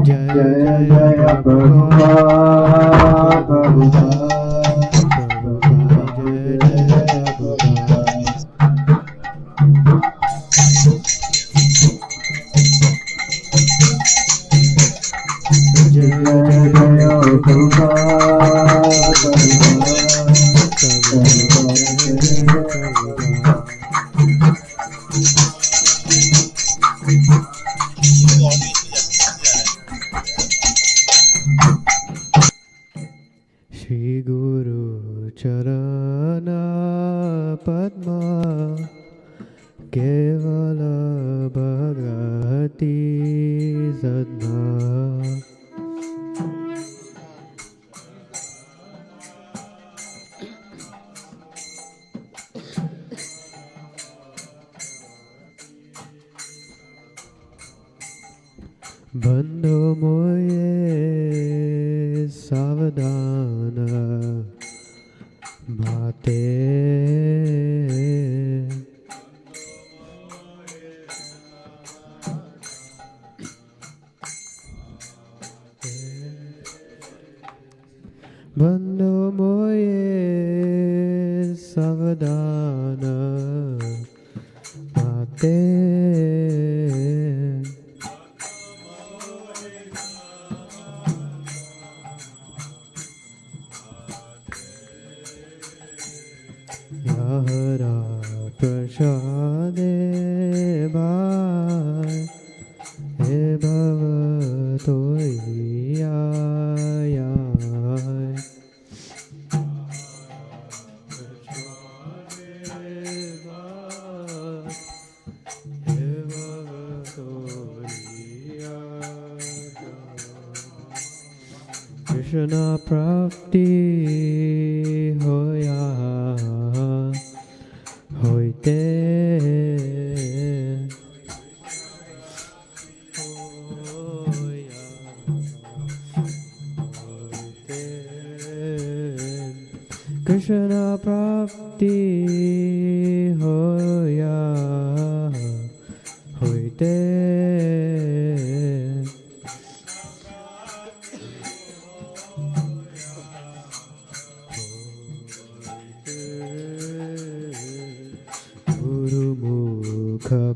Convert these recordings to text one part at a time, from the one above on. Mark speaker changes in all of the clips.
Speaker 1: जय जय प्रभुपाद प्रभुपाद प्रभुपाद जय जय प्रभुपाद जय जय प्रभुपाद श्री गुरु चरण पद्मा केवल भगति सद्मा बंधो मोये सावधान बातें बंधो मोये सावधान बातें हरा प्रसादे भाई हे भव तोय कृष्ण प्राप्ति होया होते कृष्ण प्राप्ति होया होते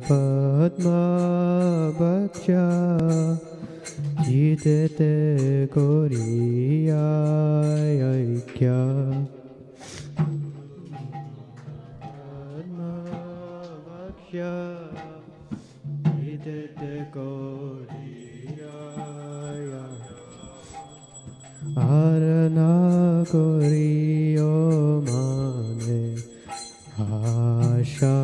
Speaker 1: पद्मा बक्षा जीते कोरिया क्या पद्मा बक्षा जीते कोरिया आरना कोरियो माने आशा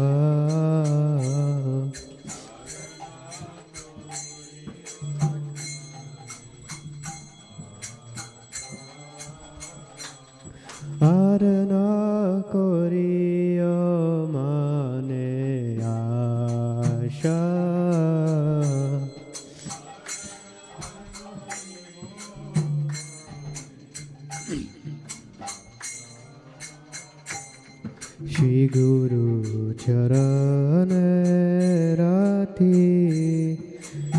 Speaker 1: आरना कोरियो माने आशा श्री गुरु चरण राथी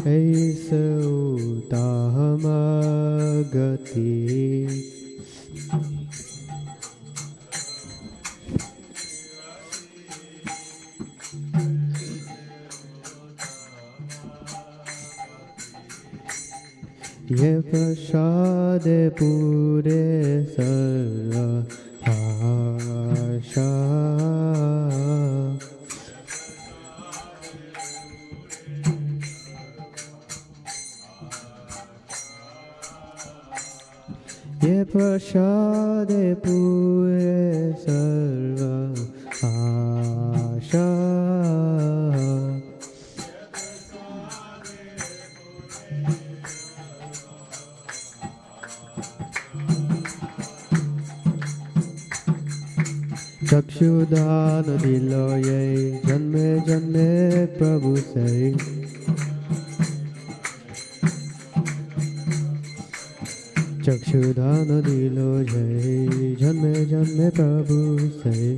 Speaker 1: ऐसे उताम गति ये प्रसाद पूरे सर्व आशा ये प्रसाद पूरे सर्व आशा चक्षुदान दिलो ये जन्मे जन्मे प्रभु से चक्षुदान दिलो जय जन्मे जन्मे प्रभु से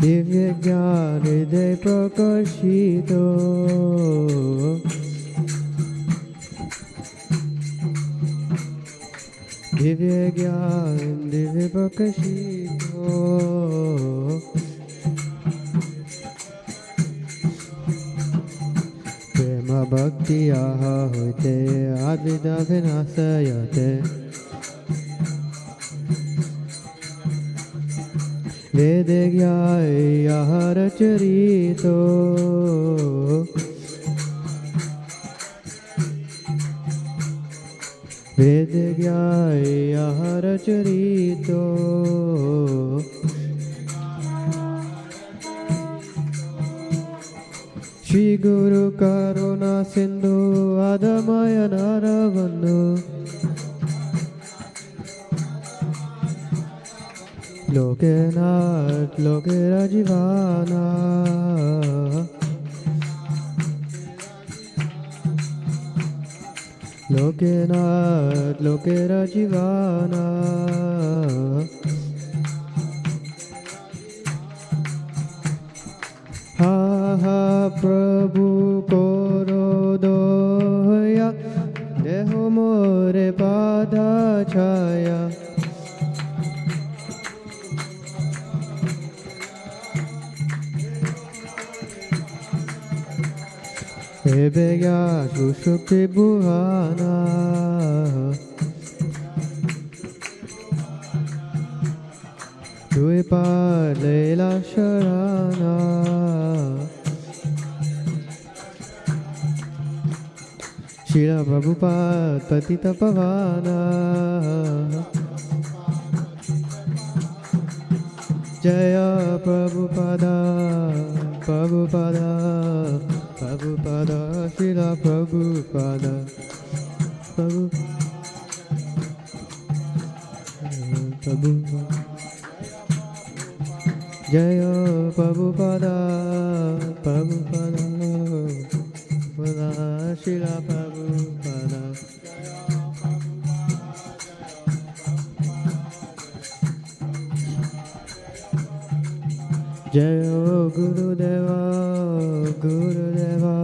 Speaker 1: दिव्य ज्ञान हृदय प्रकाशित दिव्य ज्ञान दिव्य प्रकाशित प्रेम भक्ति आहा होते आदिद विनाशयते वेद ज्ञाय रचरितो वेद ज्ञाय रचरितो श्री गुरु करुणा सिंधु आदमय नारबंधु लोकेनाथ लोकेरा जीवाना लोकेनाथ लोकेरा जीवाना हा हा प्रभु करो दया देहो मोरे पादा छाया एबेगा सुशुक्ति बुहाना दुई पार लेला शराना शिला प्रभुपाद पतित पवाना जय प्रभुपादा प्रभुपादा प्रभुपादा शिला प्रभुपादा प्रभु जय प्रभुपादा प्रभुपादा शिला प्रभुपादा जय गुरुदेवा गुरुदेवा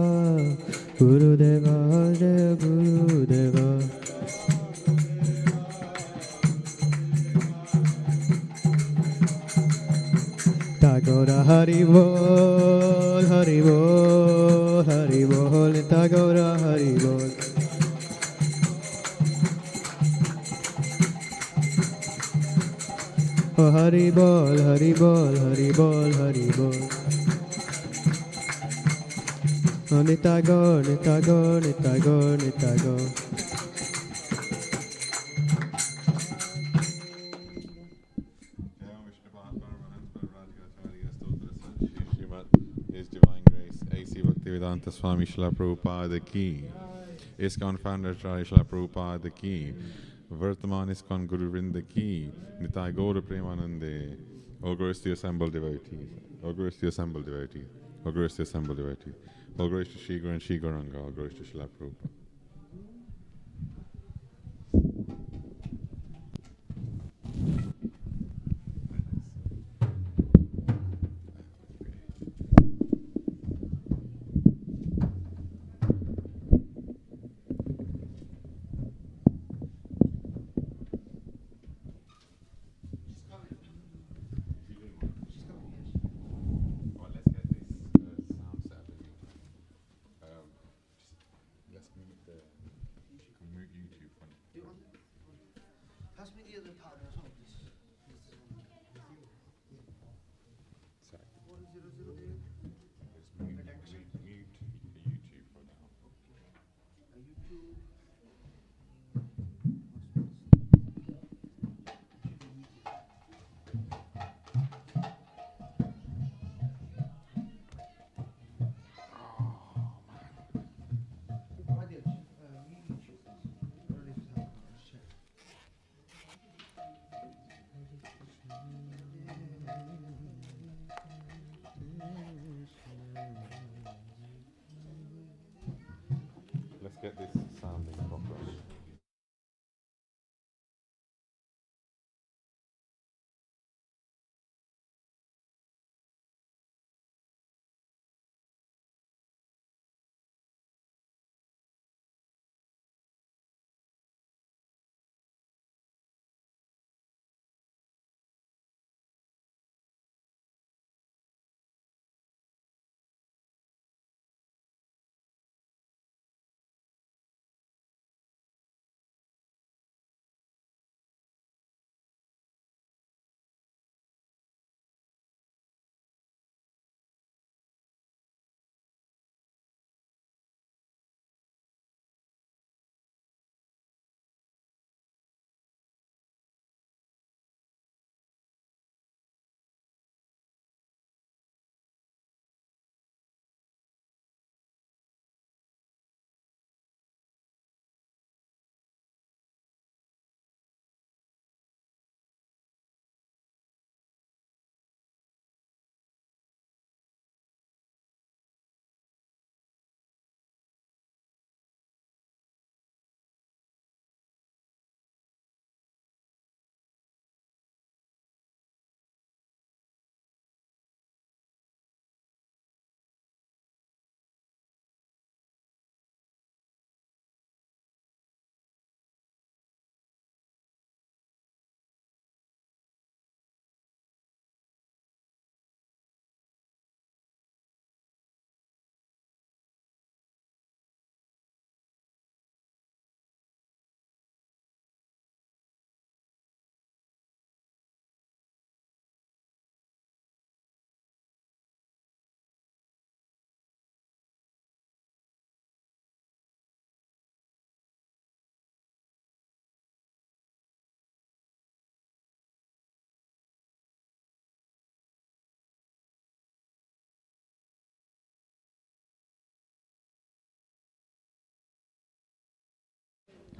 Speaker 1: गुरुदेवा जय गुरुदेवा Tagora Hari Bol Hari Bol Hari Bol Tagora Hari Bol Oh Hari Bol Hari Bol Hari Bol Hari Bol Oh Nitagor Nitagor Nitagor Nitagor
Speaker 2: His Divine Grace, A.C. Bhaktivedanta Swami Srila Prabhupada ki, ISKCON Founder Srila Prabhupada ki, Vartaman ISKCON Guru Vrinda ki, Nitai Gaura Premanande, all glories to the assembled devotees, all glories to the assembled devotees, all glories to the assembled devotees, all glories to Shri Guru and Shri Gauranga, all glories to Srila Prabhupada.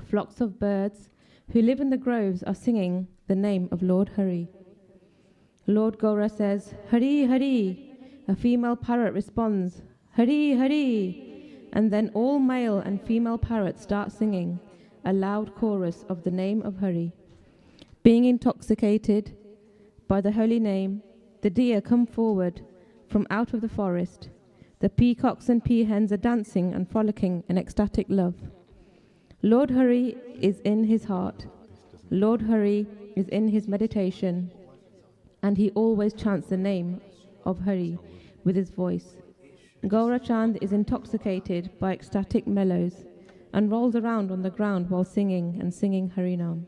Speaker 3: flocks of birds who live in the groves are singing the name of Lord Hari. Lord Gaura says, Hari, Hari. A female parrot responds, Hari, Hari. And then all male and female parrots start singing a loud chorus of the name of Hari. Being intoxicated by the holy name, the deer come forward from out of the forest. The peacocks and peahens are dancing and frolicking in ecstatic love. Lord Hari is in his heart. Lord Hari is in his meditation, and he always chants the name of Hari with his voice. Gaura Chand is intoxicated by ecstatic mellows and rolls around on the ground while singing and singing Harinam.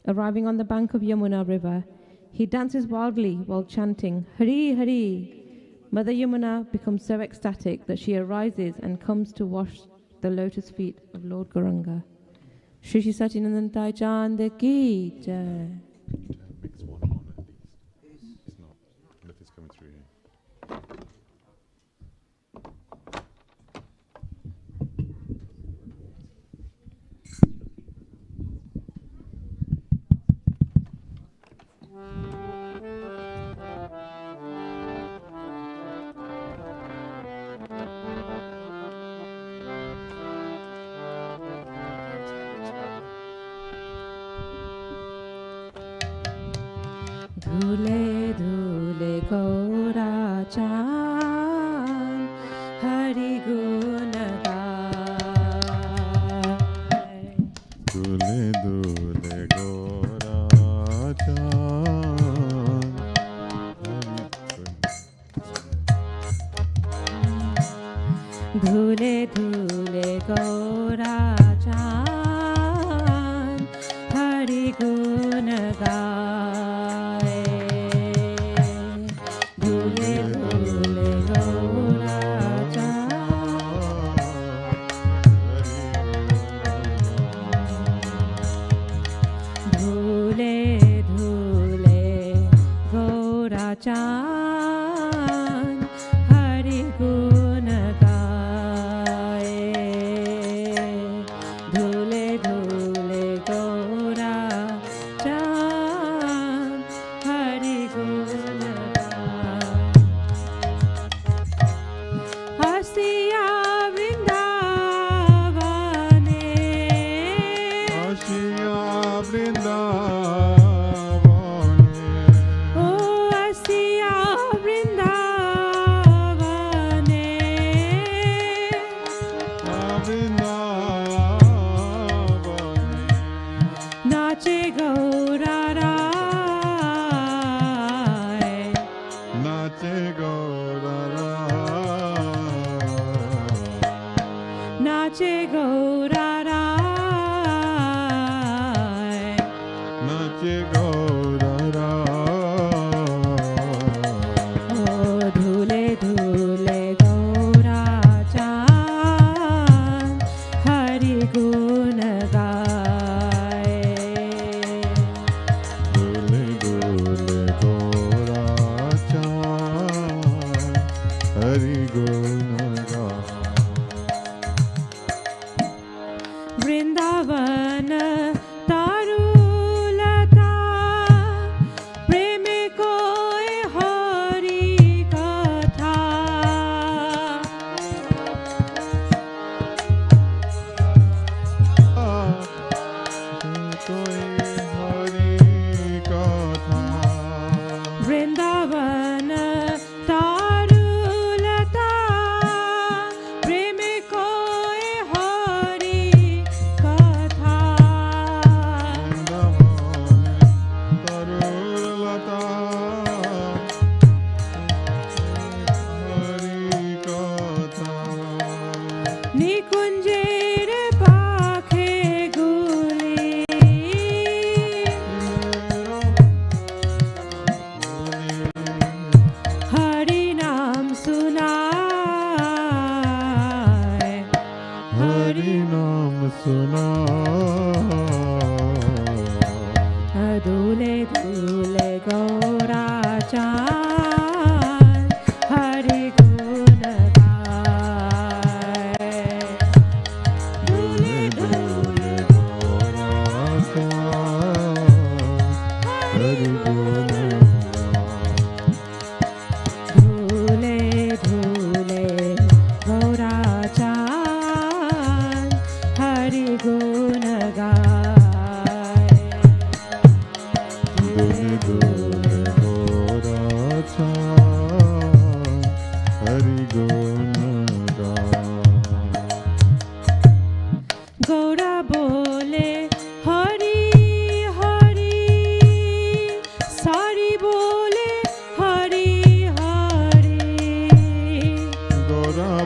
Speaker 3: Arriving on the bank of Yamuna river, he dances wildly while chanting Hari, Hari. Mother Yamuna becomes so ecstatic that she arises and comes to wash the lotus feet of Lord Gauranga. Shri Shri Sachidananda Chand ki jai.
Speaker 2: Mix one on at least. It's not. Let this coming through here.
Speaker 3: Dhule dhule Gaura Chand Hari Gun Gai.
Speaker 2: Dule dule Gaura Chand
Speaker 3: Dhule dhule Gaura Chand Hari Gun Gai. Dhule dhule Gaura Chand. Dhule dhule Gaura Chand Hari Gun Gaye.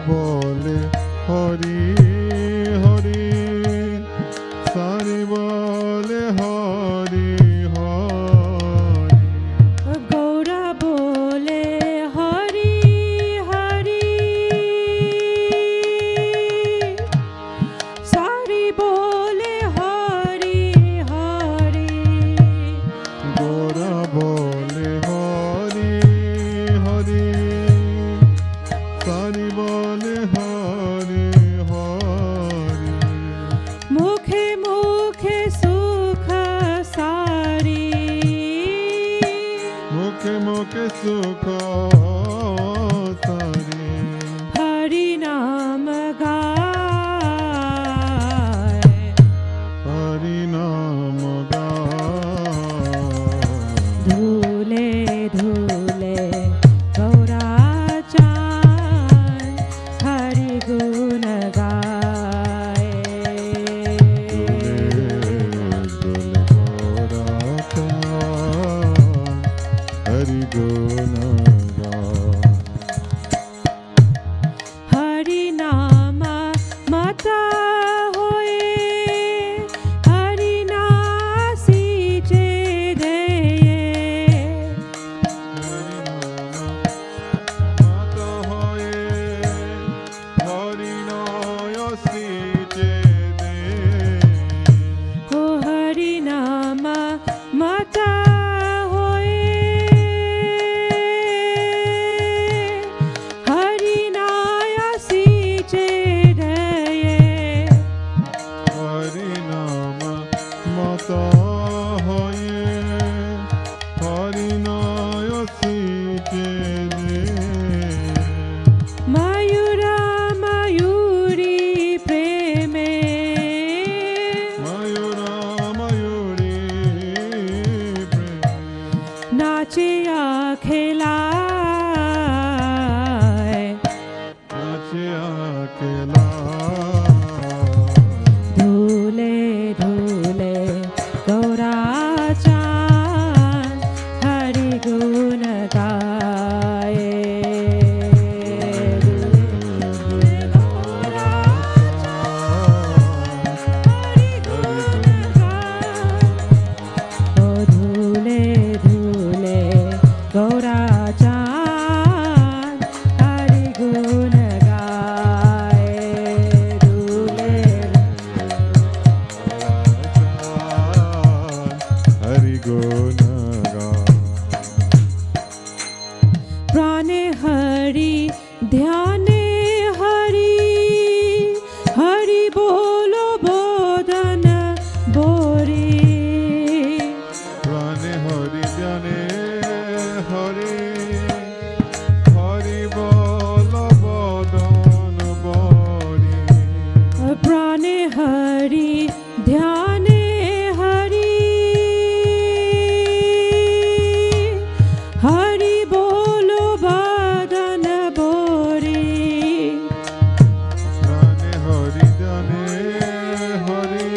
Speaker 2: bole Hari Hari Sari bole Hari Hari
Speaker 3: Gaura bole Hari Hari Sari bole Hari Hari
Speaker 2: Gaura bole Hari Hari Sari bole Hari Hari
Speaker 3: Mukhe mukhe sukha sari
Speaker 2: Mukhe mukhe sukha sari
Speaker 3: Hari Naam gaye
Speaker 2: Hari Naam gaye
Speaker 3: Dhule dhule Gaura Chan Hari Gun gaye
Speaker 2: Dole Gaura Chan Hari Gun gaye
Speaker 3: Hari Nama Mata hoye Hari Nasi che deye
Speaker 2: Mata hoye Hari Naya Sije de
Speaker 3: O Hari Nama Mata hoye Hari Nayasi che deye
Speaker 2: Hari Nama Mata hoye Hari Naya Sije de
Speaker 3: Mayura Mayuri preme
Speaker 2: Mayura Mayuri Prem
Speaker 3: Nache khelaye
Speaker 2: Nache akela
Speaker 3: Dhule dhule Gaura Chan Hari Gun gaye Dhule Gaura Chan Hari Gun gaye O dhule dhule Gaura Chan Hari Gun gaye Dhule
Speaker 2: Hari Guna
Speaker 3: प्राणे हरि ध्याने हरि हरि बोलो बोधन बोरे
Speaker 2: Prane Hari Jane Hari Hari Bala Badan Bari
Speaker 3: प्राणे हरि ध्याने हरि हरि बोलो बोधन बोरे
Speaker 2: Prane Hari Jane Hari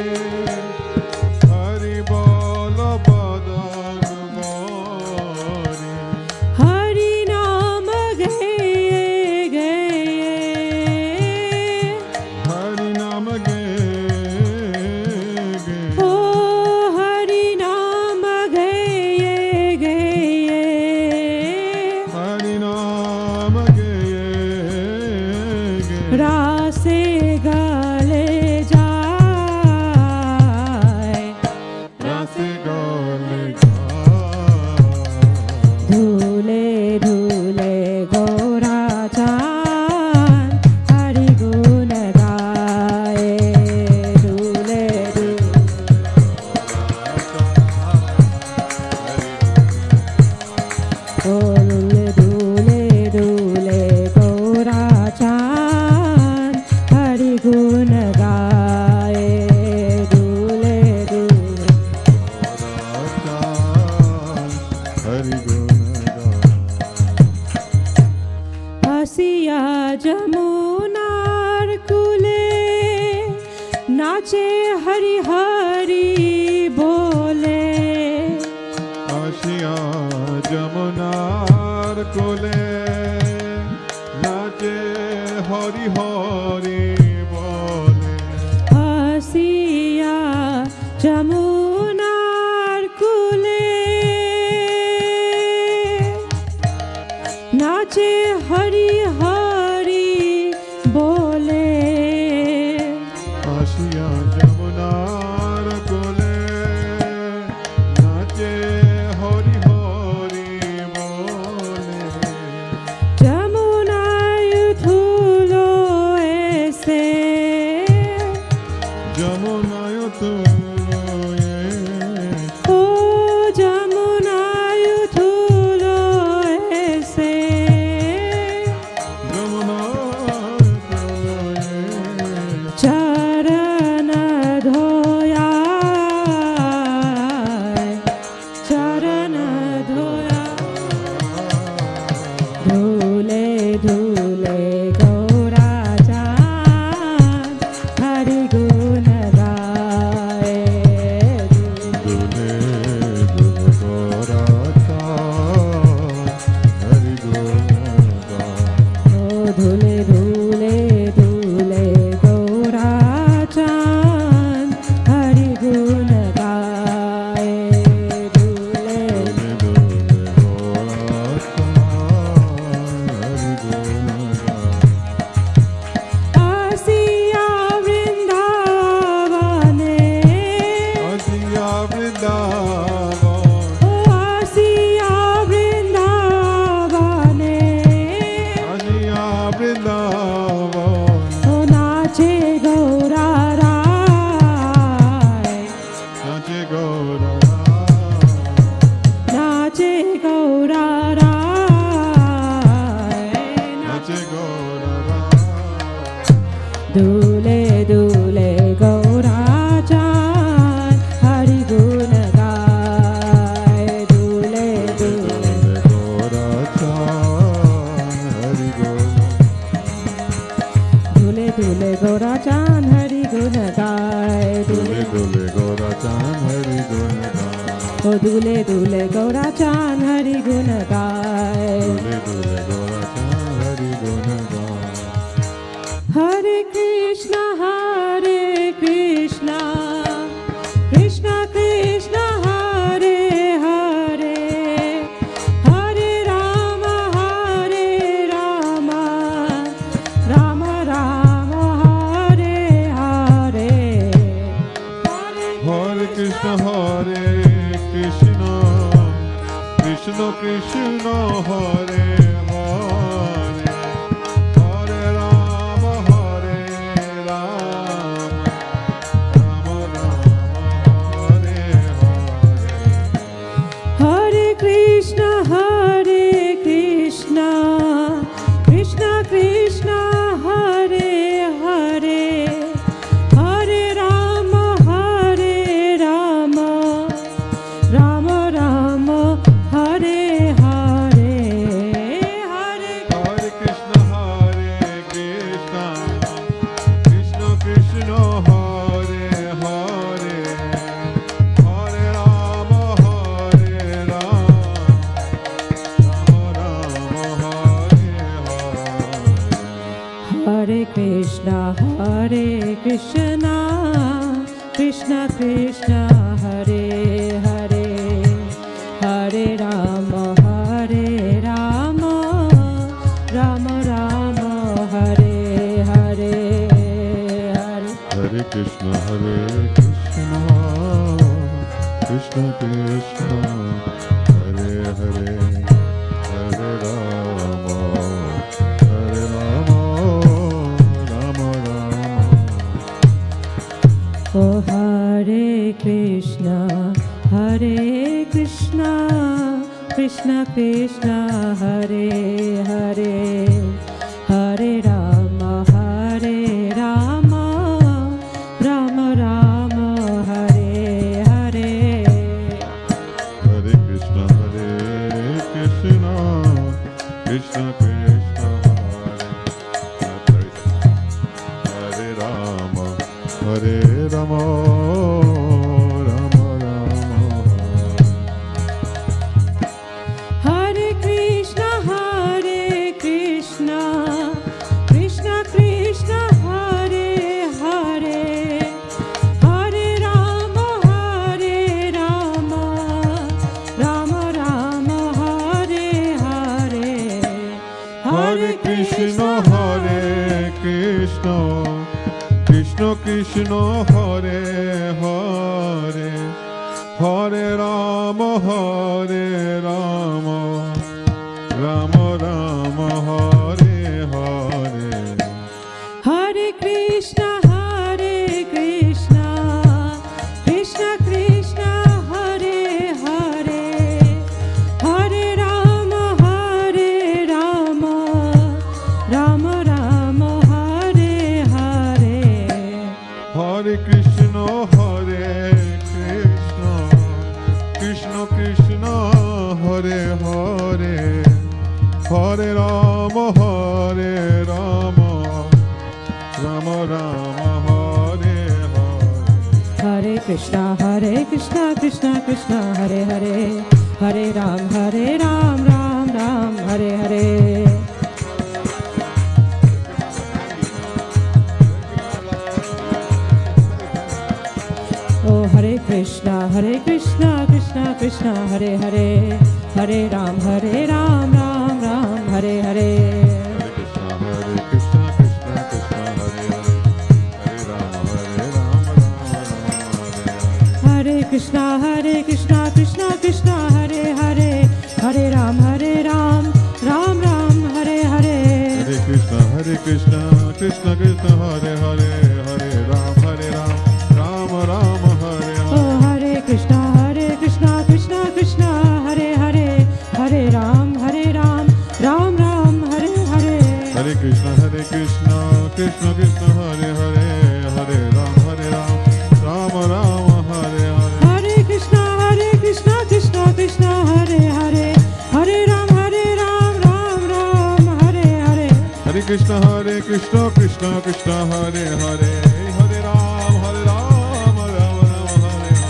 Speaker 2: Hari Bala Badan Bari
Speaker 3: Hari नाम गए गए
Speaker 2: Hari Nam Ge
Speaker 3: ओ हरि नाम गए गए
Speaker 2: Hari Nam Ge
Speaker 3: रासे गले जाए
Speaker 2: Rase Gale
Speaker 3: धूले धूले गोरा चान हरि गुण गाए धूले धूले धूले धूले गोरा चान हरि गुण गाए धूले धूले
Speaker 2: Hari Guna
Speaker 3: हसिया जमुनार कुले नाचे हरि हरि बोले
Speaker 2: Ashiya Jamunar Kule Nache Hari Hari Hari বলে।
Speaker 3: আসিয়া যমুনার কুলে নাচে হরি হরি বলে।
Speaker 2: আসিয়া যমুনার কোলে নাচে হরি হরি বলে।
Speaker 3: যমুনায় ধুলো এসে
Speaker 2: যমুনায় তুলো
Speaker 3: ও যমুনায় ধুলো এসে
Speaker 2: যমুনায় তুলো
Speaker 3: চরণ ধোয়া চরণ ধোয়া ধুলে ধুলে গৌরা চাঁদ হরি গুণ গায়ে।
Speaker 2: দুলে দুল গোরা হরি গুণ গায়।
Speaker 3: ও ধুলে ধুলে ধুলে গৌরা চাঁদ হরি গুণ গায়ে। ধুলে আসিয়া বৃন্দাবনে ও আসিয়া বৃন্দাবনে ও নাচে গৌরা রায় নাচে গৌরা রায় দুলে দুলে গৌরা চাঁদ হরি গুণ গায়। দুলে দুলে দুলে দুলে গৌরা চাঁদ হরি গুণ গায়। দুলে ও দুলে দুলে গৌরা চাঁদ হরি গুণ গায়। হরে কৃষ্ণ কৃষ্ণ কৃষ্ণ হরে হরে হরে রাম রাম রাম হরে হরে।
Speaker 2: হরে কৃষ্ণ কৃষ্ণ কৃষ্ণ হরে হরে হরে রাম রাম রাম হরে হরে।
Speaker 3: হরে কৃষ্ণ কৃষ্ণ কৃষ্ণ হরে হরে হরে রাম রাম রাম হরে হরে। হরে
Speaker 2: হরে কৃষ্ণ কৃষ্ণ কৃষ্ণ হরে হরে হরে রাম রাম রাম হরে হরে।
Speaker 3: হরে কৃষ্ণ কৃষ্ণ কৃষ্ণ হরে হরে হরে রাম রাম রাম হরে হরে। হরে
Speaker 2: হরে কৃষ্ণ কৃষ্ণ কৃষ্ণ হরে হরে হরে রাম রাম রাম।
Speaker 3: ও হরে কৃষ্ণ কৃষ্ণ কৃষ্ণ হরে হরে হরে রাম রাম রাম হরে হরে।
Speaker 2: হরে কৃষ্ণ কৃষ্ণ কৃষ্ণ হরে রাম রাম
Speaker 3: হরে Krishna Krishna Krishna
Speaker 2: Krishna, Krishna Krishna, Hare Hare, Hare Rama, Rama Rama, Hare Hare.
Speaker 3: Hare Krishna, Krishna Krishna, Hare Hare, Hare Rama, Rama Rama, Hare Hare.
Speaker 2: Hare Krishna, Krishna Krishna, Hare Hare, Hare Rama, Rama Rama, Hare Hare.
Speaker 3: Hare Krishna, Krishna Krishna, Hare Hare, Hare Ram, Ram Ram, Hare Hare. Oh, Hare Krishna, Krishna Krishna, Hare Hare, Hare Ram, Ram Ram, Hare Hare.
Speaker 2: Hare Krishna, Krishna Krishna, Hare Hare, Hare Ram, Ram Ram, Hare Hare. Hare Krishna, Krishna Krishna, Hare Hare, Hare Ram, Ram Ram, Hare Hare.
Speaker 3: Oh, Hare Krishna, Krishna Krishna, Hare Hare, Hare Ram, Ram Ram, Hare Hare.
Speaker 2: Hare Krishna, Krishna Krishna, Hare Hare, Hare Ram, Ram Ram, Hare Hare.
Speaker 3: Hare Krishna, Krishna Krishna, Hare Hare, Hare Ram, Ram Ram, Hare Hare.
Speaker 2: Hare Krishna, Krishna Krishna, Hare Hare, Hare Ram, Ram Ram, Hare Hare.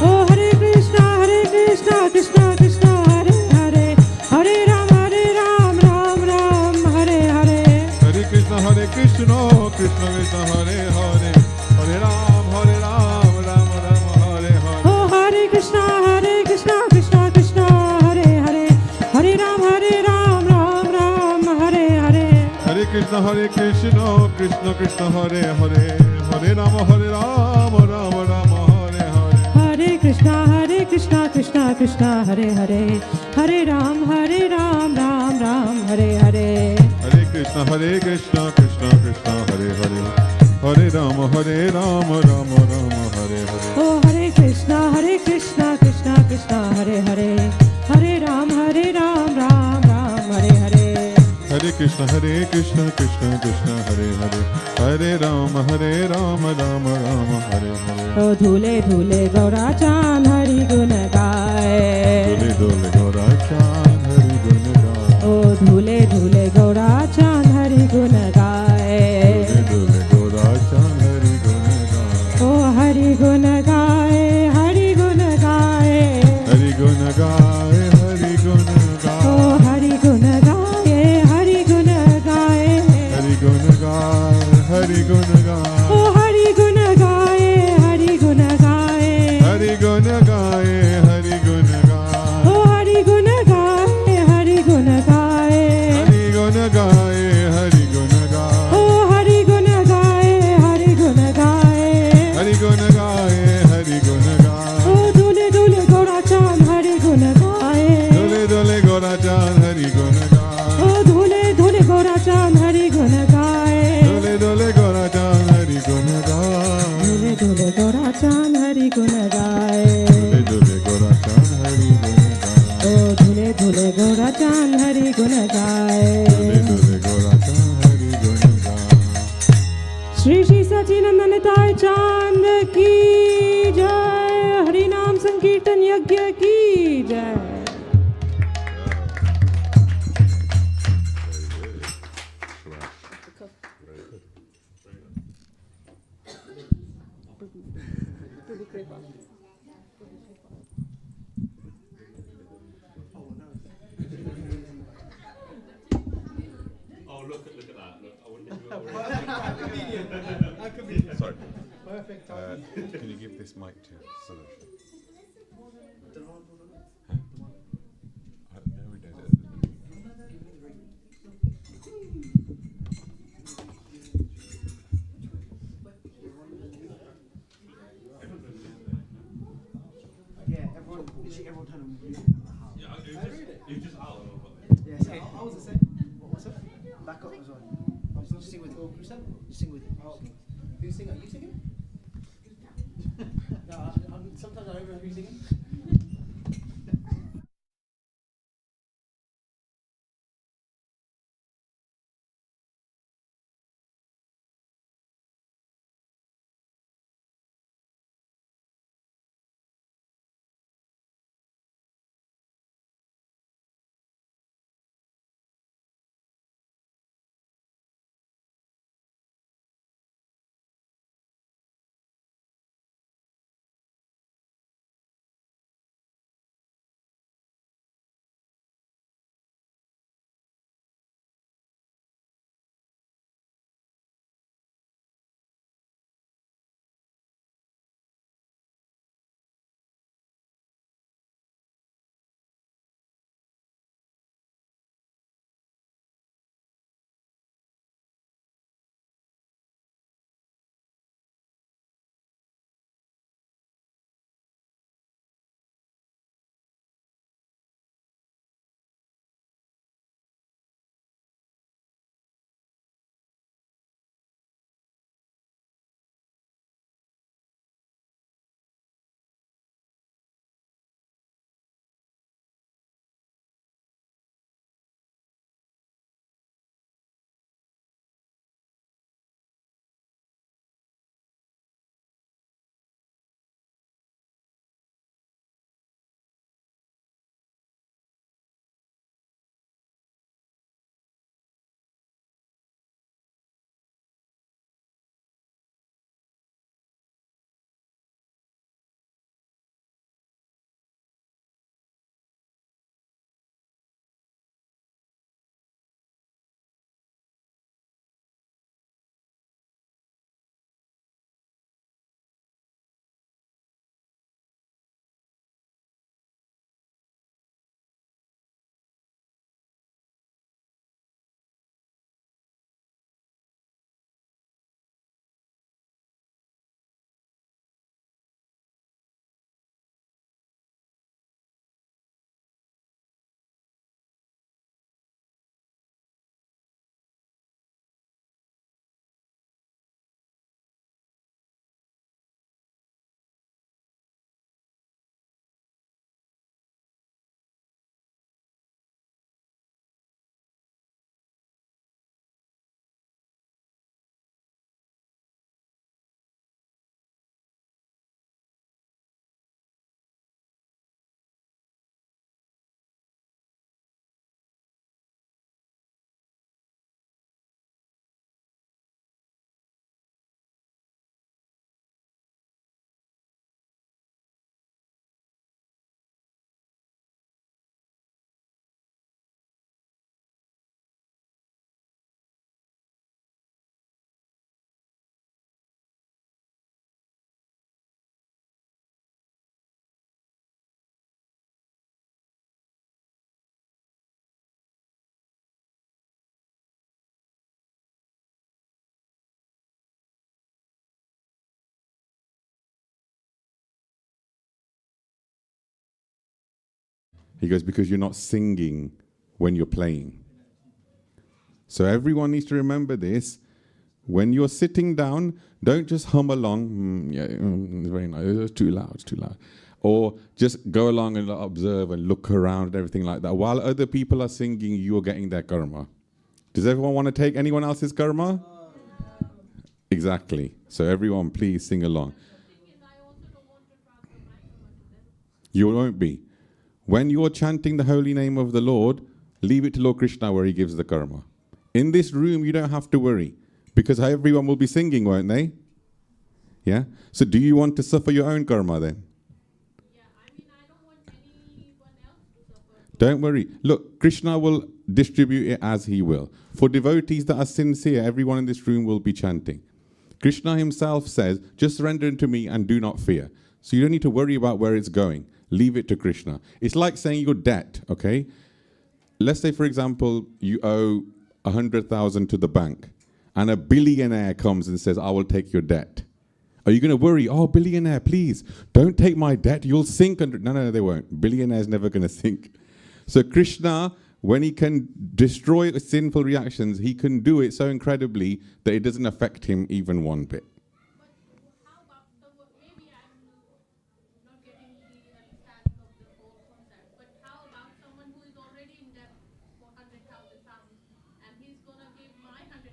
Speaker 3: Oh, Hare Krishna, Krishna Krishna, Hare Hare, Hare Ram, Ram Ram, Hare Hare.
Speaker 2: Hare Krishna, Krishna Krishna, Hare Hare, Hare Ram, Ram Ram, Hare Hare.
Speaker 3: Oh, Hare Krishna, Krishna Hare Hare, Hare Ram, Ram Ram, Hare Hare.
Speaker 2: Hare Krishna, Krishna Krishna, Hare Hare, Hare Ram, Ram Ram, Hare Hare.
Speaker 3: Hare Krishna, Krishna Hare Hare, Hare Ram, Ram Hare Hare.
Speaker 2: Hare Krishna, Krishna Krishna, Hare Hare, Hare Ram, Ram Hare Hare.
Speaker 3: Oh, Hare Krishna, Krishna Hare Hare, Hare Ram, Ram Hare Hare.
Speaker 2: Hare Krishna, Krishna Hare Hare, Hare Ram, Ram Ram, Hare Hare.
Speaker 3: Oh, Dhule Dhule Gaura Chan Hari Gun Gaye.
Speaker 2: Dhule Dhule Gaura Chan Hari Gun Gaye.
Speaker 3: Oh, Dhule Dhule Gaura Chan Hari Gun Gaye.
Speaker 2: Dhule Dhule Gaura Chan Hari Gun Gaye.
Speaker 3: Oh, Hari Gun Gaye, Hari Gun Gaye.
Speaker 2: Hari Gun Gaye, Hari Gun Gaye.
Speaker 3: Oh, Hari Gun Gaye, Hari Gun Gaye.
Speaker 2: Hari Gun Gaye, Hari Gun Gaye.
Speaker 3: Oh, Hari Gun Gaye, Hari Gun Gaye.
Speaker 2: Hari Gun Gaye, Hari Gun Gaye.
Speaker 3: Oh, Hari Gun Gaye, Hari Gun Gaye.
Speaker 2: Hari Gun Gaye, Hari Gun Gaye.
Speaker 3: Oh, Hari Gun Gaye, Hari Gun Gaye.
Speaker 2: Hari Gun Gaye, Hari Gun Gaye.
Speaker 3: Oh, Dhule Dhule Gaura Chan Hari Gun Gaye.
Speaker 2: Dhule Dhule Gaura Chan Hari Gun Gaye.
Speaker 3: Oh, Dhule Dhule Gaura Chan Hari Gun Gaye.
Speaker 2: Dhule Dhule Gaura Chan Hari Gun Gaye.
Speaker 3: Dhule Dhule Gaura Chan Hari Gun Gaye.
Speaker 2: Dhule Dhule Gaura Chan Hari Gun Gaye.
Speaker 3: Oh, Dhule Dhule Gaura Chan Hari Gun Gaye.
Speaker 2: Dhule Dhule Gaura Chan Hari Gun Gaye.
Speaker 3: Shri Shri Sachinandan Nitai Chand ki jai. Hari Naam Sankirtan Yagya ki jai.
Speaker 2: Oh, look at that. Look, I wonder if you're Sorry.
Speaker 1: Perfect time.
Speaker 2: Can you give this mic to Solution? No, we don't.
Speaker 4: Literally everyone turned on music.
Speaker 2: Yeah, it was just out.
Speaker 4: Yeah, same. I was the same. What's up? Back up as well. Just sing with it. Just sing with it. Oh, okay. Who's singing? Are you singing? No, sometimes I don't know who's singing.
Speaker 2: He goes, because you're not singing when you're playing. So everyone needs to remember this. When you're sitting down, don't just hum along. It's very nice. It's too loud. It's too loud. Or just go along and observe and look around and everything like that. While other people are singing, you're getting their karma. Does everyone want to take anyone else's karma? Exactly. So everyone, please sing along. You won't be. When you're chanting the holy name of the Lord, leave it to Lord Krishna where he gives the karma. In this room, you don't have to worry because everyone will be singing, won't they? Yeah? So do you want to suffer your own karma then?
Speaker 5: Yeah, I mean, I don't want anyone else to suffer.
Speaker 2: Don't worry. Look, Krishna will distribute it as he will. For devotees that are sincere, everyone in this room will be chanting. Krishna himself says, just surrender unto me and do not fear. So you don't need to worry about where it's going. Leave it to Krishna. It's like saying your debt, okay? Let's say, for example, you owe 100,000 to the bank and a billionaire comes and says, I will take your debt. Are you going to worry? Oh, billionaire, please don't take my debt. You'll sink under. No, they won't. Billionaire's never going to sink. So Krishna, when he can destroy sinful reactions, he can do it so incredibly that it doesn't affect him even one bit.
Speaker 5: How about maybe I'm not getting the understanding of the whole concept, but how about someone who is already in debt for £100,000 and he's going to give my £100,000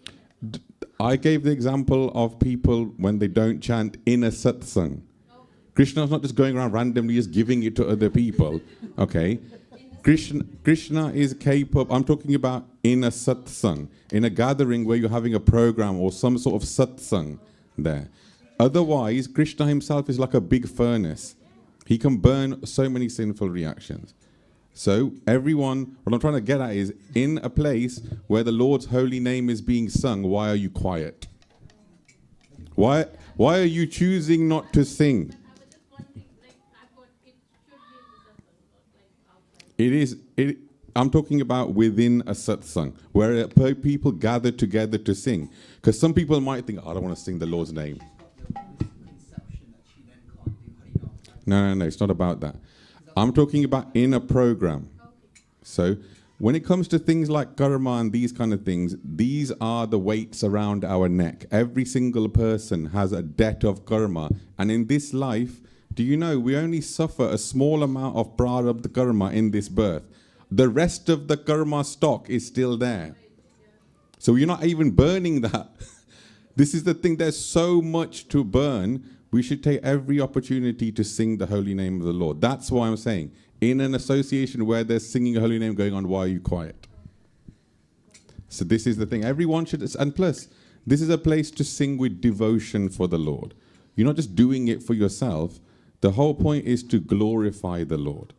Speaker 5: to him?
Speaker 2: I gave the example of people when they don't chant in a satsang. Krishna's not just going around randomly just giving it to other people. Okay? Krishna is capable. I'm talking about in a satsang, in a gathering where you're having a program or some sort of satsang there. Otherwise, Krishna himself is like a big furnace. He can burn so many sinful reactions. So everyone, what I'm trying to get at is, in a place where the Lord's holy name is being sung, why are you quiet? Why are you choosing not to sing?
Speaker 5: I was just wondering, I thought it should be in the satsang, not outside.
Speaker 2: I'm talking about within a satsang, where people gather together to sing. Because some people might think, I don't want to sing the Lord's name. No, it's not about that. I'm talking about in a program. So when it comes to things like karma and these kind of things, these are the weights around our neck. Every single person has a debt of karma. And in this life, do you know, we only suffer a small amount of prarabdha karma in this birth. The rest of the karma stock is still there. So you're not even burning that. This is the thing, there's so much to burn. We should take every opportunity to sing the holy name of the Lord. That's why I'm saying, in an association where there's singing a holy name going on, why are you quiet? So this is the thing. Everyone should, and plus, this is a place to sing with devotion for the Lord. You're not just doing it for yourself. The whole point is to glorify the Lord.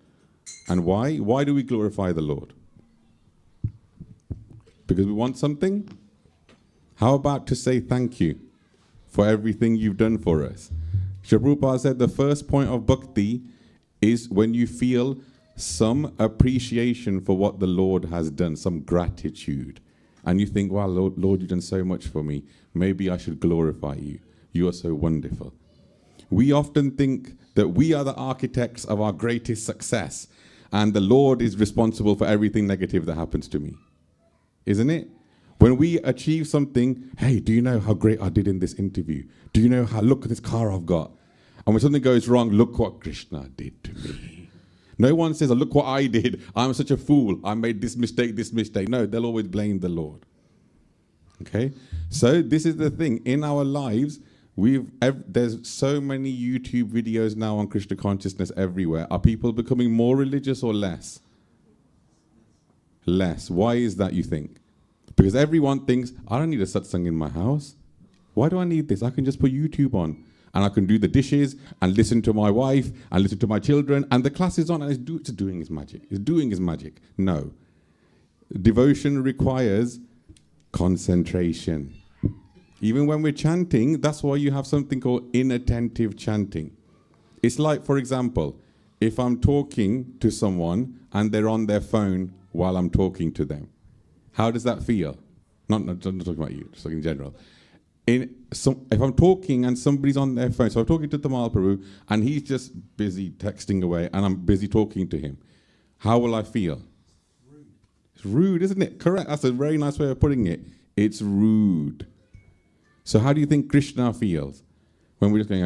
Speaker 2: And why? Why do we glorify the Lord? Because we want something? How about to say thank you for everything you've done for us? Srila Prabhupada said the first point of bhakti is when you feel some appreciation for what the Lord has done, some gratitude. And you think, wow, Lord, you've done so much for me. Maybe I should glorify you. You are so wonderful. We often think that we are the architects of our greatest success, and the Lord is responsible for everything negative that happens to me. Isn't it? When we achieve something, hey, do you know how great I did in this interview? Do you know how, look at this car I've got? And when something goes wrong, look what Krishna did to me. No one says, oh, look what I did. I'm such a fool. I made this mistake, this mistake. No, they'll always blame the Lord. Okay? So this is the thing. In our lives, there's so many YouTube videos now on Krishna consciousness everywhere. Are people becoming more religious or less? Less. Why is that, you think? Because everyone thinks, I don't need a satsang in my house. Why do I need this? I can just put YouTube on. And I can do the dishes and listen to my wife and listen to my children. And the class is on and it's doing its magic. It's doing its magic. No. Devotion requires concentration. Even when we're chanting, that's why you have something called inattentive chanting. It's like, for example, if I'm talking to someone and they're on their phone while I'm talking to them. How does that feel? Not talking about you, just talking in general. If I'm talking and somebody's on their phone, so I'm talking to Tamal Prabhu and he's just busy texting away and I'm busy talking to him, how will I feel? Rude. It's rude, isn't it? Correct. That's a very nice way of putting it. It's rude. So how do you think Krishna feels? When we're just going,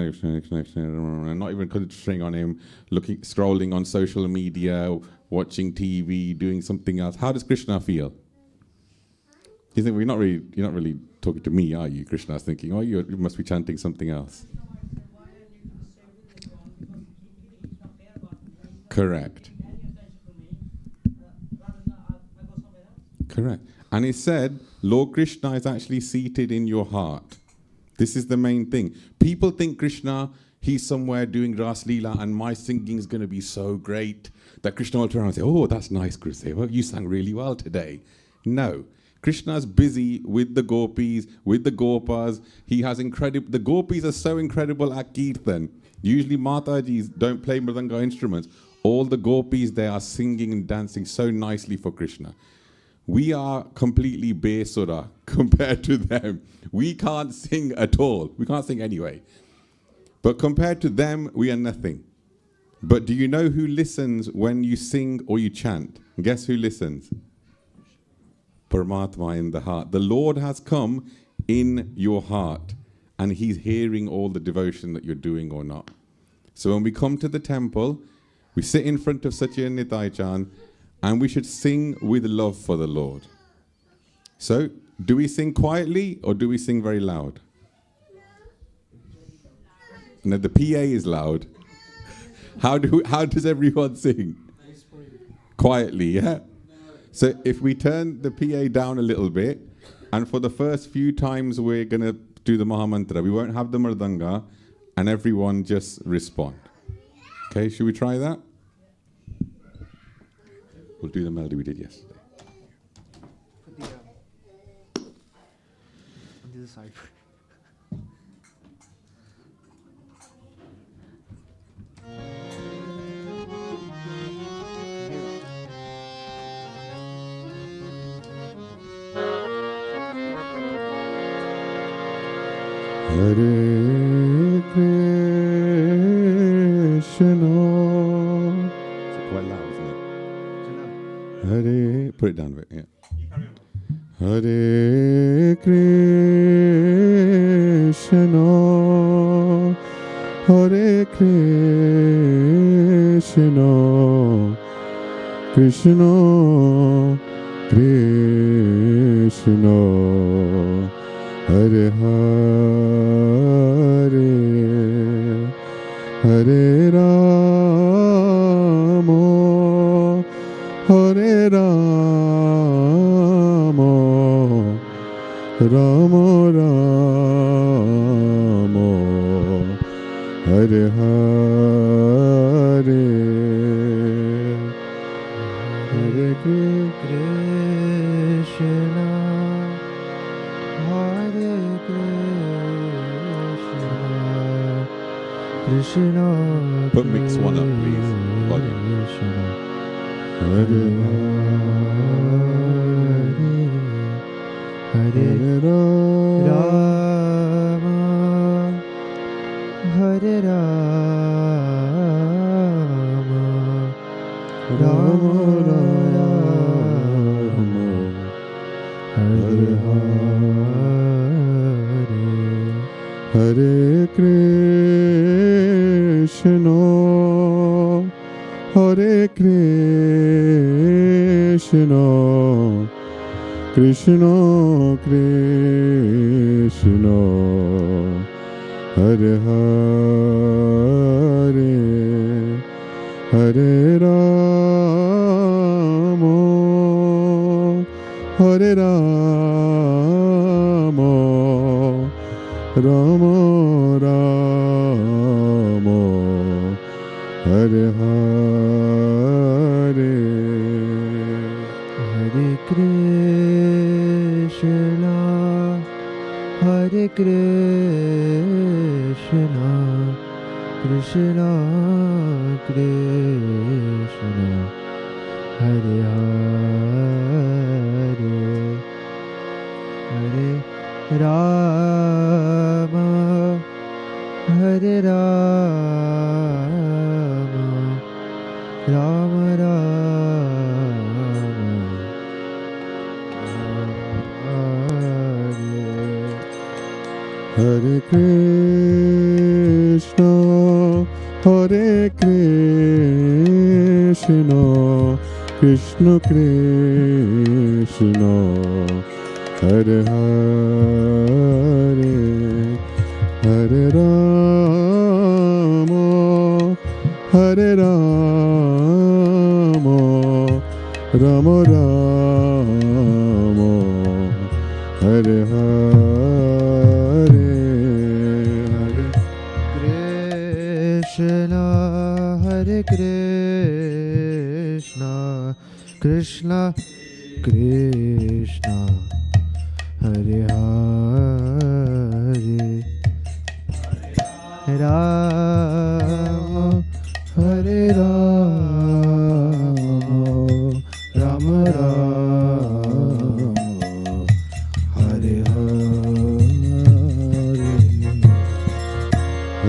Speaker 2: not even concentrating on him, scrolling on social media, watching TV, doing something else. How does Krishna feel? You think you're not really talking to me, are you? Krishna's thinking, oh, you must be chanting something else. Correct. Correct. And it said, Lord Krishna is actually seated in your heart. This is the main thing. People think Krishna, he's somewhere doing Ras Leela and my singing is going to be so great that Krishna will turn around and say, oh, that's nice, Guruseva. You sang really well today. No. Krishna's busy with the gopis, with the gopas. He has the gopis are so incredible at Kirtan. Usually Matajis don't play mridanga instruments. All the gopis, they are singing and dancing so nicely for Krishna. We are completely besura compared to them. We can't sing at all. We can't sing anyway. But compared to them, we are nothing. But do you know who listens when you sing or you chant? Guess who listens? Paramatma in the heart. The Lord has come in your heart, and he's hearing all the devotion that you're doing or not. So when we come to the temple, we sit in front of Satya Nitai Chan, and we should sing with love for the Lord. So, do we sing quietly or do we sing very loud? No, the PA is loud. How does everyone sing? Quietly, yeah? So if we turn the PA down a little bit, and for the first few times we're going to do the Mahamantra, we won't have the Mardanga, and everyone just respond. Okay, should we try that? We'll do the melody we did yesterday.
Speaker 4: Put the on the other side.
Speaker 2: Hare Krishna. It's quite loud, isn't it? Hare, put it down a bit, yeah. Hare Krishna, Hare Krishna, Krishna Krishna, Hare Hare, Hare Rama, Hare Rama, Rama Rama, Hare Hare, Hare
Speaker 1: Krishna, Hare Krishna, Krishna.
Speaker 2: Put mix one up, please. Volume. Hare
Speaker 1: Hare Rama, Hare Rama, Rama Rama, Hare Hare,
Speaker 2: Hare Krishna, Hare Krishna, Krishna Krishna, Hare Hare, Hare Rama, Hare Rama, Rama Rama, Hare Hare.
Speaker 1: Hare Krishna, Hare Krishna, Krishna Krishna, Hare Hare, Hare Rama, Hare Rama, Rama Rama,
Speaker 2: Hare Krishna, Hare Krishna, Krishna Krishna, Hare Hare, Hare Rama, Hare Rama, Rama Rama, Hare Hare.
Speaker 1: Krishna, Hare Krishna, Krishna Krishna, Hare Hare, Rama, Hare Rama, Rama Rama,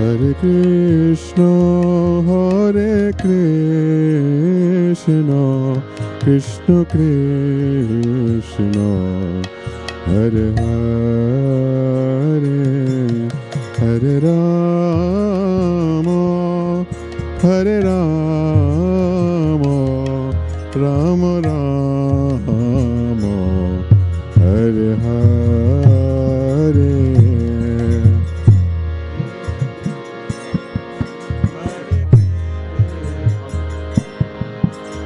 Speaker 2: Hare Krishna, Krishna Krishna, Hare Hare, Hare Rama, Hare Rama, Rama Rama, Hare Hare.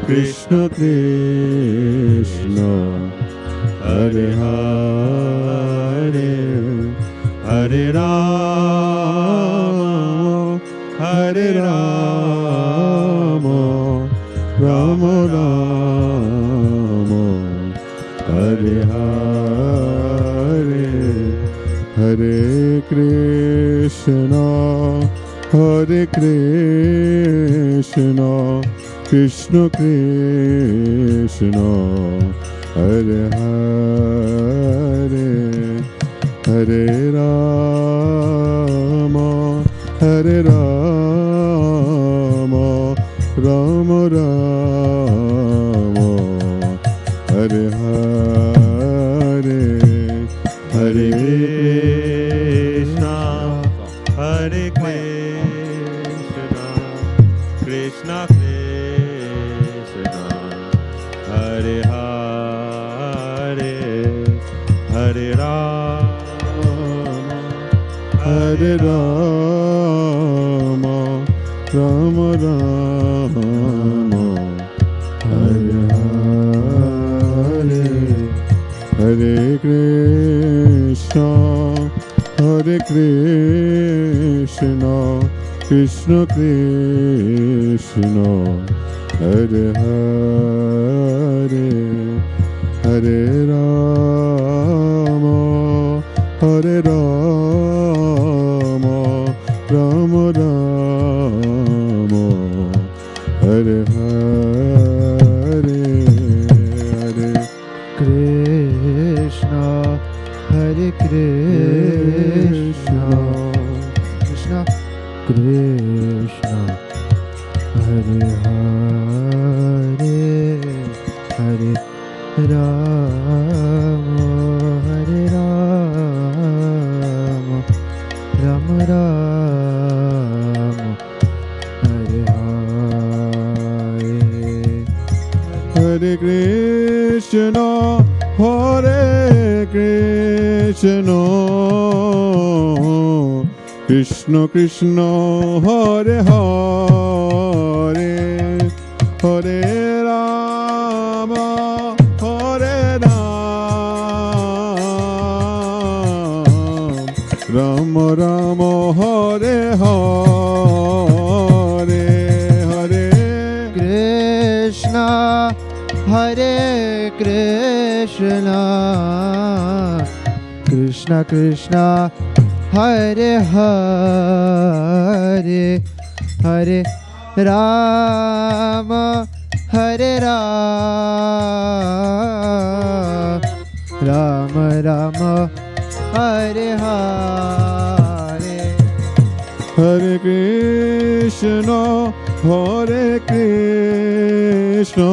Speaker 2: Krishna Krishna, Hare Hare, Hare Rama, Hare Rama, Rama Rama, Hare Hare, Hare Krishna, Hare Krishna, Krishna Krishna, Hare Hare, Hare Rama, Hare Rama, Rama Rama, Hare Hare, Hare Krishna, Hare Krishna, Krishna Krishna, Hare Hare, Hare Rama, Hare Rama, Rama Rama, Hare Hare, Hare Krishna, Hare Krishna, Krishna Krishna, Hare Hare, Hare Rama, Hare Rama, Rama Rama, Hare Hare, Hare
Speaker 1: Krishna, Hare Krishna, Krishna Krishna, Hare Hare, Hare Rama, Hare Rama, Rama Rama, Hare Hare,
Speaker 2: Hare Krishna, Hare Krishna, Krishna Krishna, Hare Hare, Hare Rama, Hare Ram, Rama Rama, Hare Hare, Hare
Speaker 1: Krishna, Hare Krishna, Krishna Krishna, Hare Hare, Hare Rama, Hare Ram, Rama Rama, Hare Hare,
Speaker 2: Hare Krishna, Hare Krishna,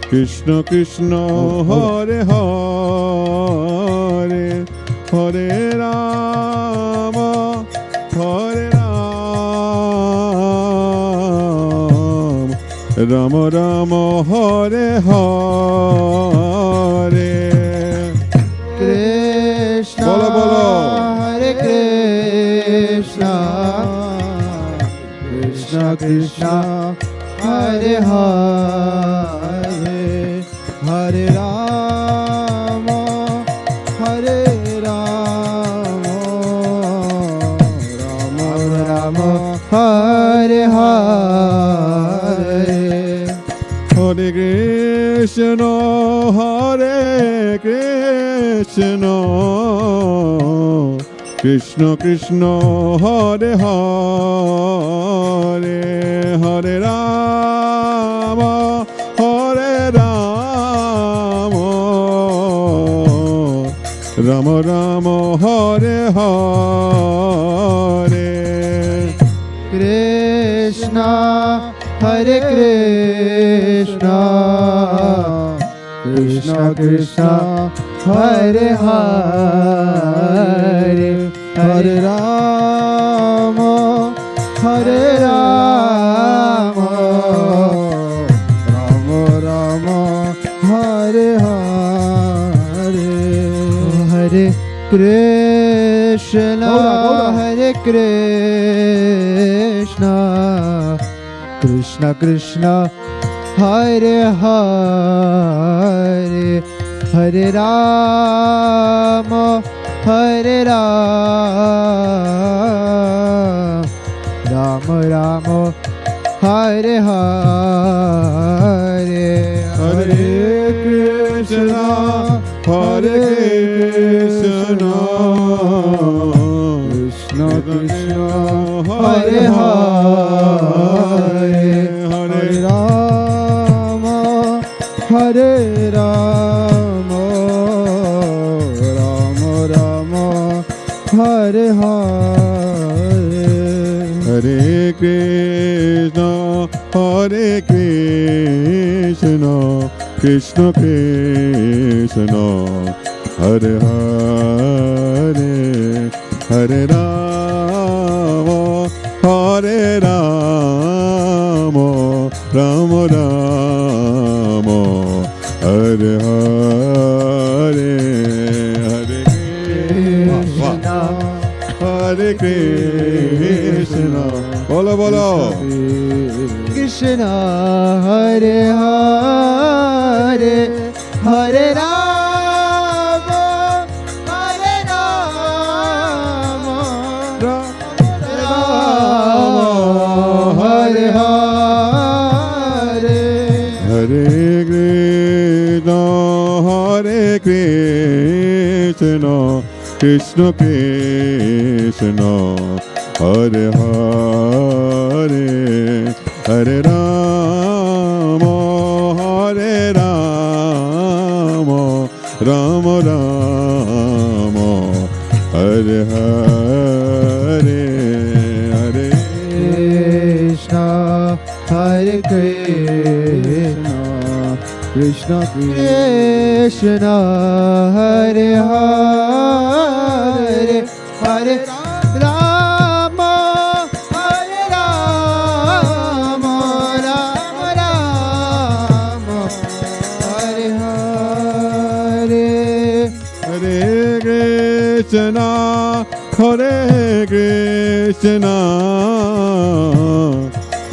Speaker 2: Krishna Krishna, Hare Hare, Hare Rama, Hare Ram, Rama Rama, Hare Hare.
Speaker 1: Krishna,
Speaker 2: Bolo, bolo.
Speaker 1: Hare Krishna, Krishna Krishna, Hare Hare, Hare Rama, Hare Rama, Rama Rama, Hare Hare,
Speaker 2: Hare Krishna, Hare Krishna, Krishna Krishna, Hare Hare, Hare Rama, Hare Rama, Rama Rama Hare Hare
Speaker 1: Krishna Hare Krishna Krishna Krishna Hare Hare Hare Rama Hare Rama Rama Rama Hare Hare Hare Krishna Hare Krishna Krishna Krishna Hare Hare Hare Rama Hare Rama Rama Rama Hare Hare
Speaker 2: Hare Krishna Hare Krishna
Speaker 1: Krishna Krishna Hare Hare Hare Rama Hare Rama Rama Rama Hare Hare
Speaker 2: Hare Krishna Hare Krishna Krishna Krishna Hare Hare Hare Rama Hare Rama Rama Rama Hare Hare Hare Krishna Hare Krishna Bolo bolo
Speaker 1: Krishna Hare Hare Hare Rama Hare Rama Rama Hare Hare
Speaker 2: Hare Krishna Hare Krishna Krishna Krishna Hare Hare Hare Rama Hare Rama Rama Rama Hare Hare Hare
Speaker 1: Krishna Hare Krishna Krishna Krishna Hare Hare Hare Rama Hare Rama Rama Rama Hare Hare
Speaker 2: Hare Krishna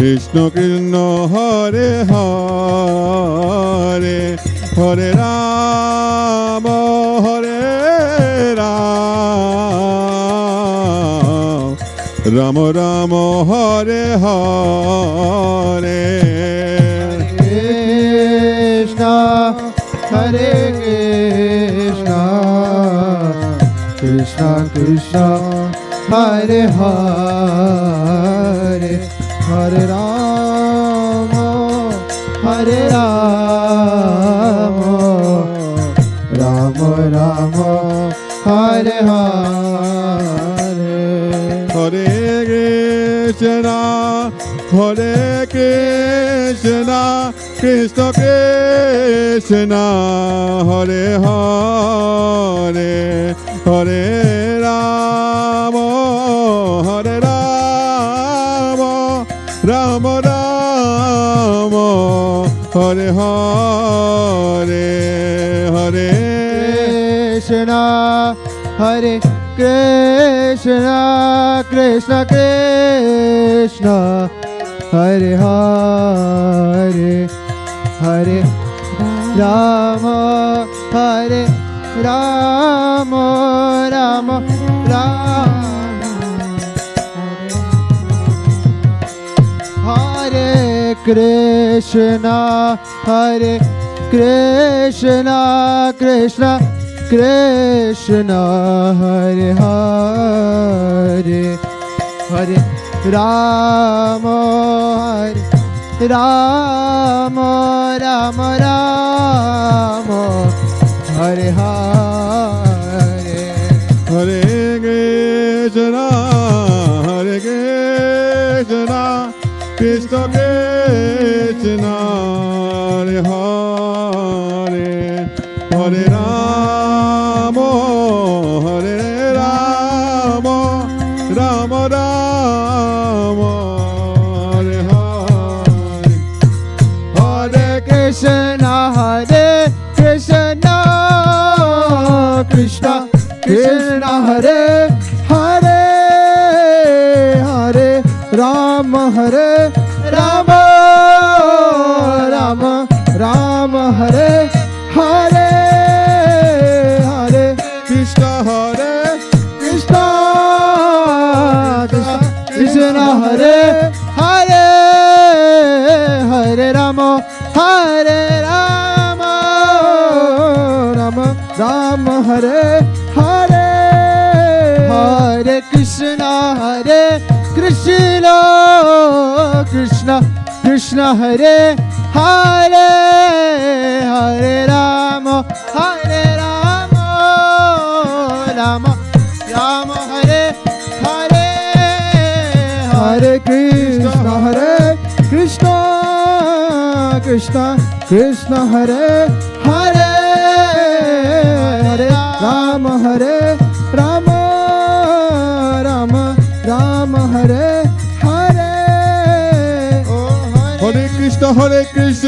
Speaker 2: Hare Krishna Krishna Krishna Hare Hare Hare Rama Hare Rama Rama Rama Hare Hare
Speaker 1: Krishna Hare Krishna Krishna Krishna Hare Hare Hare Rama Hare Rama Rama Rama Hare Hare
Speaker 2: Hare Krishna Hare Krishna Krishna Krishna Hare Hare Hare Rama Hare Rama Rama Rama Hare Hare Hare
Speaker 1: Krishna Hare Krishna Krishna Krishna Hare Hare Hare Rama Hare Rama Rama Rama Hare Krishna Hare Krishna Krishna Krishna Hare Hare Hare Rama Hare Rama Rama Rama Hare Hare
Speaker 2: Krishna, Hare Krishna, Krishna Krishna, Hare Hare, Hare Rama, Hare Rama, Rama Rama, Hare Hare.
Speaker 6: Hare Krishna, Krishna Krishna, Hare Hare, Hare Rama, Hare Rama, Rama Rama, Hare Hare, Hare
Speaker 2: Krishna Hare,
Speaker 6: Krishna, Krishna Krishna, Hare Hare, Hare Rama, Hare Rama, Rama Rama, Hare Hare, Hare Krishna, Krishna Krishna, Hare Hare, Hare Rama, Hare Rama, Rama Rama, Hare Hare, Hare Krishna, Krishna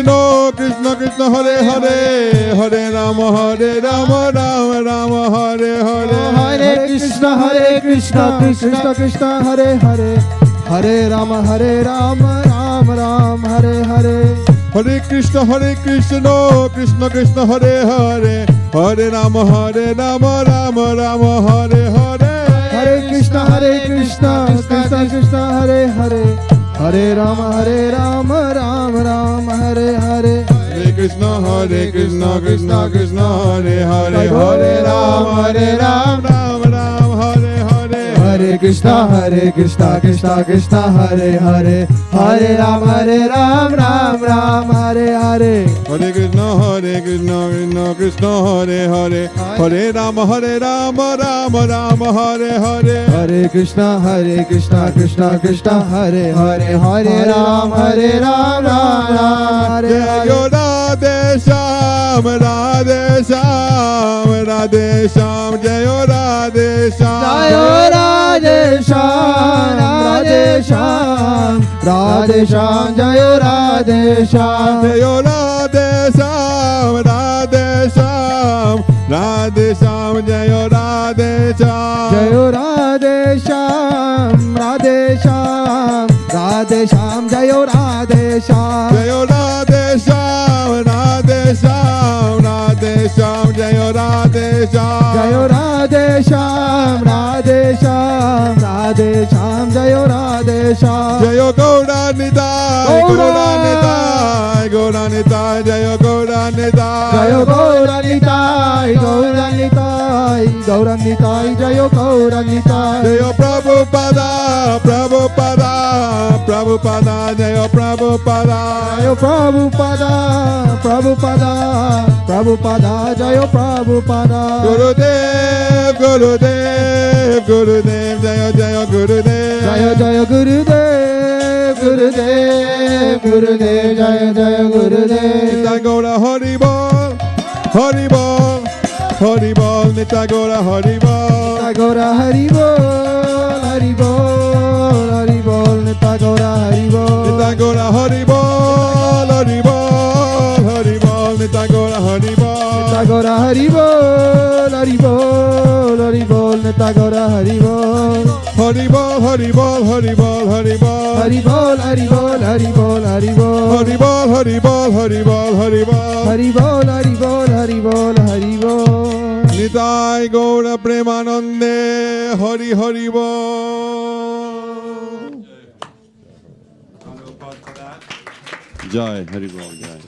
Speaker 6: Krishna, Hare Hare, Hare Rama, Hare Rama, Rama Rama, Hare Hare.
Speaker 2: Hare Krishna, Krishna Krishna, Hare Hare, Hare Rama, Rama Rama, Hare Hare.
Speaker 6: Hare Krishna, Krishna Krishna, Hare Hare, Hare Rama, Rama Rama, Hare Hare.
Speaker 2: Hare Krishna, Krishna Krishna, Hare Hare, Hare Rama, Rama Rama, Hare Hare.
Speaker 6: Hare Krishna, Krishna Krishna, Hare Hare, Hare Rama, Rama Rama, Hare Hare.
Speaker 2: Hare Krishna, Krishna Krishna, Hare Hare, Hare Rama, Rama Rama, Hare Hare.
Speaker 6: Hare Krishna, Krishna Krishna, Hare Hare, Hare Rama, Rama Hare Hare.
Speaker 2: Hare Krishna, Krishna Krishna, Hare Hare, Hare Rama, Rama Rama, Hare Hare.
Speaker 6: Hare Krishna, Krishna Krishna, Hare Hare, Hare Rama, Rama Hare
Speaker 2: Jai
Speaker 6: Hare.
Speaker 2: Radhe Shyam, Radhe Shyam, Radhe Shyam, Jai Radhe Shyam,
Speaker 6: Jayo Radhe Shyam, Radhe Shyam, Radhe Shyam, Jayo Radhe Shyam.
Speaker 2: Jai Radhe Shyam, Radhe Shyam, Radhe Shyam, Jai Radhe Shyam,
Speaker 6: Jayo Radhe Shyam, Radhe Shyam, Radhe Shyam, Jayo Radhe Shyam.
Speaker 2: Jai Radhe Shyam, Radhe Shyam, Radhe Shyam, Jai Radhe Shyam,
Speaker 6: Jayo Radhe Shyam, Radhe Shyam, Radhe Shyam, Jayo Radhe Shyam.
Speaker 2: Jayo Gaura Nitai, Gaura Nitai, Gaura Nitai, Jayo Gaura Nitai,
Speaker 6: Jayo Gauranitai, Gauranitai, Gauranitai, Jayo Gauranitai.
Speaker 2: Jayo Prabhupada, Prabhupada, Prabhupada, Jayo Prabhupada,
Speaker 6: Jayo Prabhupada, Prabhupada, Prabhupada, Jayo Prabhupada.
Speaker 2: Gurudev, Gurudev, Gurudev, Jayo Jayo Gurudev,
Speaker 6: Jayo Jayo Gurudev, Gurudev, Gurudev, Jayo Jayo Gurudev.
Speaker 2: Nitai Gaura Hari Bol, Hari Bol, Hari Bol, Nitai Gaura Hari Bol,
Speaker 6: Gaura Hari Bol, Hari Bol, Hari Bol, Nita Gaura Hari Bol.
Speaker 2: Nitai Gaura Hari Bol, Hari Bol, Hari Bol, Nitai Gaura Hari Bol,
Speaker 6: Gaura Hari Bol, Hari Bol, Hari Bol, Nita Gaura Hari Bol.
Speaker 2: Hari Bol, Hari Bol, Hari Bol, Hari Bol,
Speaker 6: Hari Bol, Hari Bol, Hari Bol, Hari Bol.
Speaker 2: Hari Bol, Hari Bol, Hari Bol, Hari Bol,
Speaker 6: Hari Bol, Hari Bol, Hari Bol, Hari Bol.
Speaker 2: Nitai Gaura Premanande, Hari Hari Bol.
Speaker 7: Jai, Hari Bol, Jai.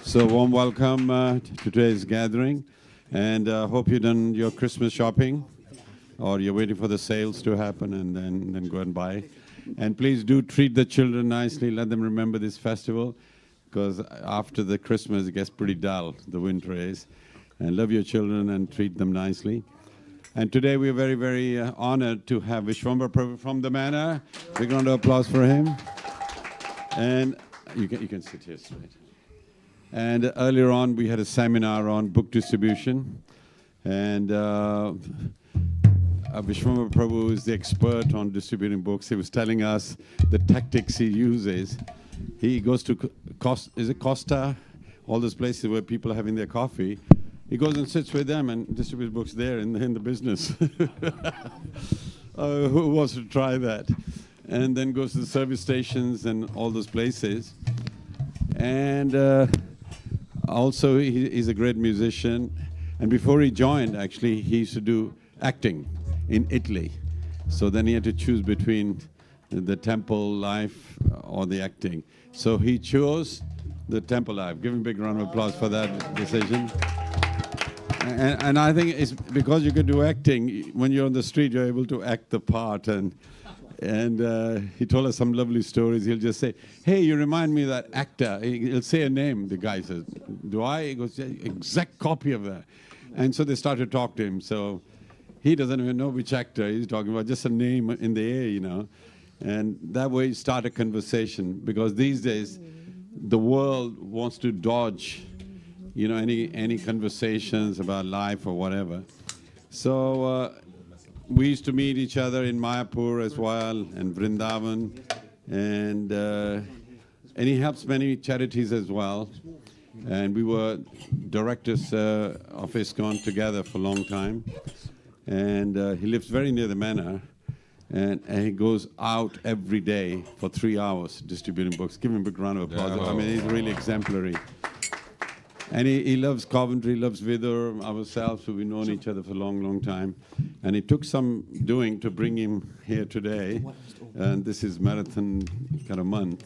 Speaker 7: So warm welcome to today's gathering, and hope you've done your Christmas shopping, or you're waiting for the sales to happen and then go and buy. And please do treat the children nicely. Let them remember this festival, because after the Christmas it gets pretty dull, the winter is. And love your children and treat them nicely. And today we are very, very honored to have Vishwambara Prabhu from the manor. Big round of applause for him. And you can sit here straight. And earlier on, we had a seminar on book distribution. And Vishwambara Prabhu is the expert on distributing books. He was telling us the tactics he uses. He goes to Costa, all those places where people are having their coffee. He goes and sits with them and distributes books there in the business. Who wants to try that? And then goes to the service stations and all those places. And also, he's a great musician. And before he joined, actually, he used to do acting in Italy. So then he had to choose between the temple life or the acting. So he chose the temple life. Give him a big round of applause for that decision. And I think it's because you can do acting, when you're on the street, you're able to act the part. And he told us some lovely stories. He'll just say, hey, you remind me of that actor. He'll say a name. The guy says, do I? He goes, yeah, exact copy of that. And so they start to talk to him. So he doesn't even know which actor he's talking about, just a name in the air, you know. And that way you start a conversation. Because these days, the world wants to dodge you know, any conversations about life or whatever. So we used to meet each other in Mayapur as well, and Vrindavan, and he helps many charities as well. And we were directors of ISKCON together for a long time. And he lives very near the manor, and he goes out every day for 3 hours distributing books. Give him a big round of applause. I mean, he's really exemplary. And he loves Coventry, loves Vidur, ourselves, who we've known each other for a long, long time. And it took some doing to bring him here today. And this is marathon kind of month.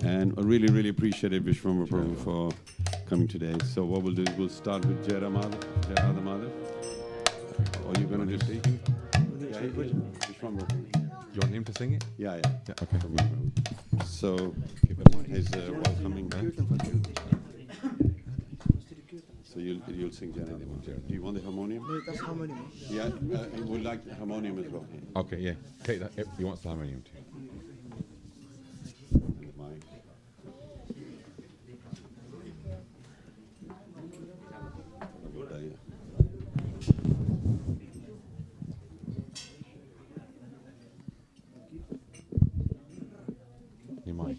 Speaker 7: And I really, really appreciate Vishwambara Prabhu for coming today. So what we'll do is we'll start with Jai Radha Madhav. Or you're going to just sing? Yeah, Vishwambara.
Speaker 2: You want him to sing it?
Speaker 7: Yeah.
Speaker 2: Okay.
Speaker 7: So he's welcoming. So you'll sing Jai Radha Madhav. Do you want the harmonium?
Speaker 4: No, that's harmonium.
Speaker 7: Yeah, he would like the harmonium as well.
Speaker 2: Okay, yeah. Take that. He wants the harmonium too. You might.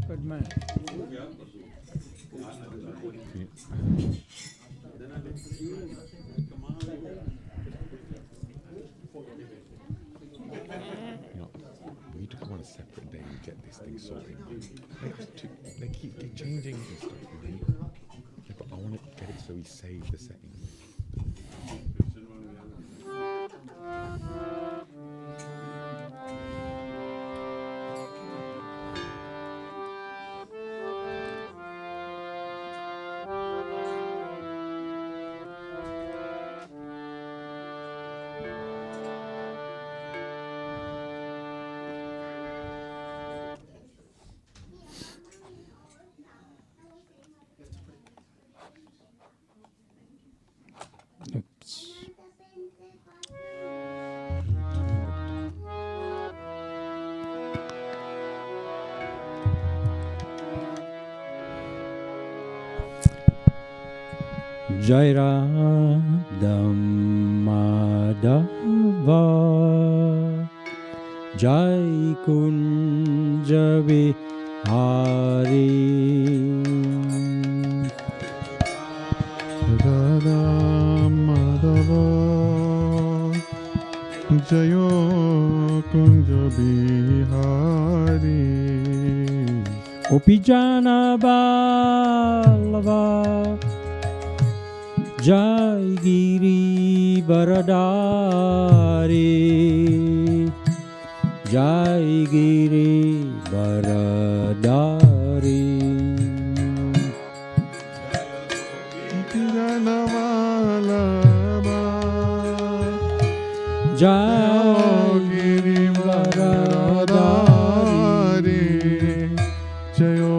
Speaker 6: Good man.
Speaker 2: You know, we need to come on a separate day and get this thing sorted. They keep changing and stuff. You know? Yeah, but I want to get it so we save the settings.
Speaker 6: Oops. Jai Radha Madhava Jai Kunja Vihari
Speaker 1: Radha Madhava Jayo Kunja Bihari
Speaker 6: Opijana Balava Jai Giri Baradari Jai Giri Baradari
Speaker 2: Vallabha
Speaker 6: Jai Girivaradari
Speaker 2: Jayo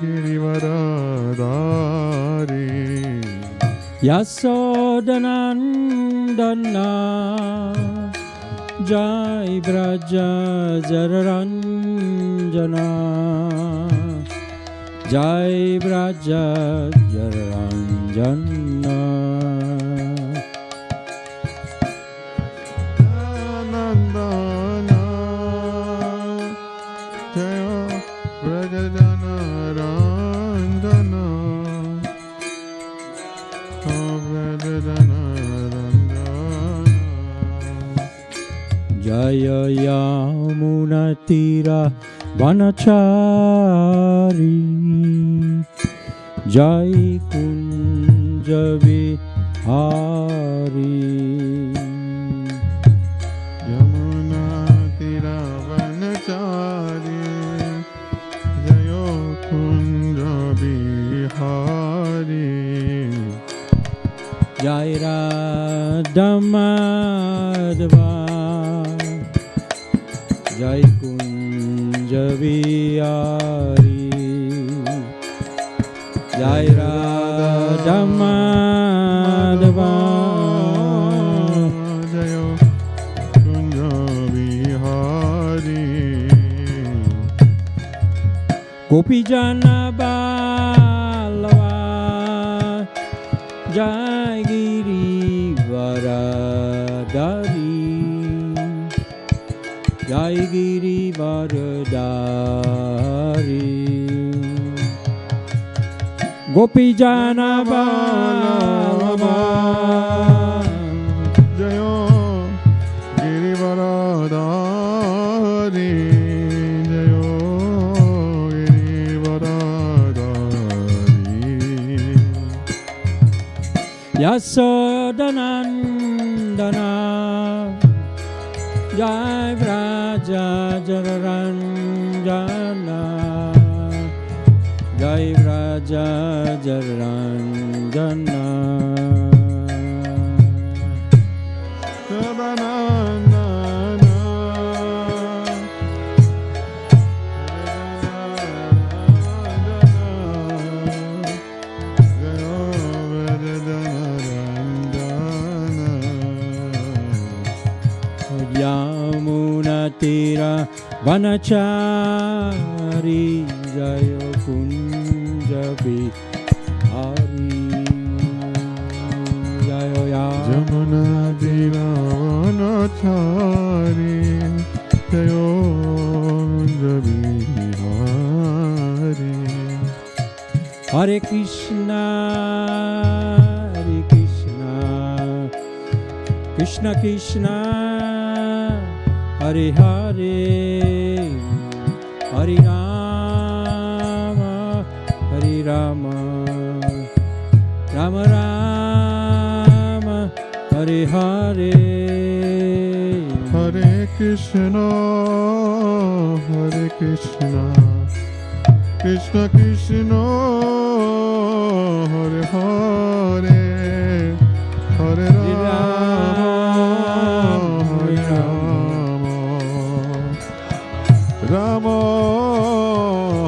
Speaker 2: Girivaradari
Speaker 6: Yasodhanandana Jai Braja Jararanjana Jai Braja Jararanjana
Speaker 2: Nandana Jayo Brajajana Randana Brajajana
Speaker 6: Jaya Yamuna Tira Vanachari Jai Kunja Vihari
Speaker 2: Yamuna Tiravanachari Jayo Kunja Bihari
Speaker 6: Jai Radha Madhava Jai Kunja Vihari Jai Radha Madhava
Speaker 2: Jayo Kunja Bihari
Speaker 6: Gopi Jana Ballava Jai Girivaradari Jai Girivaradari Gopi Jana Ballava
Speaker 2: Jayo Girivaradari Jayo Girivaradari
Speaker 6: Yasodhanandana Jai Vraja Jararanjana Jai Vraja Jararanjana
Speaker 2: Sadanandana Jayo Brajajana
Speaker 6: Yamuna Tira Vanachari Jayo Kunja Bihari Jayo
Speaker 2: Jamuna Divanachari Jayo Bihari
Speaker 6: Hare Krishna Hare Krishna Krishna Krishna Hare Hare Hare Rama Hare Rama Rama Rama Hare Hare
Speaker 2: Hare Krishna Hare Krishna Krishna Krishna Hare Hare Hare Rama Hare Rama Rama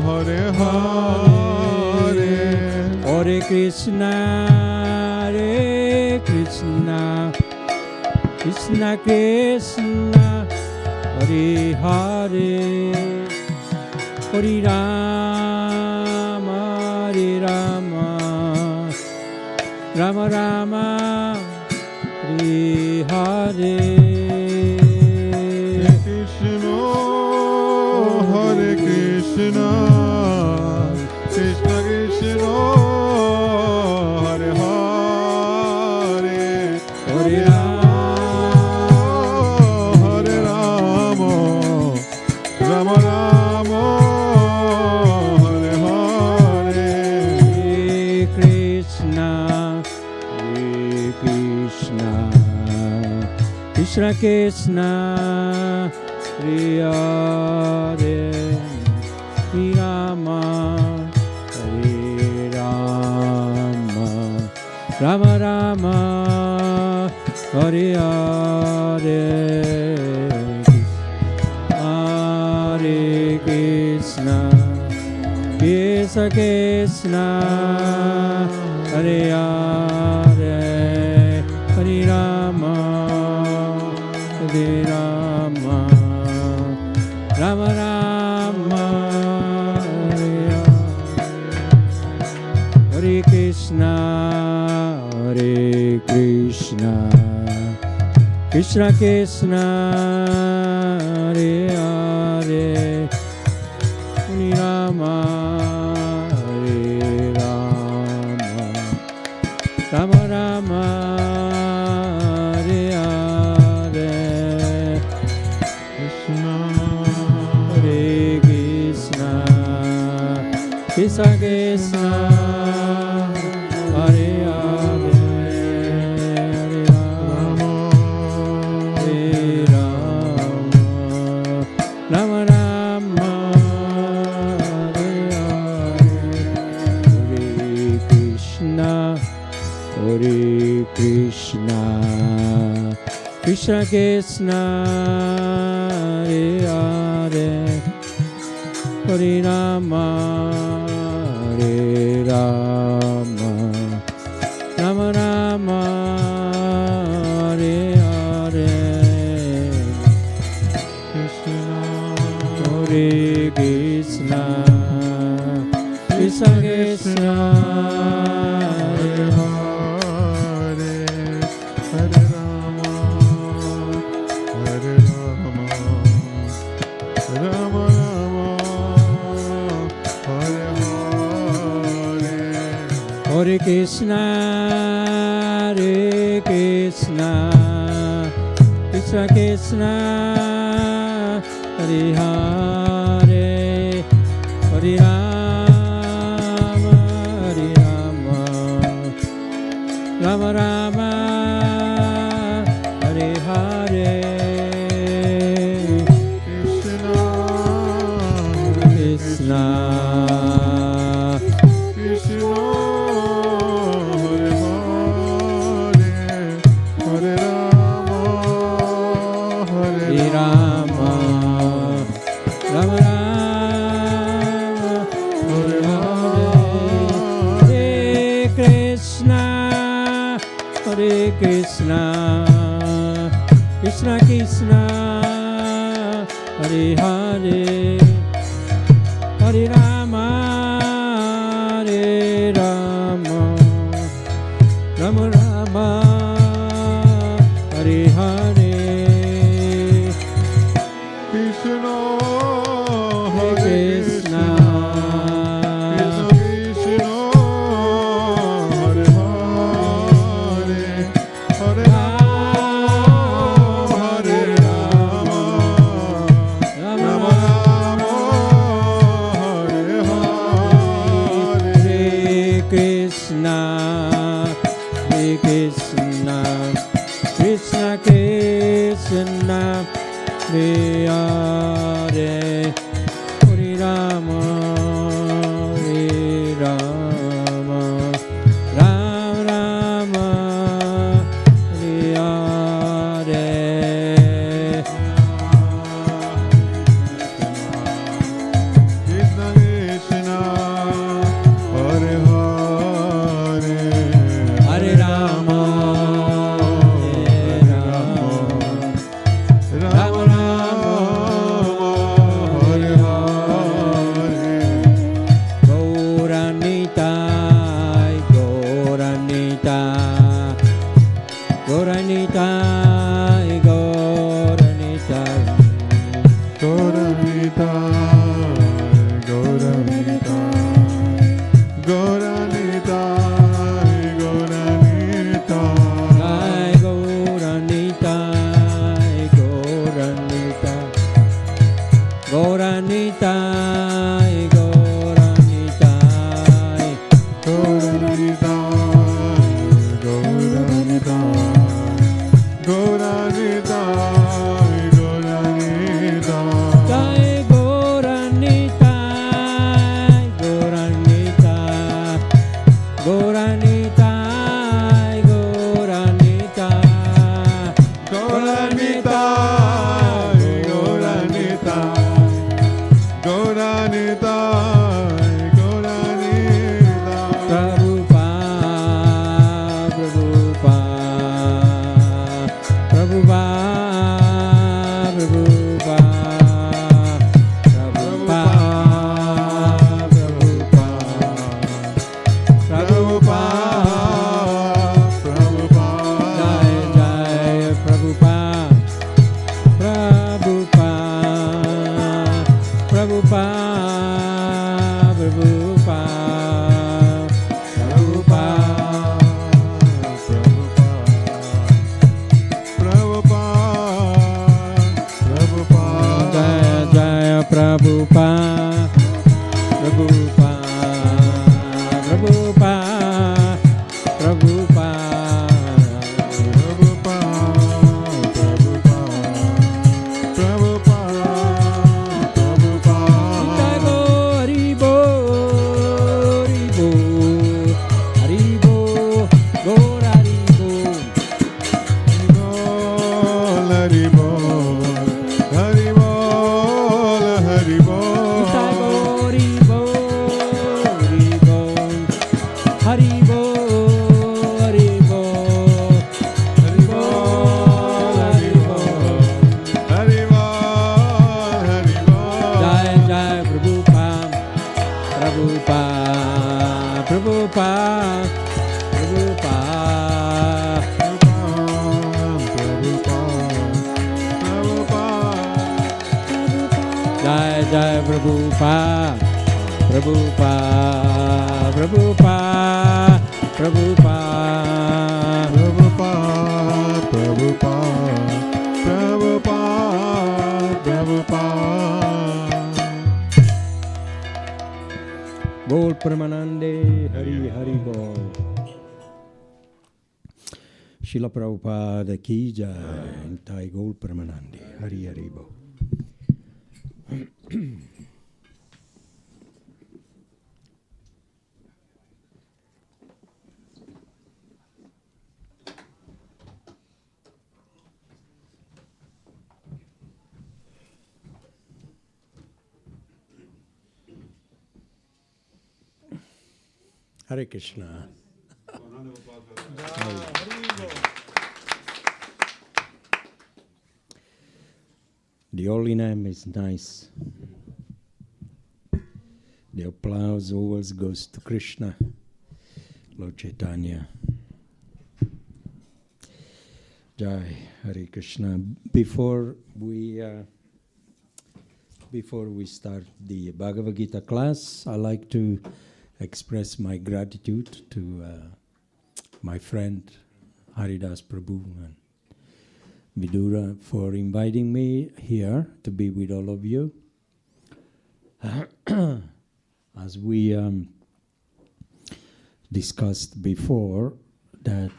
Speaker 2: Hare Hare
Speaker 6: Hare Krishna Hare Krishna Krishna Krishna Hare Hare Hare Rama Hare Rama Rama Rama Hare Hare
Speaker 2: Krishna Hare Krishna Krishna Krishna Hare Hare
Speaker 6: Hare
Speaker 2: Hare Rama Rama Rama Hare Hare
Speaker 6: Hare Krishna Krishna Krishna Hare Hare Rama Hare Rama
Speaker 1: Rama Rama Hare Hare Hare Krishna Krishna Krishna Hare Hare Hare Rama Hare Rama Rama Rama Hare Krishna Hare Krishna Krishna Krishna Hare Hare Hare Rama Hare Rama Rama Rama Hare Hare Krishna Hare Krishna Krishna Krishna Hare Hare Hare Rama Hare Rama Rama Rama Hare Krishna Krishna Krishna Hare Hare Hare Rama Hare Rama Rama Rama Hare Hare Hare Krishna Krishna Krishna Hare Krishna, Hare Krishna, Krishna Krishna, Hare Hare, Hare Rama, Hare Rama, Rama Rama, Hare Hare, Krishna, Krishna. Krishna, Krishna Krishna, Hare Hare, Hare Rama, Hare Rama, Rama Rama, Hare Hare, Krishna, Hare Krishna.
Speaker 2: Gauranita
Speaker 1: Prabhupada, Prabhupada, Prabhupada,
Speaker 2: Prabhupada, Prabhupada, Prabhupada, Prabhupada.
Speaker 1: Bol Pramanande, Hari Hari Bol. Srila Prabhupada ki jai, Thai Gol Pramanande, Hari Hari Bol. Hare Krishna. The holy name is nice. The applause always goes to Krishna, Lord Chaitanya. Jai, Hare Krishna. Before we start the Bhagavad Gita class, I like to express my gratitude to my friend Haridas Prabhu and Vidura for inviting me here to be with all of you. As we discussed before, that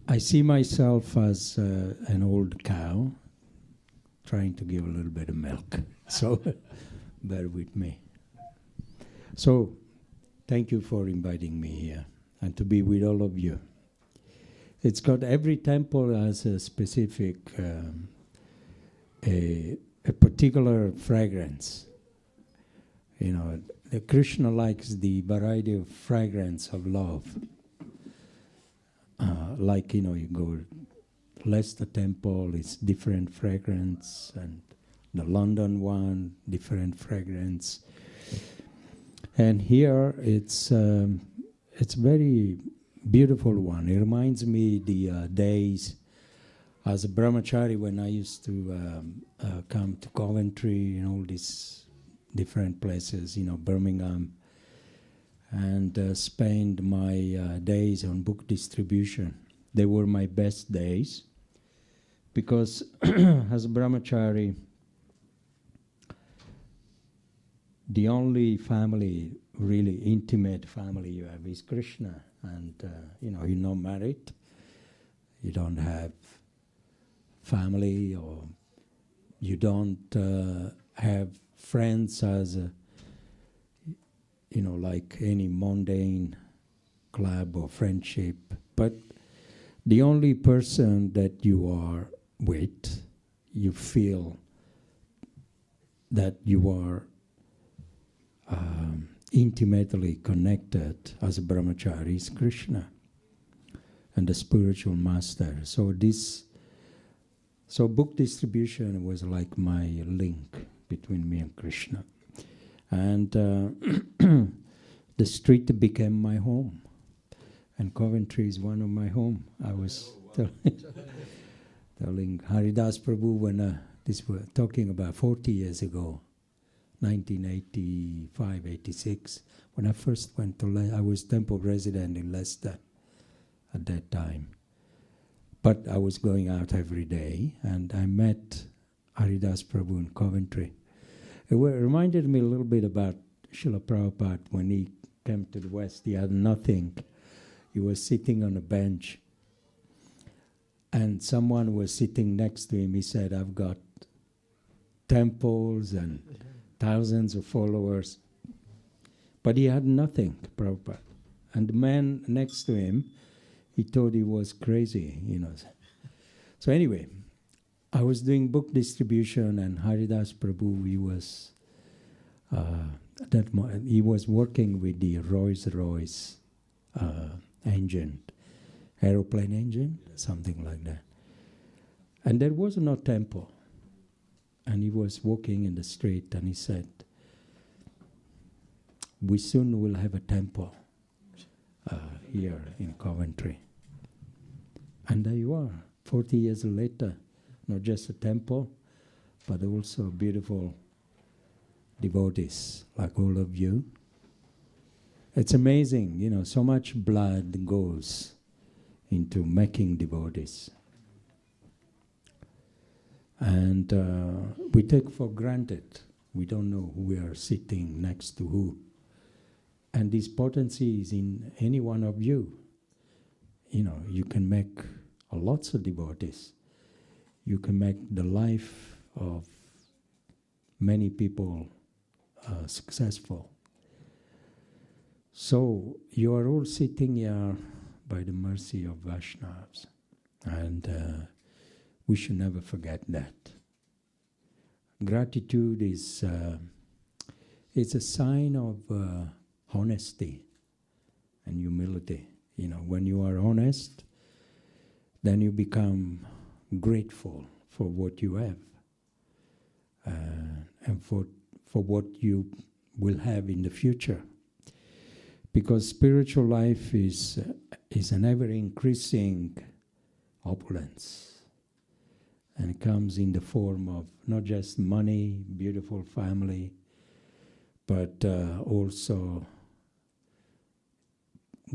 Speaker 1: I see myself as an old cow trying to give a little bit of milk. So bear with me. So thank you for inviting me here and to be with all of you. It's got every temple has a specific, a particular fragrance. You know, the Krishna likes the variety of fragrance of love. Like, you know, you go Leicester Temple, it's different fragrance, and the London one, different fragrance. And here it's very beautiful one. It reminds me the days as a brahmachari when I used to come to Coventry and all these different places, you know, Birmingham, and spend my days on book distribution. They were my best days because as a brahmachari, the only family, really intimate family you have is Krishna. And, you know, you're not married, you don't have family, or you don't have friends as a, you know, like any mundane club or friendship. But the only person that you are with, you feel that you are intimately connected as a brahmachari is Krishna and the spiritual master. So book distribution was like my link between me and Krishna. And the street became my home. And Coventry is one of my home. I was telling Haridas Prabhu when this was talking about 40 years ago, 1985, 86, when I first went to Leicester. I was temple resident in Leicester at that time. But I was going out every day, and I met Haridas Prabhu in Coventry. It reminded me a little bit about Srila Prabhupada when he came to the West. He had nothing. He was sitting on a bench, and someone was sitting next to him. He said, I've got temples and thousands of followers. But he had nothing, Prabhupada. And the man next to him, he thought he was crazy, you know. So anyway, I was doing book distribution, and Haridas Prabhu, he was he was working with the Rolls-Royce engine, aeroplane engine, something like that. And there was no temple. And he was walking in the street, and he said, we soon will have a temple here in Coventry. And there you are, 40 years later, not just a temple, but also beautiful devotees like all of you. It's amazing, you know, so much blood goes into making devotees. And we take for granted. We don't know who we are sitting next to who. And this potency is in any one of you. You know, you can make lots of devotees. You can make the life of many people successful. So you are all sitting here by the mercy of Vaishnavas. And we should never forget that. Gratitude is it's a sign of honesty and humility. You know, when you are honest, then you become grateful for what you have and for what you will have in the future. Because spiritual life is an ever-increasing opulence. And it comes in the form of not just money, beautiful family, but also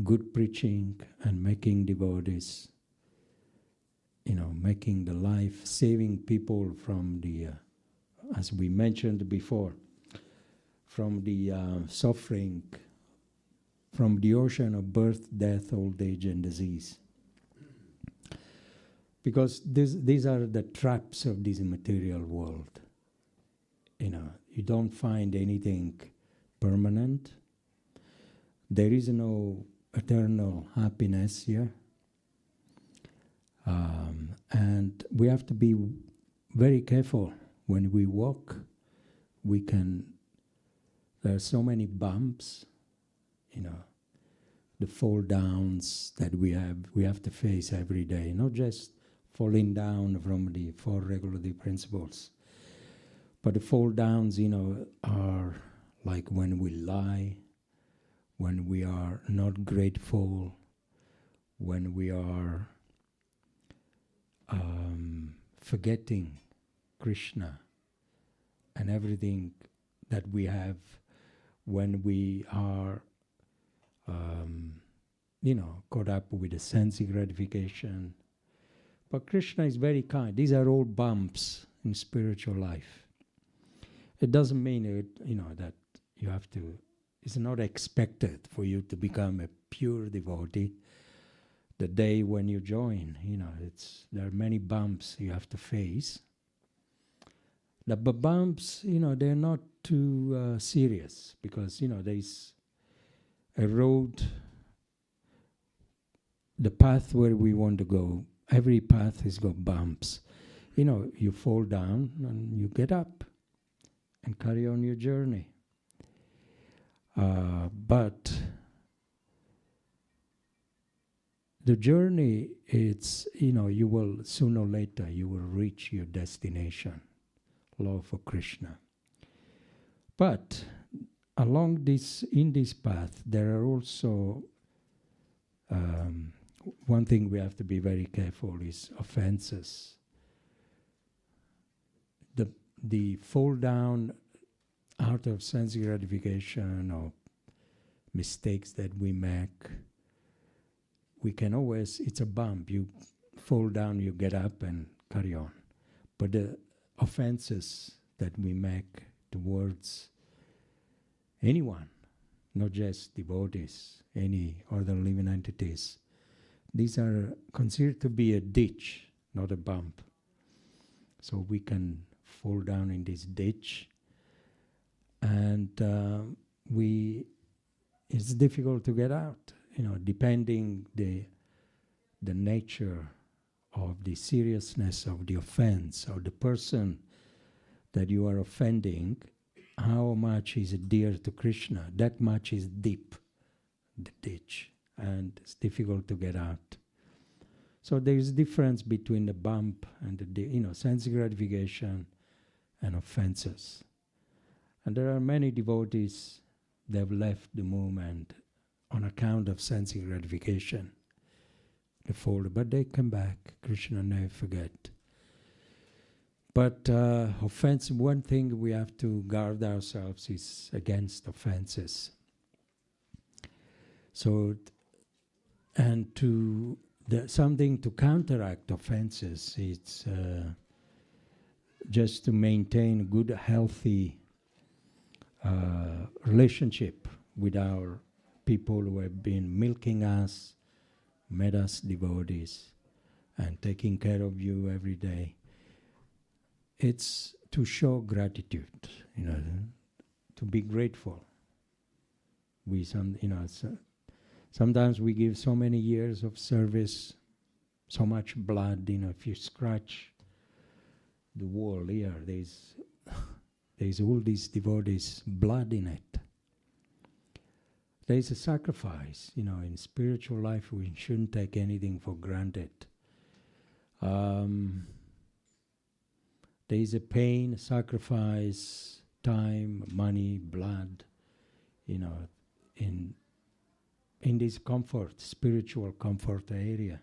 Speaker 1: good preaching and making devotees, you know, making the life, saving people from the, as we mentioned before, from the suffering, from the ocean of birth, death, old age, and disease. Because these are the traps of this material world. You know, you don't find anything permanent. There is no eternal happiness here. And we have to be very careful when we walk. There are so many bumps, you know, the fall downs that we have to face every day, not just falling down from the four regulative principles. But the fall downs, you know, are like when we lie, when we are not grateful, when we are forgetting Krishna and everything that we have, when we are, you know, caught up with the sense gratification. But Krishna is very kind. These are all bumps in spiritual life. It doesn't mean you know, that you have to. It's not expected for you to become a pure devotee the day when you join. You know, there are many bumps you have to face. The bumps, you know, they're not too serious because, you know, there is a road, the path where we want to go. Every path has got bumps. You know, you fall down and you get up and carry on your journey. But the journey, it's, you know, you will sooner or later, you will reach your destination, love for Krishna. But along in this path, there are also one thing we have to be very careful is offenses. The fall down out of sense gratification or mistakes that we make, we can always, it's a bump. You fall down, you get up and carry on. But the offenses that we make towards anyone, not just devotees, any other living entities, these are considered to be a ditch, not a bump. So we can fall down in this ditch, and it's difficult to get out. You know, depending the nature of the seriousness of the offense or the person that you are offending, how much is it dear to Krishna, that much is deep, the ditch, and it's difficult to get out. So there is difference between the bump and the sense gratification and offenses. And there are many devotees that have left the movement on account of sense gratification. They fall, but they come back. Krishna never forget. But offense, one thing we have to guard ourselves is against offenses. So, and to something to counteract offenses, it's just to maintain good, healthy relationship with our people who have been milking us, made us devotees, and taking care of you every day. It's to show gratitude, to be grateful. We sometimes we give so many years of service, so much blood. If you scratch the wall here, there's all these devotees' blood in it. There's a sacrifice, in spiritual life. We shouldn't take anything for granted. There's a pain, sacrifice, time, money, blood, in this comfort, spiritual comfort area.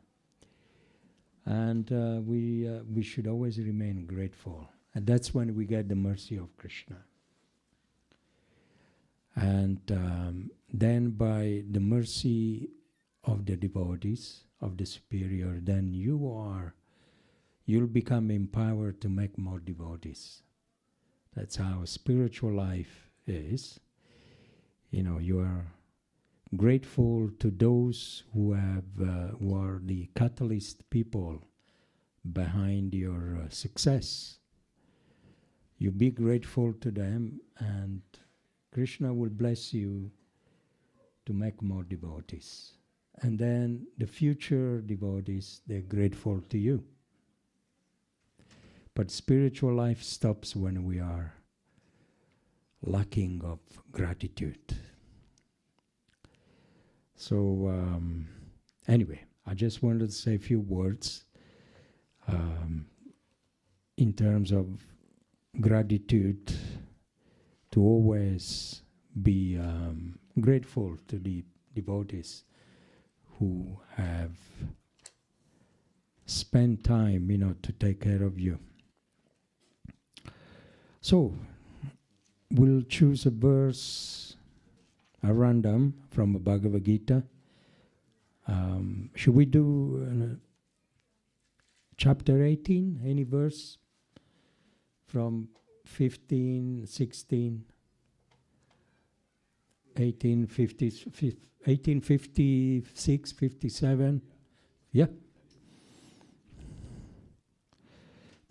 Speaker 1: And we should always remain grateful. And that's when we get the mercy of Krishna. And then by the mercy of the devotees, of the superior, then you'll become empowered to make more devotees. That's how spiritual life is. You are grateful to those who are the catalyst people behind your success. You be grateful to them, and Krishna will bless you to make more devotees. And then the future devotees, they're grateful to you. But spiritual life stops when we are lacking of gratitude. So anyway, I just wanted to say a few words in terms of gratitude, to always be grateful to the devotees who have spent time, to take care of you. So, we'll choose a verse at random from Bhagavad Gita. Should we do chapter 18? Any verse from 15, 16, 1856, 57? Yeah.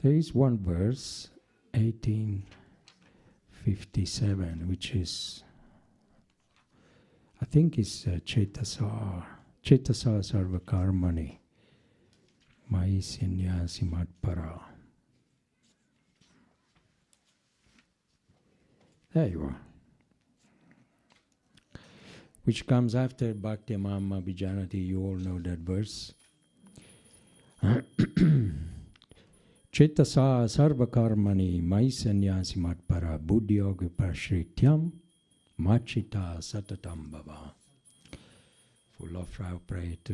Speaker 1: There is one verse, 1857, which is, I think is Chetasa Sarvakarmani, Mai Sannyasi Matpara. There you are. Which comes after Bhakti Mamma Bijanati. You all know that verse. Chetasa sarvakarmani mai sannyasi matpara buddhyoga prashrityam machita satatam bhava. Full of love, pray to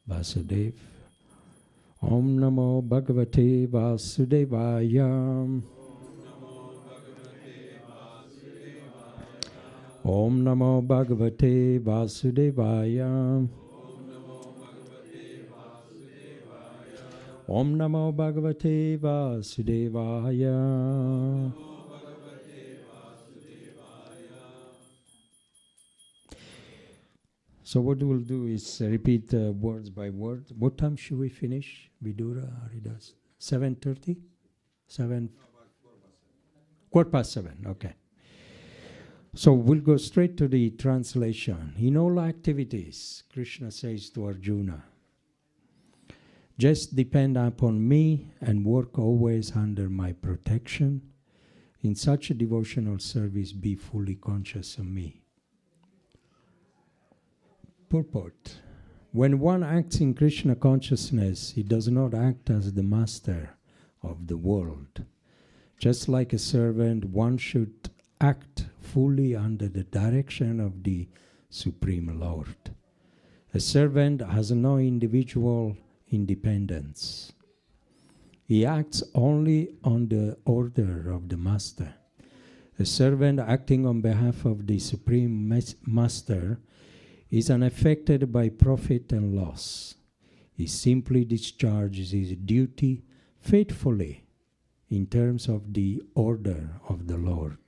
Speaker 1: Vasudev. Om Namo Bhagavate Vasudevaya. Om Namo Bhagavate Vasudevaya. Om Namo Bhagavate Vasudevaya. So what we'll do is repeat words by word. What time should we finish? Vidura Haridas? 7:30? 7? 7:15, okay. So we'll go straight to the translation. In all activities, Krishna says to Arjuna, just depend upon me and work always under my protection. In such a devotional service, be fully conscious of me. Purport. When one acts in Krishna consciousness, he does not act as the master of the world. Just like a servant, one should act fully under the direction of the Supreme Lord. A servant has no individual independence. He acts only on the order of the master. A servant acting on behalf of the supreme master is unaffected by profit and loss. He simply discharges his duty faithfully in terms of the order of the Lord.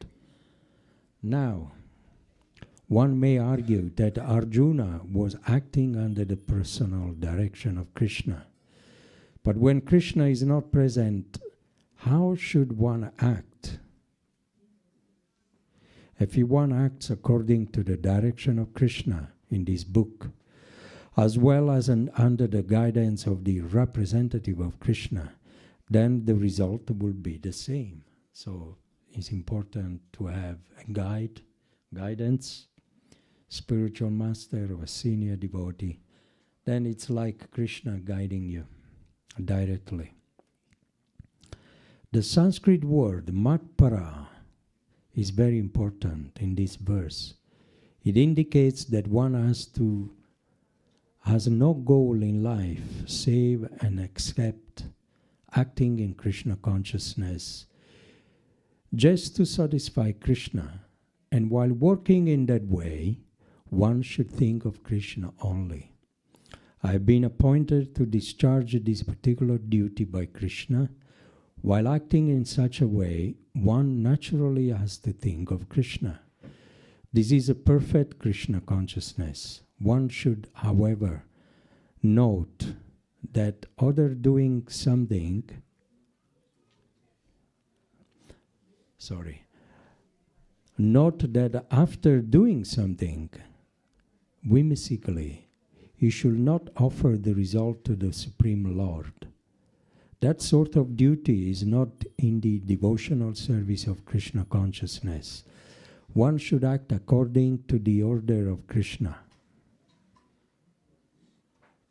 Speaker 1: Now, one may argue that Arjuna was acting under the personal direction of Krishna. But when Krishna is not present, how should one act? If one acts according to the direction of Krishna in this book, as well as under the guidance of the representative of Krishna, then the result will be the same. So it's important to have a guidance, spiritual master or a senior devotee. Then it's like Krishna guiding you directly. The Sanskrit word matpara is very important in this verse. It indicates that one has no goal in life save and except acting in Krishna consciousness just to satisfy Krishna. And while working in that way, one should think of Krishna only. I have been appointed to discharge this particular duty by Krishna. While acting in such a way, one naturally has to think of Krishna. This is a perfect Krishna consciousness. One should, however, note that after doing something, whimsically, he should not offer the result to the Supreme Lord. That sort of duty is not in the devotional service of Krishna consciousness. One should act according to the order of Krishna.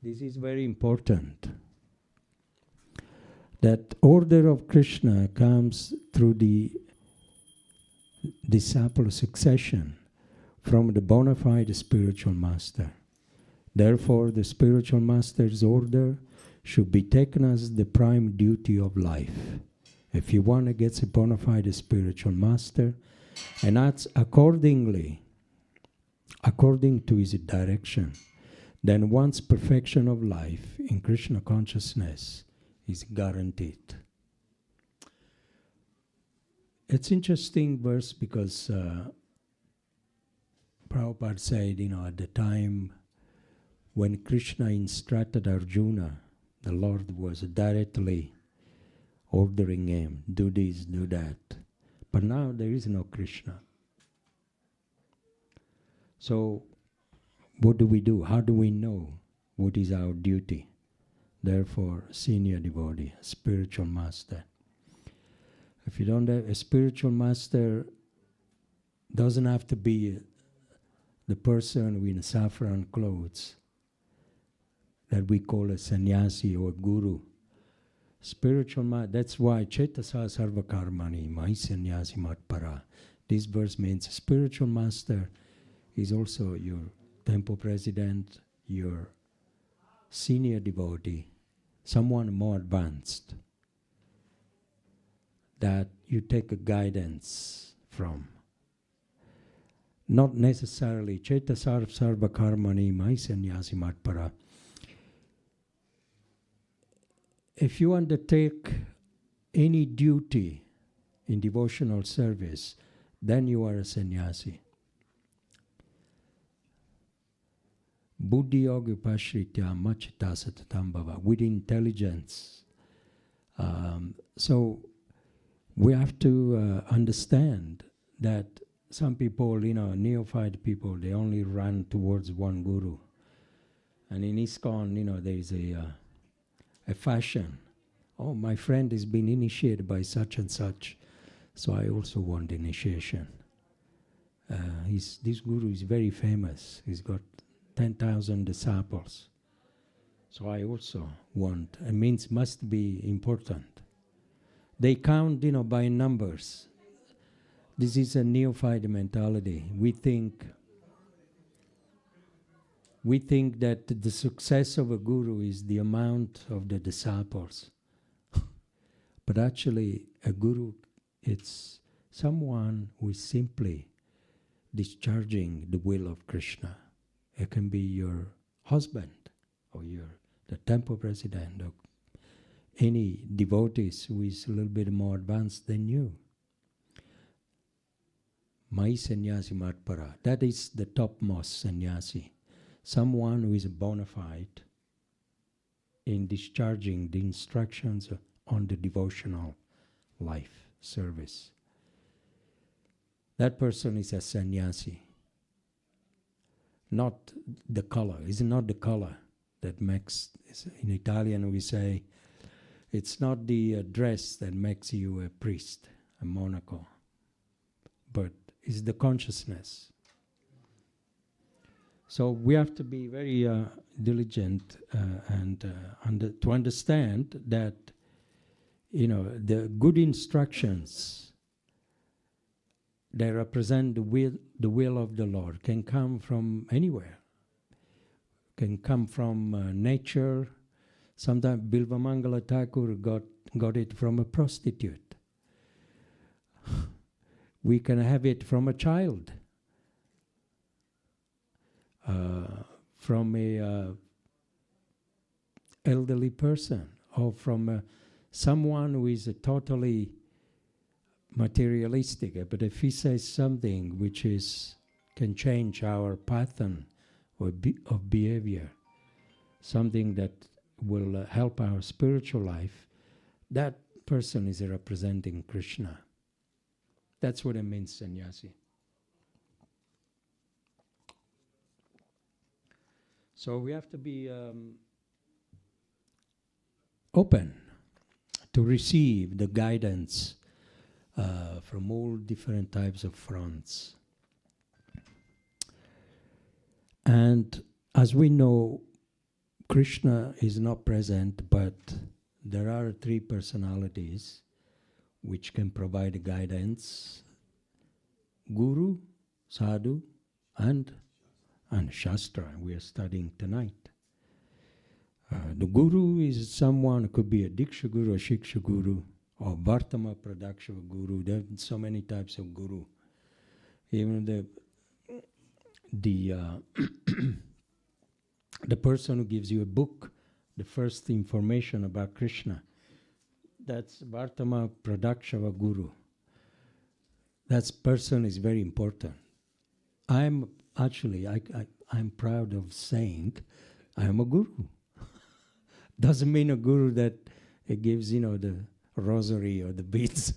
Speaker 1: This is very important. That order of Krishna comes through the disciple succession from the bona fide spiritual master. Therefore, the spiritual master's order should be taken as the prime duty of life. If one gets a bona fide spiritual master and acts according to his direction, then one's perfection of life in Krishna consciousness is guaranteed. It's interesting verse because Prabhupada said, at the time when Krishna instructed Arjuna, the Lord was directly ordering him, do this, do that. But now there is no Krishna. So what do we do? How do we know what is our duty? Therefore, senior devotee, spiritual master. If you don't have a spiritual master, doesn't have to be the person with saffron clothes that we call a sannyasi or a guru. Spiritual master, that's why Chetasa Sarva Karmani, Mai Sannyasi Matpara. This verse means spiritual master is also your temple president, your senior devotee, someone more advanced that you take a guidance from. Not necessarily Chetasar Sarva Karmani Mai Sannyasi Matpara. If you undertake any duty in devotional service, then you are a sannyasi. Buddhi yoga upashritya machita satatam bhava, with intelligence. So we have to understand that some people, neophyte people, they only run towards one guru. And in ISKCON, there is a fashion. Oh, my friend has been initiated by such and such, so I also want initiation. This guru is very famous. He's got 10,000 disciples. So I also want. It means must be important. They count, by numbers. This is a neophyte mentality. We think that the success of a guru is the amount of the disciples. But actually, a guru, it's someone who is simply discharging the will of Krishna. It can be your husband, or the temple president, or any devotees who is a little bit more advanced than you. Mai sannyasi matpara, that is the topmost sannyasi. Someone who is bona fide in discharging the instructions on the devotional life service. That person is a sannyasi. Not the color. It's not the color that makes, in Italian we say, it's not the dress that makes you a priest, a monaco, but it's the consciousness. So we have to be very diligent and to understand that, the good instructions that represent the will of the Lord can come from anywhere. Can come from nature. Sometimes Bilvamangala Thakur got it from a prostitute. We can have it from a child, from a elderly person, or from someone who is totally materialistic. But if he says something which can change our pattern of behavior, something that will help our spiritual life, that person is representing Krishna. That's what it means, sannyasi. So we have to be open to receive the guidance from all different types of fronts. And as we know, Krishna is not present, but there are three personalities which can provide guidance: Guru, Sadhu, and Shastra. We are studying tonight. The Guru is someone who could be a Diksha Guru, a Shiksha Guru, or Vartama Pradakshava Guru. There are so many types of Guru. Even the person who gives you a book, the first information about Krishna, that's Vartama Pradakshava Guru. That person is very important. I'm proud of saying I am a guru. Doesn't mean a guru that gives, the rosary or the beads.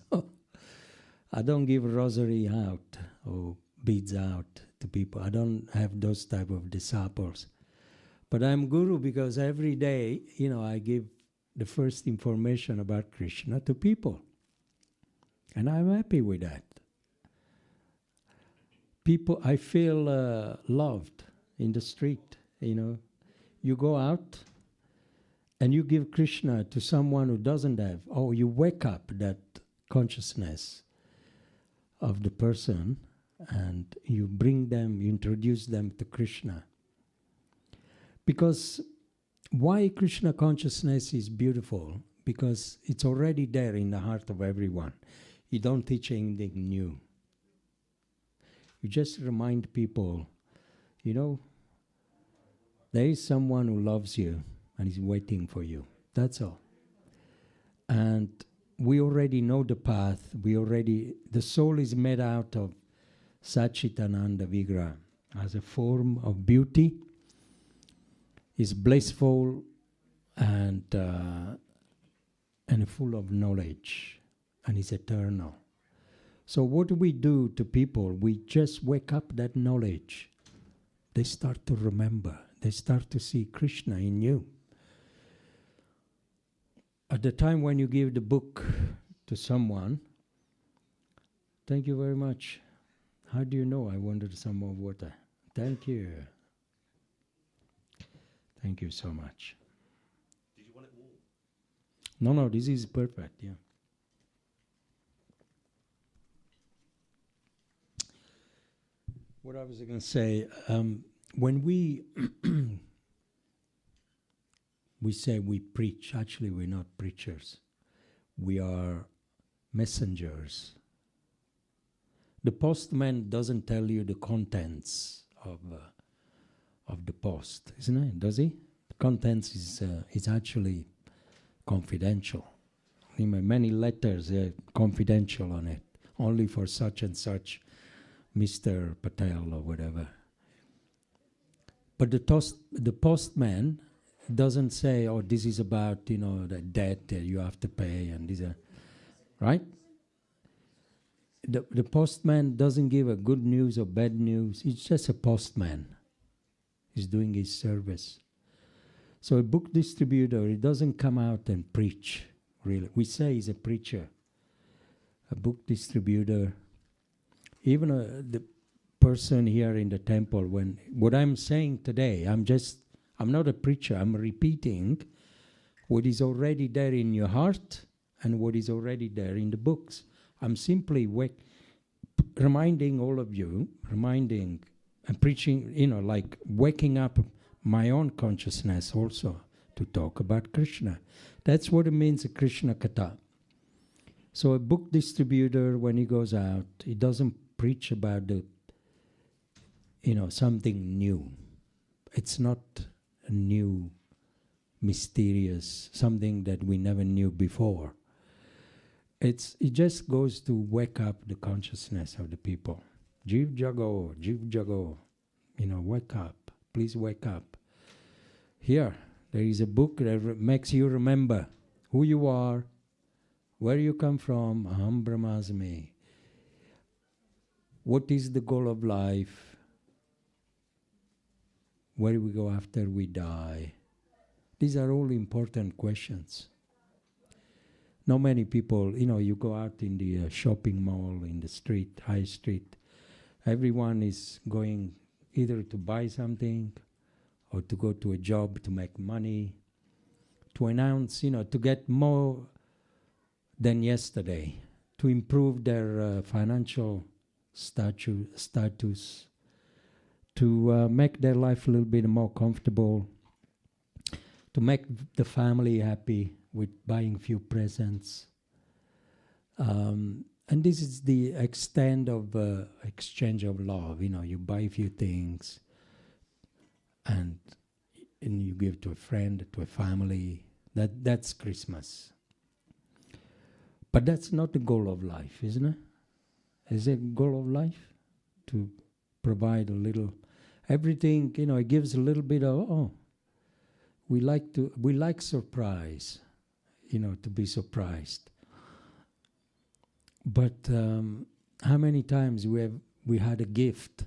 Speaker 1: I don't give rosary out or beads out to people. I don't have those type of disciples. But I'm guru because every day, I give the first information about Krishna to people. And I'm happy with that. People, I feel loved in the street, You go out and you give Krishna to someone who doesn't have, or you wake up that consciousness of the person and you introduce them to Krishna. Because why Krishna consciousness is beautiful? Because it's already there in the heart of everyone. You don't teach anything new. You just remind people, there is someone who loves you and is waiting for you. That's all. And we already know the path. The soul is made out of Satchitananda Vigraha as a form of beauty, is blissful and full of knowledge, and is eternal. So what do we do to people? We just wake up that knowledge. They start to remember. They start to see Krishna in you. At the time when you give the book to someone, thank you very much. How do you know I wanted some more water? Thank you. Thank you so much.
Speaker 8: Did you want it warm?
Speaker 1: No, this is perfect, yeah. What I was going to say, when we say we preach, actually we're not preachers. We are messengers. The postman doesn't tell you the contents of the post, isn't it? Does he? The contents is actually confidential. Many letters are confidential on it, only for such and such Mr. Patel or whatever. But the postman doesn't say, oh, this is about, the debt that you have to pay, and these are, right? The postman doesn't give a good news or bad news. He's just a postman. He's doing his service. So a book distributor, he doesn't come out and preach, really. We say he's a preacher. A book distributor, even the person here in the temple, what I'm saying today, I'm not a preacher. I'm repeating what is already there in your heart and what is already there in the books. I'm simply reminding all of you, and preaching, like waking up my own consciousness also to talk about Krishna. That's what it means, a Krishna Katha. So a book distributor, when he goes out, he doesn't preach about something new. It's not a new, mysterious, something that we never knew before. It just goes to wake up the consciousness of the people. Jiv Jago, wake up. Please wake up. Here, there is a book that makes you remember who you are, where you come from, Aham Brahmasmi. What is the goal of life? Where do we go after we die? These are all important questions. Not many people, you go out in the shopping mall, in the street, high street, everyone is going either to buy something or to go to a job to make money, to announce, to get more than yesterday, to improve their financial status, to make their life a little bit more comfortable, to make the family happy with buying few presents. And this is the extent of exchange of love. You buy a few things and you give to a friend, to a family. That's Christmas. But that's not the goal of life, isn't it? Is it the goal of life? To provide a little, everything, it gives a little bit of, we like surprise, to be surprised. But how many times we had a gift,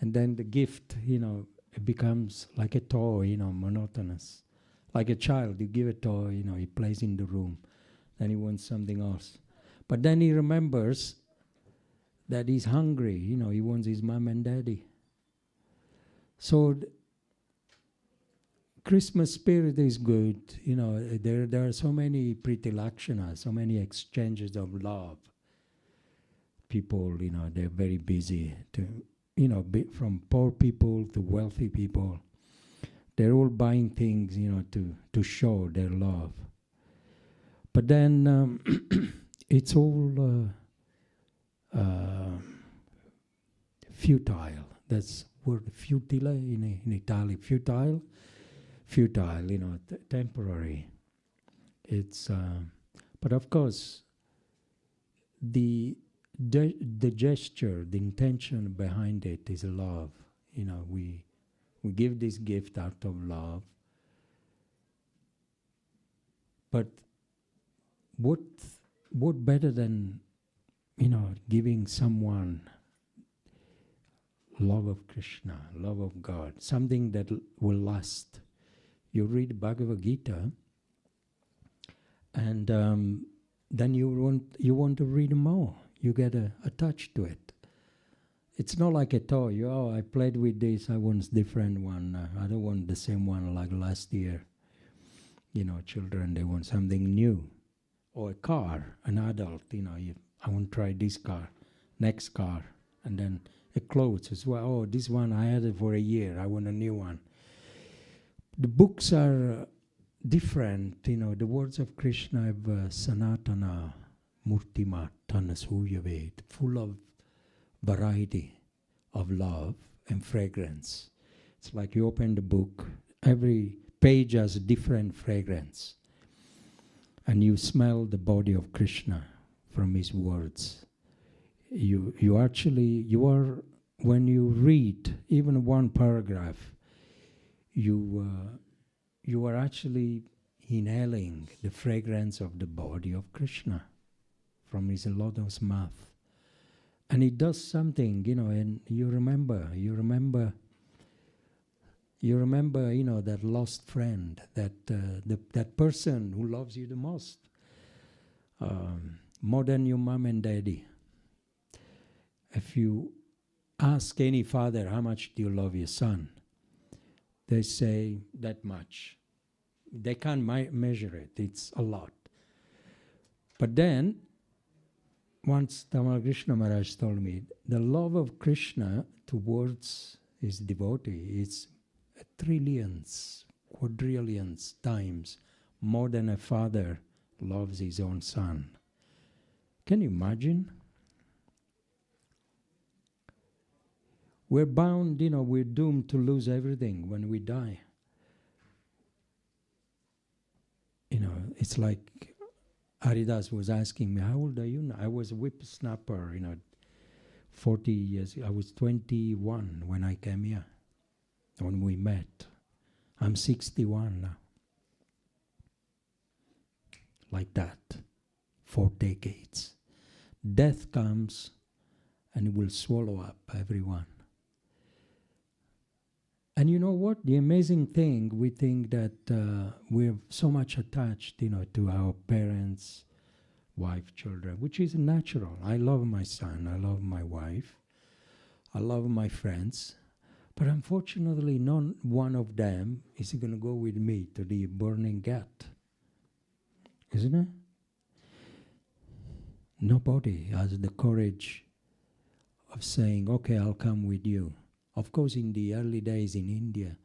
Speaker 1: and then the gift, it becomes like a toy, monotonous. Like a child, you give a toy, he plays in the room, then he wants something else. But then he remembers that he's hungry, he wants his mom and daddy. So Christmas spirit is good, there are so many priti lakshanas, so many exchanges of love. People, they're very busy to, from poor people to wealthy people. They're all buying things, to show their love. But then it's all futile. That's word futile in Italian. Futile, temporary. It's, but of course, the gesture, the intention behind it is love. We give this gift out of love. But what better than, giving someone love of Krishna, love of God, something that will last. You read Bhagavad Gita, and then you want to read more. You get attached to it. It's not like a toy. I played with this, I want a different one. I don't want the same one like last year. Children, they want something new. Or a car, an adult, I want to try this car, next car. And then a clothes as well. This one, I had it for a year, I want a new one. The books are different. The words of Krishna have Sanatana Murtima Tanasuyave, full of variety of love and fragrance. It's like you open the book, every page has a different fragrance. And you smell the body of Krishna from his words. You are, when you read even one paragraph, you are actually inhaling the fragrance of the body of Krishna from his lotus mouth. And it does something, and you remember, that lost friend, that person who loves you the most, more than your mom and daddy. If you ask any father, how much do you love your son? They say that much. They can't measure it. It's a lot. But then, once Tamal Krishna Maharaj told me, the love of Krishna towards his devotee is trillions, quadrillions times more than a father loves his own son. Can you imagine? We're bound, we're doomed to lose everything when we die. It's like Haridas was asking me, how old are you now? I was a whippersnapper, 40 years. I was 21 when I came here, when we met. I'm 61 now. Like that, 4 decades. Death comes and it will swallow up everyone. And you know what? The amazing thing, we think that we're so much attached, to our parents, wife, children, which is natural. I love my son, I love my wife, I love my friends, but unfortunately, not one of them is going to go with me to the burning ghat. Isn't it? Nobody has the courage of saying, okay, I'll come with you. Of course, in the early days in India,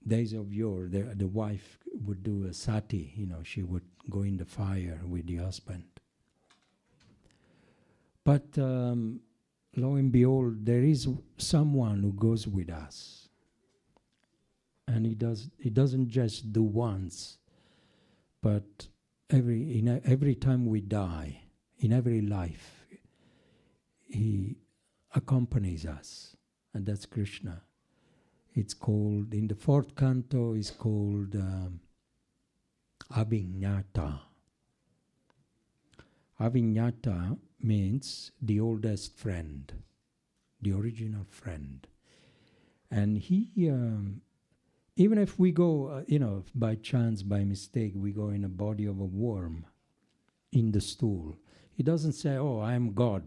Speaker 1: days of yore, the wife would do a sati, she would go in the fire with the husband. But lo and behold, there is someone who goes with us. And he doesn't just do once, but every time we die, in every life, he accompanies us, and that's Krishna. It's called, in the 4th canto, is called Avignata. Avignata means the oldest friend, the original friend. And he, even if we go, by chance, by mistake, we go in the body of a worm, in the stool, he doesn't say, oh, I'm God.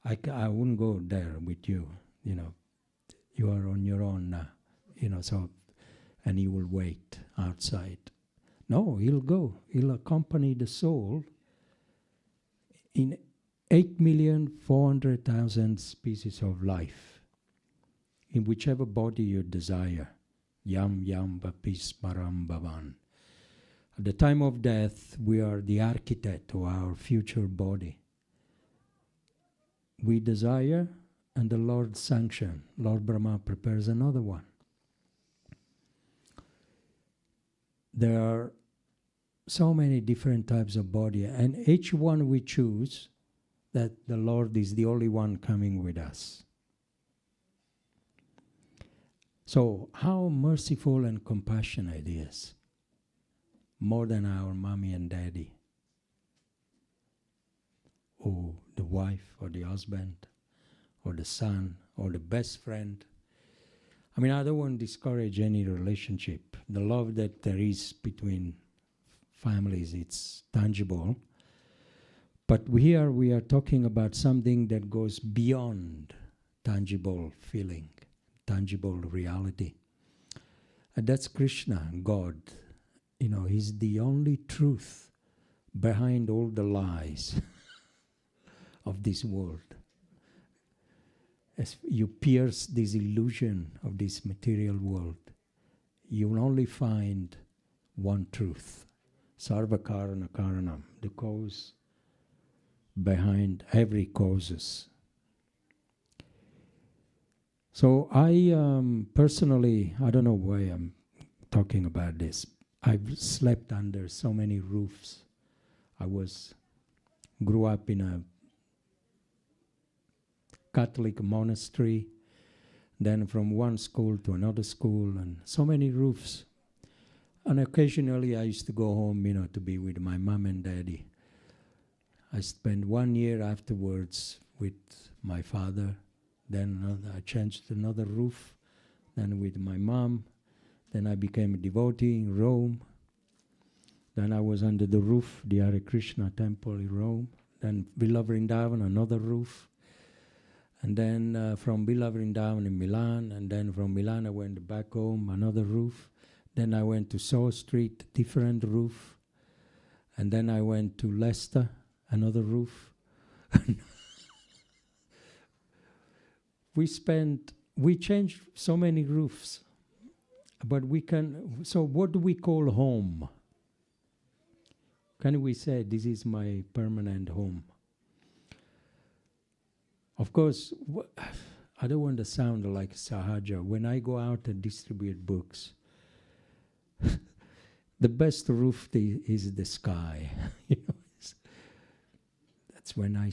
Speaker 1: I wouldn't go there with you, you are on your own now, so, and he will wait outside. No, he'll go. He'll accompany the soul in 8,400,000 species of life, in whichever body you desire. Yam yam bapis maram bhavan. At the time of death, we are the architect of our future body. We desire, and the Lord sanction. Lord Brahma prepares another one. There are so many different types of body, and each one we choose, that the Lord is the only one coming with us. So, how merciful and compassionate He is, more than our mommy and daddy, or the wife, or the husband, or the son, or the best friend. I mean, I don't want to discourage any relationship. The love that there is between families, it's tangible. But here we are talking about something that goes beyond tangible feeling, tangible reality. And that's Krishna, God. He's the only truth behind all the lies of this world. As you pierce this illusion of this material world, you will only find one truth. Sarva karana karanam, the cause behind every causes. So I personally, I don't know why I'm talking about this. I've slept under so many roofs. Grew up in a Catholic monastery, then from one school to another school, and so many roofs. And occasionally I used to go home, to be with my mom and daddy. I spent 1 year afterwards with my father. Then I changed to another roof, then with my mom. Then I became a devotee in Rome. Then I was under the roof, the Hare Krishna temple in Rome. Then Villa Vrindavan, another roof. And then from Villa Vrindavan in Milan. And then from Milan I went back home, another roof. Then I went to Saw Street, different roof. And then I went to Leicester, another roof. We changed so many roofs. But so what do we call home? Can we say this is my permanent home? Of course, I don't want to sound like Sahaja. When I go out and distribute books, the best roof is the sky. That's when I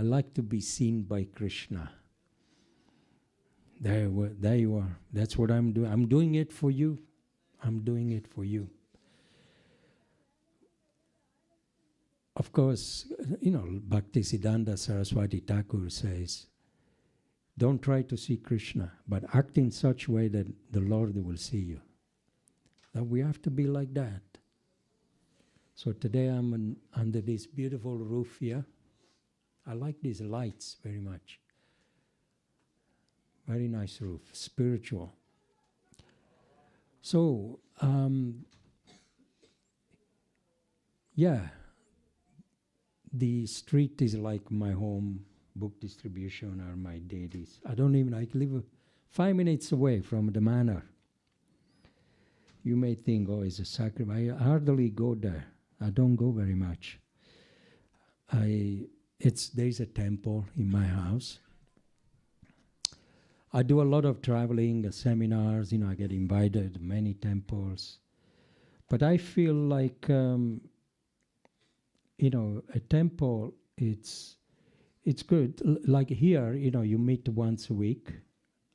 Speaker 1: like to be seen by Krishna. There you are. That's what I'm doing. I'm doing it for you. I'm doing it for you. Of course, Bhaktisiddhanta Saraswati Thakur says, don't try to see Krishna, but act in such way that the Lord will see you. That we have to be like that. So today I'm under this beautiful roof here. I like these lights very much. Very nice roof, spiritual. So, the street is like my home, book distribution are my deities. I live 5 minutes away from the manor. You may think, it's a sacrifice. I hardly go there. I don't go very much. There's a temple in my house. I do a lot of traveling, seminars, I get invited to many temples. But I feel like, a temple, it's good. Like here, you meet once a week,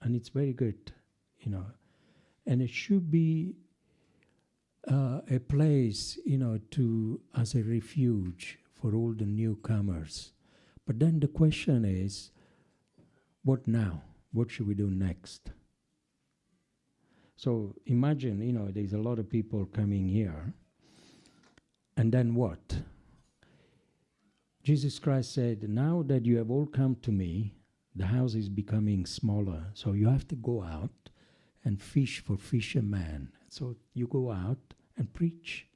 Speaker 1: and it's very good, And it should be a place, as a refuge for all the newcomers. But then the question is, what now? What should we do next? So imagine, there's a lot of people coming here. And then what? Jesus Christ said, now that you have all come to me, the house is becoming smaller. So you have to go out and fish for fishermen. So you go out and preach,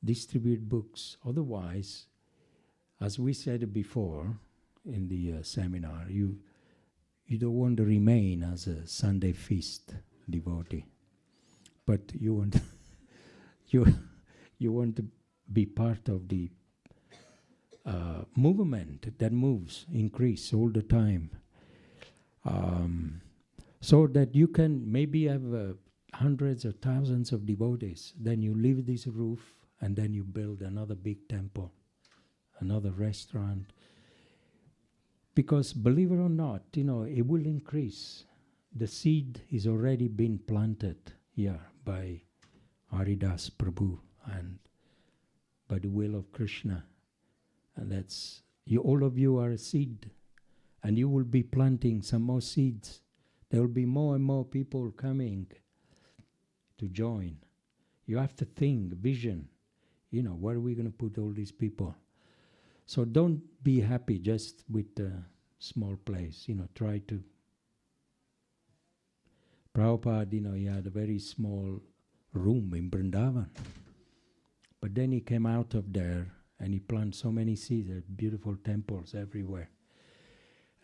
Speaker 1: distribute books. Otherwise, as we said before in the seminar, you don't want to remain as a Sunday feast devotee, but you want you want to be part of the movement that moves, increase all the time, so that you can maybe have hundreds or thousands of devotees. Then you leave this roof and then you build another big temple, another restaurant. Because believe it or not, it will increase. The seed is already been planted here by Haridas Prabhu and by the will of Krishna. And that's, all of you are a seed. And you will be planting some more seeds. There will be more and more people coming to join. You have to think, vision. Where are we going to put all these people? So don't be happy just with a small place. Try to. Prabhupada, he had a very small room in Vrindavan. But then he came out of there and he planted so many seeds, beautiful temples everywhere.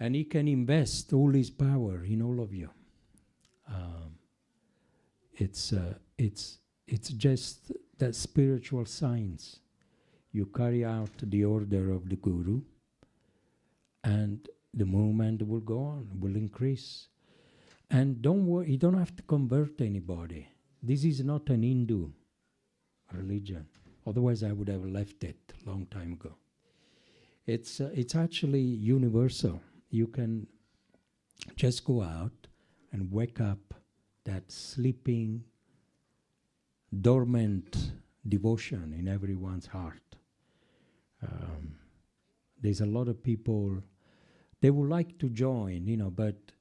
Speaker 1: And he can invest all his power in all of you. it's just that spiritual science. You carry out the order of the Guru, and the movement will go on, will increase. And don't worry, you don't have to convert anybody. This is not an Hindu religion. Otherwise, I would have left it a long time ago. It's actually universal. You can just go out and wake up that sleeping, dormant devotion in everyone's heart. There's a lot of people, they would like to join, but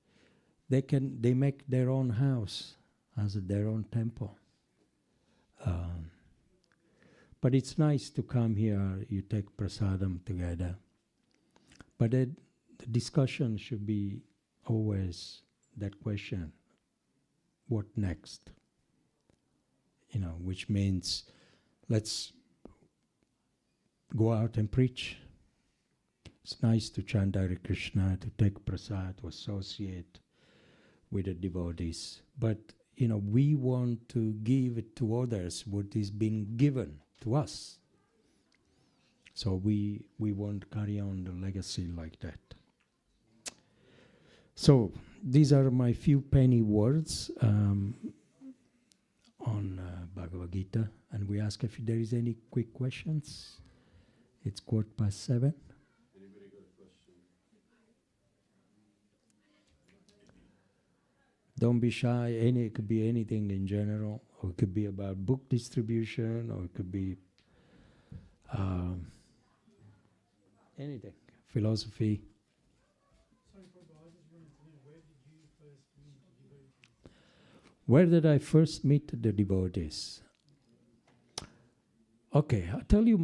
Speaker 1: they make their own house as their own temple. But it's nice to come here, you take prasadam together. But the discussion should be always that question, what next? Which means let's go out and preach. It's nice to chant Hare Krishna, to take prasad, to associate with the devotees. But, we want to give it to others what is being given to us. So we want to carry on the legacy like that. So these are my few penny words on Bhagavad Gita. And we ask if there is any quick questions. It's 7:15.
Speaker 7: Anybody got a question?
Speaker 1: Don't be shy. It could be anything in general, or it could be about book distribution, or it could be anything. Philosophy. Where did I first meet the devotees? Okay, I'll tell you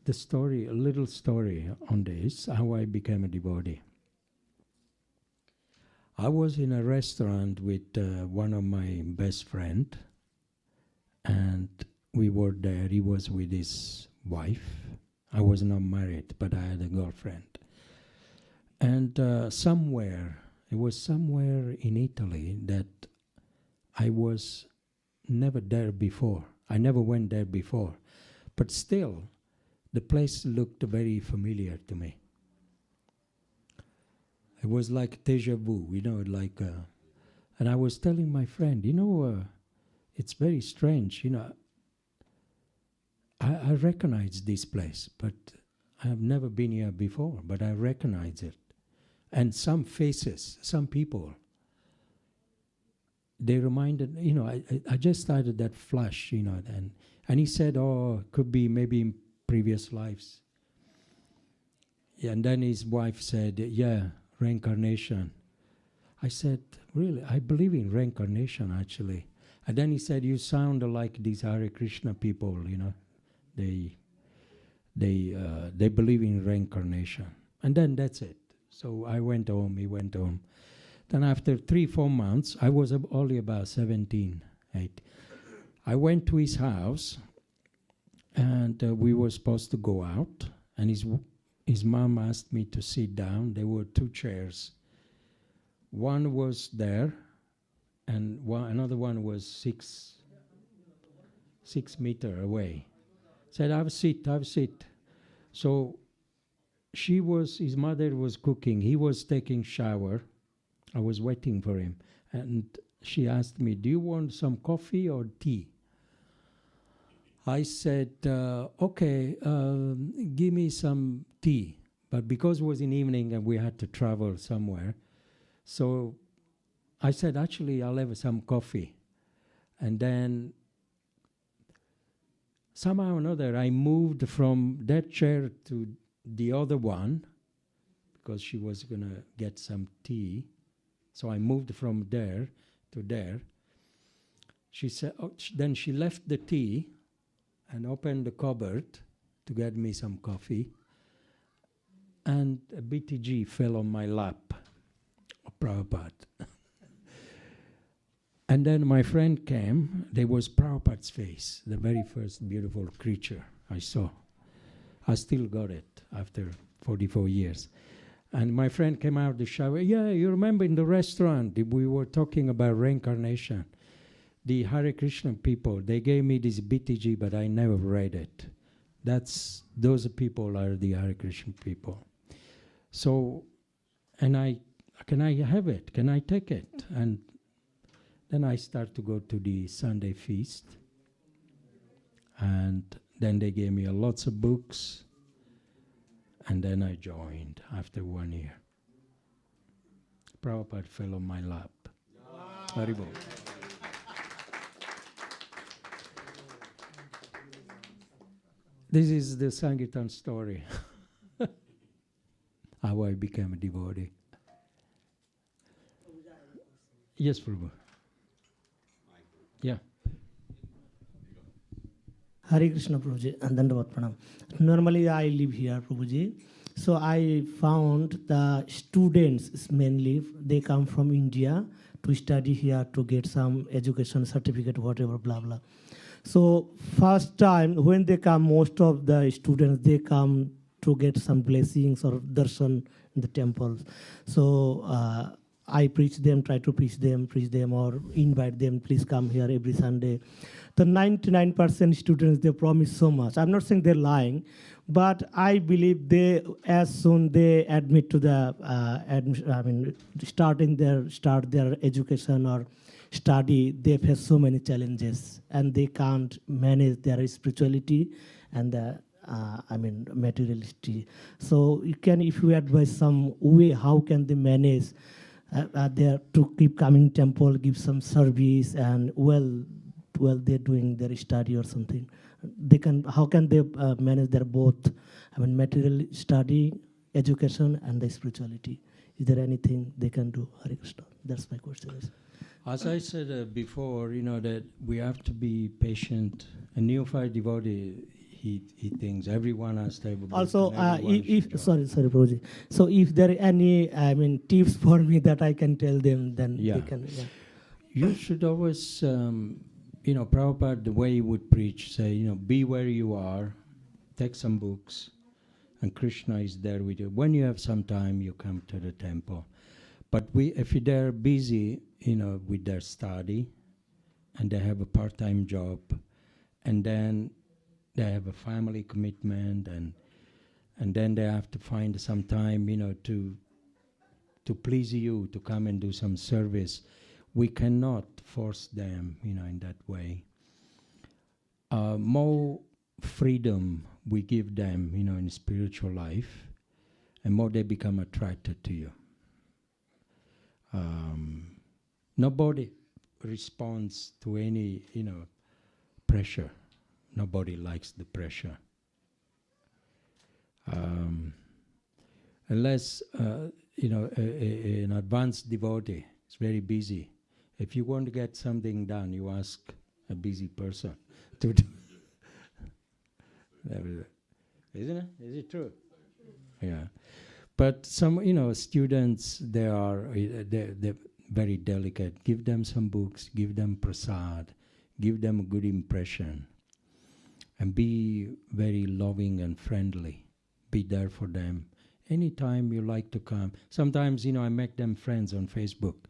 Speaker 1: the story, a little story on this, how I became a devotee. I was in a restaurant with one of my best friend, and we were there. He was with his wife. I was not married, but I had a girlfriend. And it was somewhere in Italy that I was never there before. I never went there before. But still, the place looked very familiar to me. It was like déjà vu, and I was telling my friend, it's very strange, I recognize this place, but I have never been here before, but I recognize it. And some faces, some people, they reminded, I just started that flash, and he said, it could be maybe in previous lives. Yeah, and then his wife said, reincarnation. I said, really? I believe in reincarnation, actually. And then he said, you sound like these Hare Krishna people, They believe in reincarnation. And then that's it. So I went home, he went home. Then after 3-4 months, I was only about 17, 18. I went to his house, and we were supposed to go out, and his mom asked me to sit down. There were 2 chairs. One was there, and another one was 6 meters away. Said, have a seat. So his mother was cooking. He was taking shower. I was waiting for him. And she asked me, do you want some coffee or tea? I said, okay, give me some tea. But because it was in evening and we had to travel somewhere, so I said, actually, I'll have some coffee. And then somehow or another, I moved from that chair to the other one because she was going to get some tea. So I moved from there to there. She said, then she left the tea and opened the cupboard to get me some coffee. And a BTG fell on my lap, Prabhupada. And then my friend came. There was Prabhupada's face, the very first beautiful creature I saw. I still got it after 44 years. And my friend came out of the shower. Yeah, you remember in the restaurant, we were talking about reincarnation. the Hare Krishna people, they gave me this BTG, but I never read it. Those people are the Hare Krishna people. So, can I have it? Can I take it? And then I start to go to the Sunday feast. And then they gave me lots of books. And then I joined after 1 year. Prabhupada fell on my lap. Haribol. This is the Sankirtan story. How I became a devotee. Yes, Prabhu. Yeah.
Speaker 4: Hare Krishna Prabhuji, and Dandavat Pranam. Normally I live here, Prabhuji. So I found the students mainly, they come from India to study here to get some education certificate, whatever, blah, blah. So first time when they come, most of the students, they come to get some blessings or darshan in the temples. So I preach them, try to preach them, or invite them, please come here every Sunday. The 99% students, they promise so much. I'm not saying they're lying, but I believe they, as soon they admit to the, start their education or study, they face so many challenges, and they can't manage their spirituality and the, materiality. So you can, if you advise some way, how can they manage there to keep coming temple, give some service, and well they're doing their study or something. They can, how can they manage their both, material study, education, and the spirituality? Is there anything they can do? Hare Krishna. That's my question.
Speaker 1: As I said before, that we have to be patient. A neophyte devotee, he thinks everyone has to have a book.
Speaker 4: Also, sorry, Prabhuji. So if there are any, tips for me that I can tell them, then they can. Yeah.
Speaker 1: You should always, Prabhupada, the way he would preach, say, be where you are, take some books, and Krishna is there with you. When you have some time, you come to the temple. But if they're busy, with their study, and they have a part-time job, and then they have a family commitment, and then they have to find some time, to please you, to come and do some service. We cannot force them, in that way. More freedom we give them, in spiritual life, and more they become attracted to you. Nobody responds to any, pressure. Nobody likes the pressure. Unless, an advanced devotee is very busy. If you want to get something done, you ask a busy person to do. Isn't it? Is it true? Yeah. But some, students, they're very delicate. Give them some books, give them prasad, give them a good impression, and be very loving and friendly. Be there for them. Anytime you like to come. Sometimes, I make them friends on Facebook.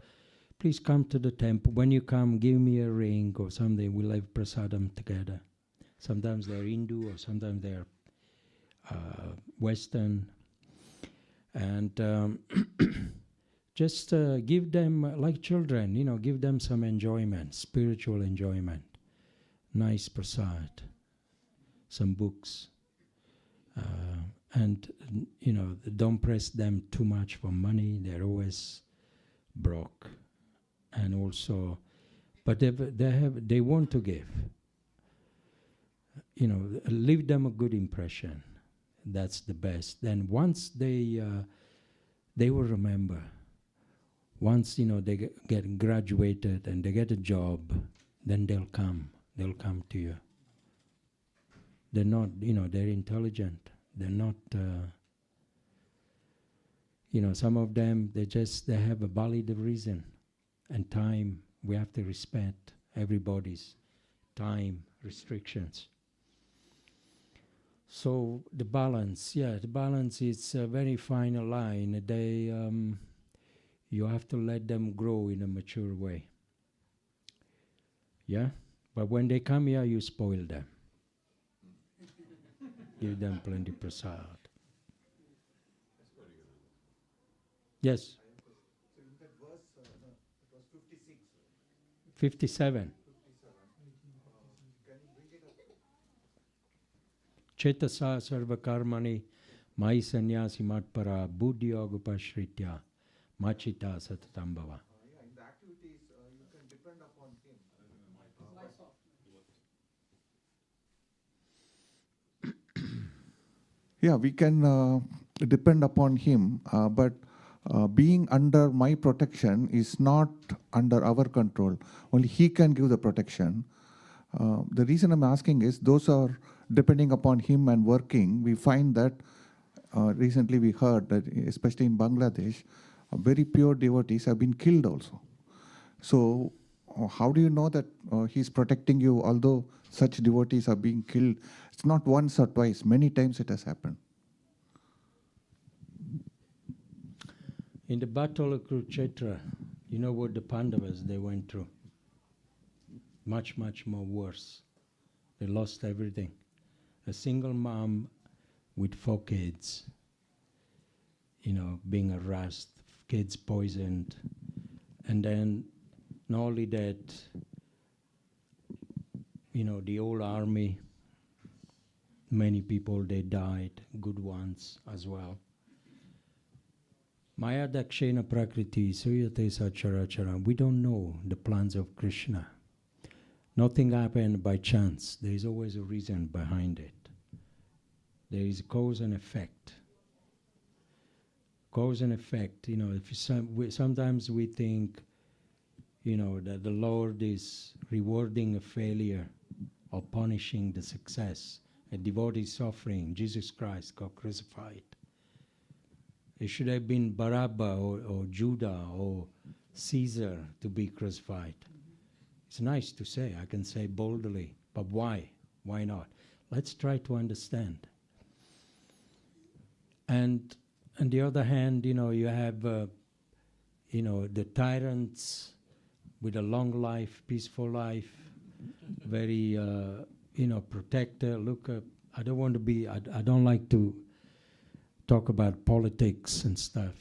Speaker 1: Please come to the temple. When you come, give me a ring or something. We'll have prasadam together. Sometimes they're Hindu or sometimes they're Western. And just give them, like children, give them some enjoyment, spiritual enjoyment. Nice prasad, some books. And, don't press them too much for money. They're always broke. And also, but they want to give. Leave them a good impression. That's the best. Then once they will remember. Once they get graduated and they get a job, then they'll come to you. They're not, they're intelligent. They're not, some of them, they have a valid reason. And time, we have to respect everybody's time restrictions. So the balance is a very fine line. You have to let them grow in a mature way. Yeah? But when they come here, you spoil them. Give them plenty prasad. Yes? 57. Chetasa sarva karmani mai sannyasi matpara buddhiyogupashritya machita satatambhava.
Speaker 6: In the activities, you can depend upon him. Yeah, we can depend upon him, but being under my protection is not under our control. Only he can give the protection. The reason I'm asking is those are depending upon him and working. We find that recently we heard that, especially in Bangladesh, very pure devotees have been killed also. So how do you know that he's protecting you, although such devotees are being killed? It's not once or twice, many times it has happened.
Speaker 1: In the battle of Kurukshetra, you know what the Pandavas they went through? Much, much more worse. They lost everything. A single mom with 4 kids, being harassed, kids poisoned, and then not only that, the whole army, many people, they died, good ones as well. Maya dakshena prakriti suyate sacharacharam. We don't know the plans of Krishna. Nothing happened by chance. There is always a reason behind it. There is cause and effect. Cause and effect. Sometimes we think, that the Lord is rewarding a failure or punishing the success. A devotee suffering. Jesus Christ got crucified. It should have been Barabbas or Judah or Caesar to be crucified. It's nice to say, I can say boldly, but why? Why not? Let's try to understand. And on the other hand, you have, the tyrants with a long life, peaceful life, very, protector. Look, I don't like to talk about politics and stuff,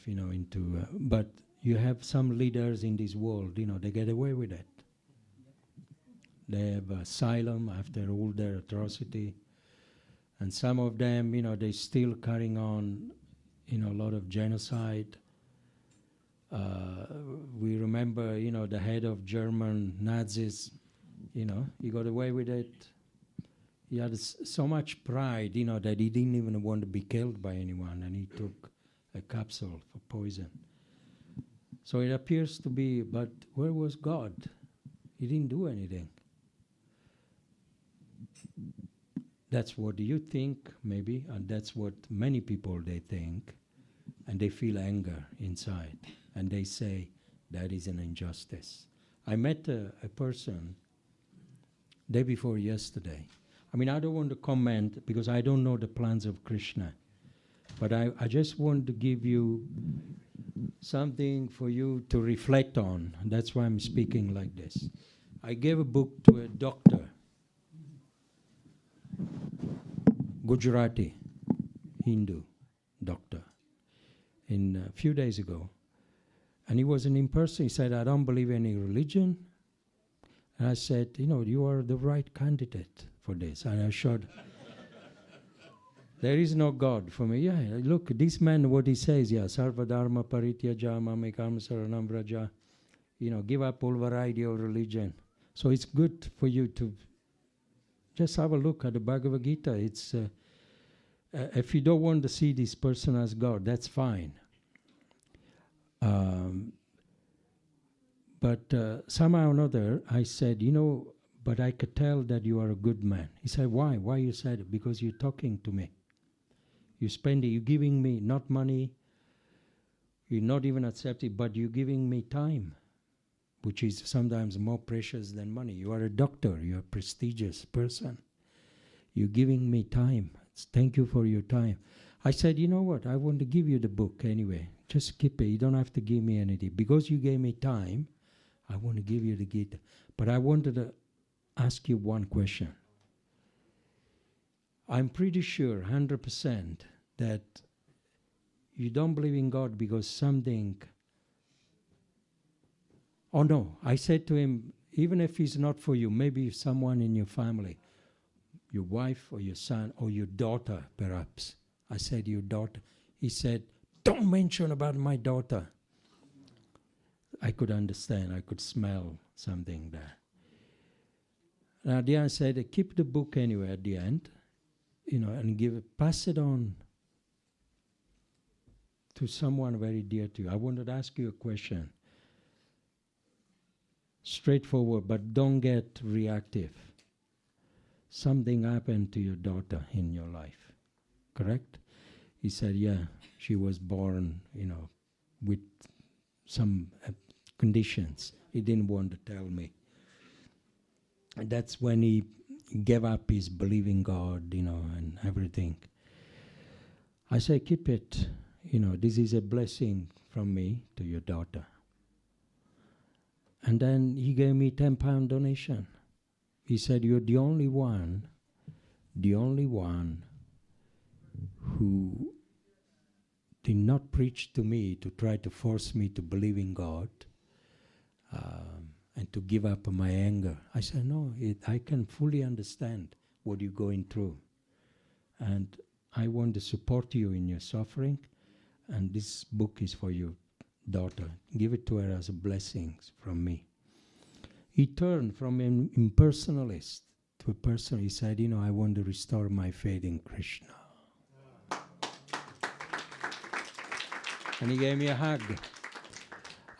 Speaker 1: but you have some leaders in this world, they get away with it. They have asylum after all their atrocity. And some of them, they still carrying on, a lot of genocide. We remember, the head of German Nazis, he got away with it. He had so much pride, that he didn't even want to be killed by anyone, and he took a capsule for poison. So it appears to be, but where was God? He didn't do anything. That's what you think, maybe, and that's what many people, they think, and they feel anger inside, and they say, that is an injustice. I met a person day before yesterday. I don't want to comment because I don't know the plans of Krishna, but I just want to give you something for you to reflect on. That's why I'm speaking like this. I gave a book to a doctor, Gujarati, Hindu doctor, a few days ago. And he was an in-person. He said, I don't believe in any religion. And I said, you are the right candidate for this. And I showed, there is no God for me. Yeah, look, this man, what he says, sarva dharma parityaja mame karma saranam vraja. Give up all variety of religion. So it's good for you to just have a look at the Bhagavad Gita. It's if you don't want to see this person as God, that's fine. But somehow or another, I said, but I could tell that you are a good man. He said, why? Why you said it? Because you're talking to me. You're giving me not money, you're not even accepting, but you're giving me time, which is sometimes more precious than money. You are a doctor, you're a prestigious person. You're giving me time. Thank you for your time. I said, you know what, I want to give you the book anyway. Just keep it, you don't have to give me anything. Because you gave me time, I want to give you the Gita. But I wanted ask you one question. I'm pretty sure, 100%, that you don't believe in God because something... Oh no, I said to him, even if he's not for you, maybe someone in your family, your wife or your son or your daughter, perhaps. I said, your daughter. He said, don't mention about my daughter. I could understand, I could smell something there. And at the end I said, keep the book anyway at the end, and pass it on to someone very dear to you. I wanted to ask you a question. Straightforward, but don't get reactive. Something happened to your daughter in your life, correct? He said, yeah, she was born, with some conditions. He didn't want to tell me. And that's when he gave up his believing God, and everything. I said, keep it. This is a blessing from me to your daughter. And then he gave me £10 donation. He said, you're the only one who did not preach to me to try to force me to believe in God and to give up my anger. I said, no, I can fully understand what you're going through. And I want to support you in your suffering. And this book is for your daughter. Give it to her as a blessing from me. He turned from an impersonalist to a person. He said, I want to restore my faith in Krishna. And he gave me a hug.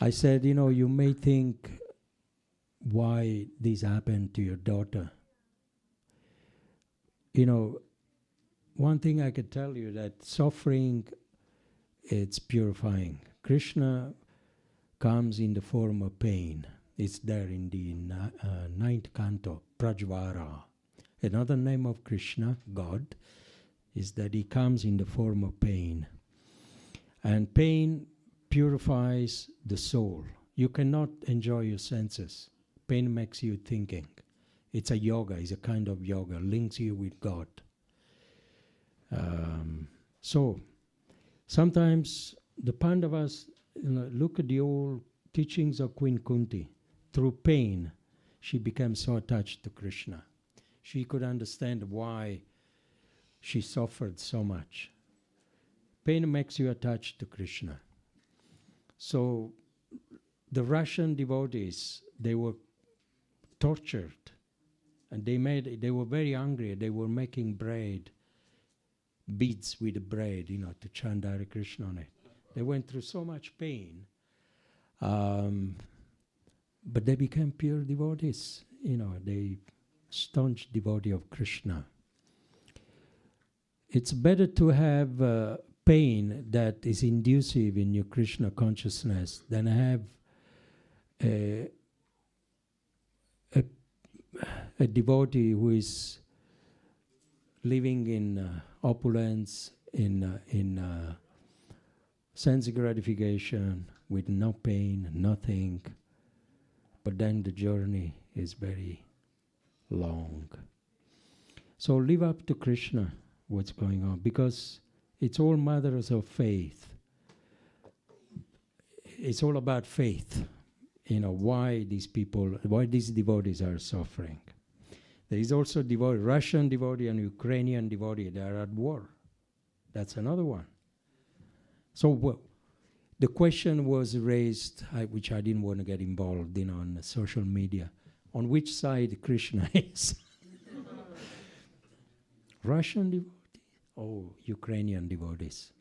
Speaker 1: I said, you may think why this happened to your daughter. One thing I could tell you, that suffering, it's purifying. Krishna comes in the form of pain. It's there in the ninth canto, Prajvara. Another name of Krishna, God, is that he comes in the form of pain. And pain purifies the soul. You cannot enjoy your senses. Pain makes you thinking. It's a yoga, it's a kind of yoga, links you with God. So, sometimes the Pandavas, look at the old teachings of Queen Kunti. Through pain, she became so attached to Krishna. She could understand why she suffered so much. Pain makes you attached to Krishna. So the Russian devotees, they were tortured, and they were very hungry. They were making bread, beads with the bread, to chant Hare Krishna on it. They went through so much pain. But they became pure devotees, they staunch devotee of Krishna. It's better to have pain that is inducive in your Krishna consciousness than have a devotee who is living in opulence, in sense gratification, with no pain, nothing. But then the journey is very long. So live up to Krishna, what's going on, because it's all matters of faith. It's all about faith. Why these devotees are suffering. There is also Russian devotee and Ukrainian devotee. They are at war. That's another one. So the question was raised, which I didn't want to get involved in on social media, on which side Krishna is. Russian devotee? Oh, Ukrainian devotees.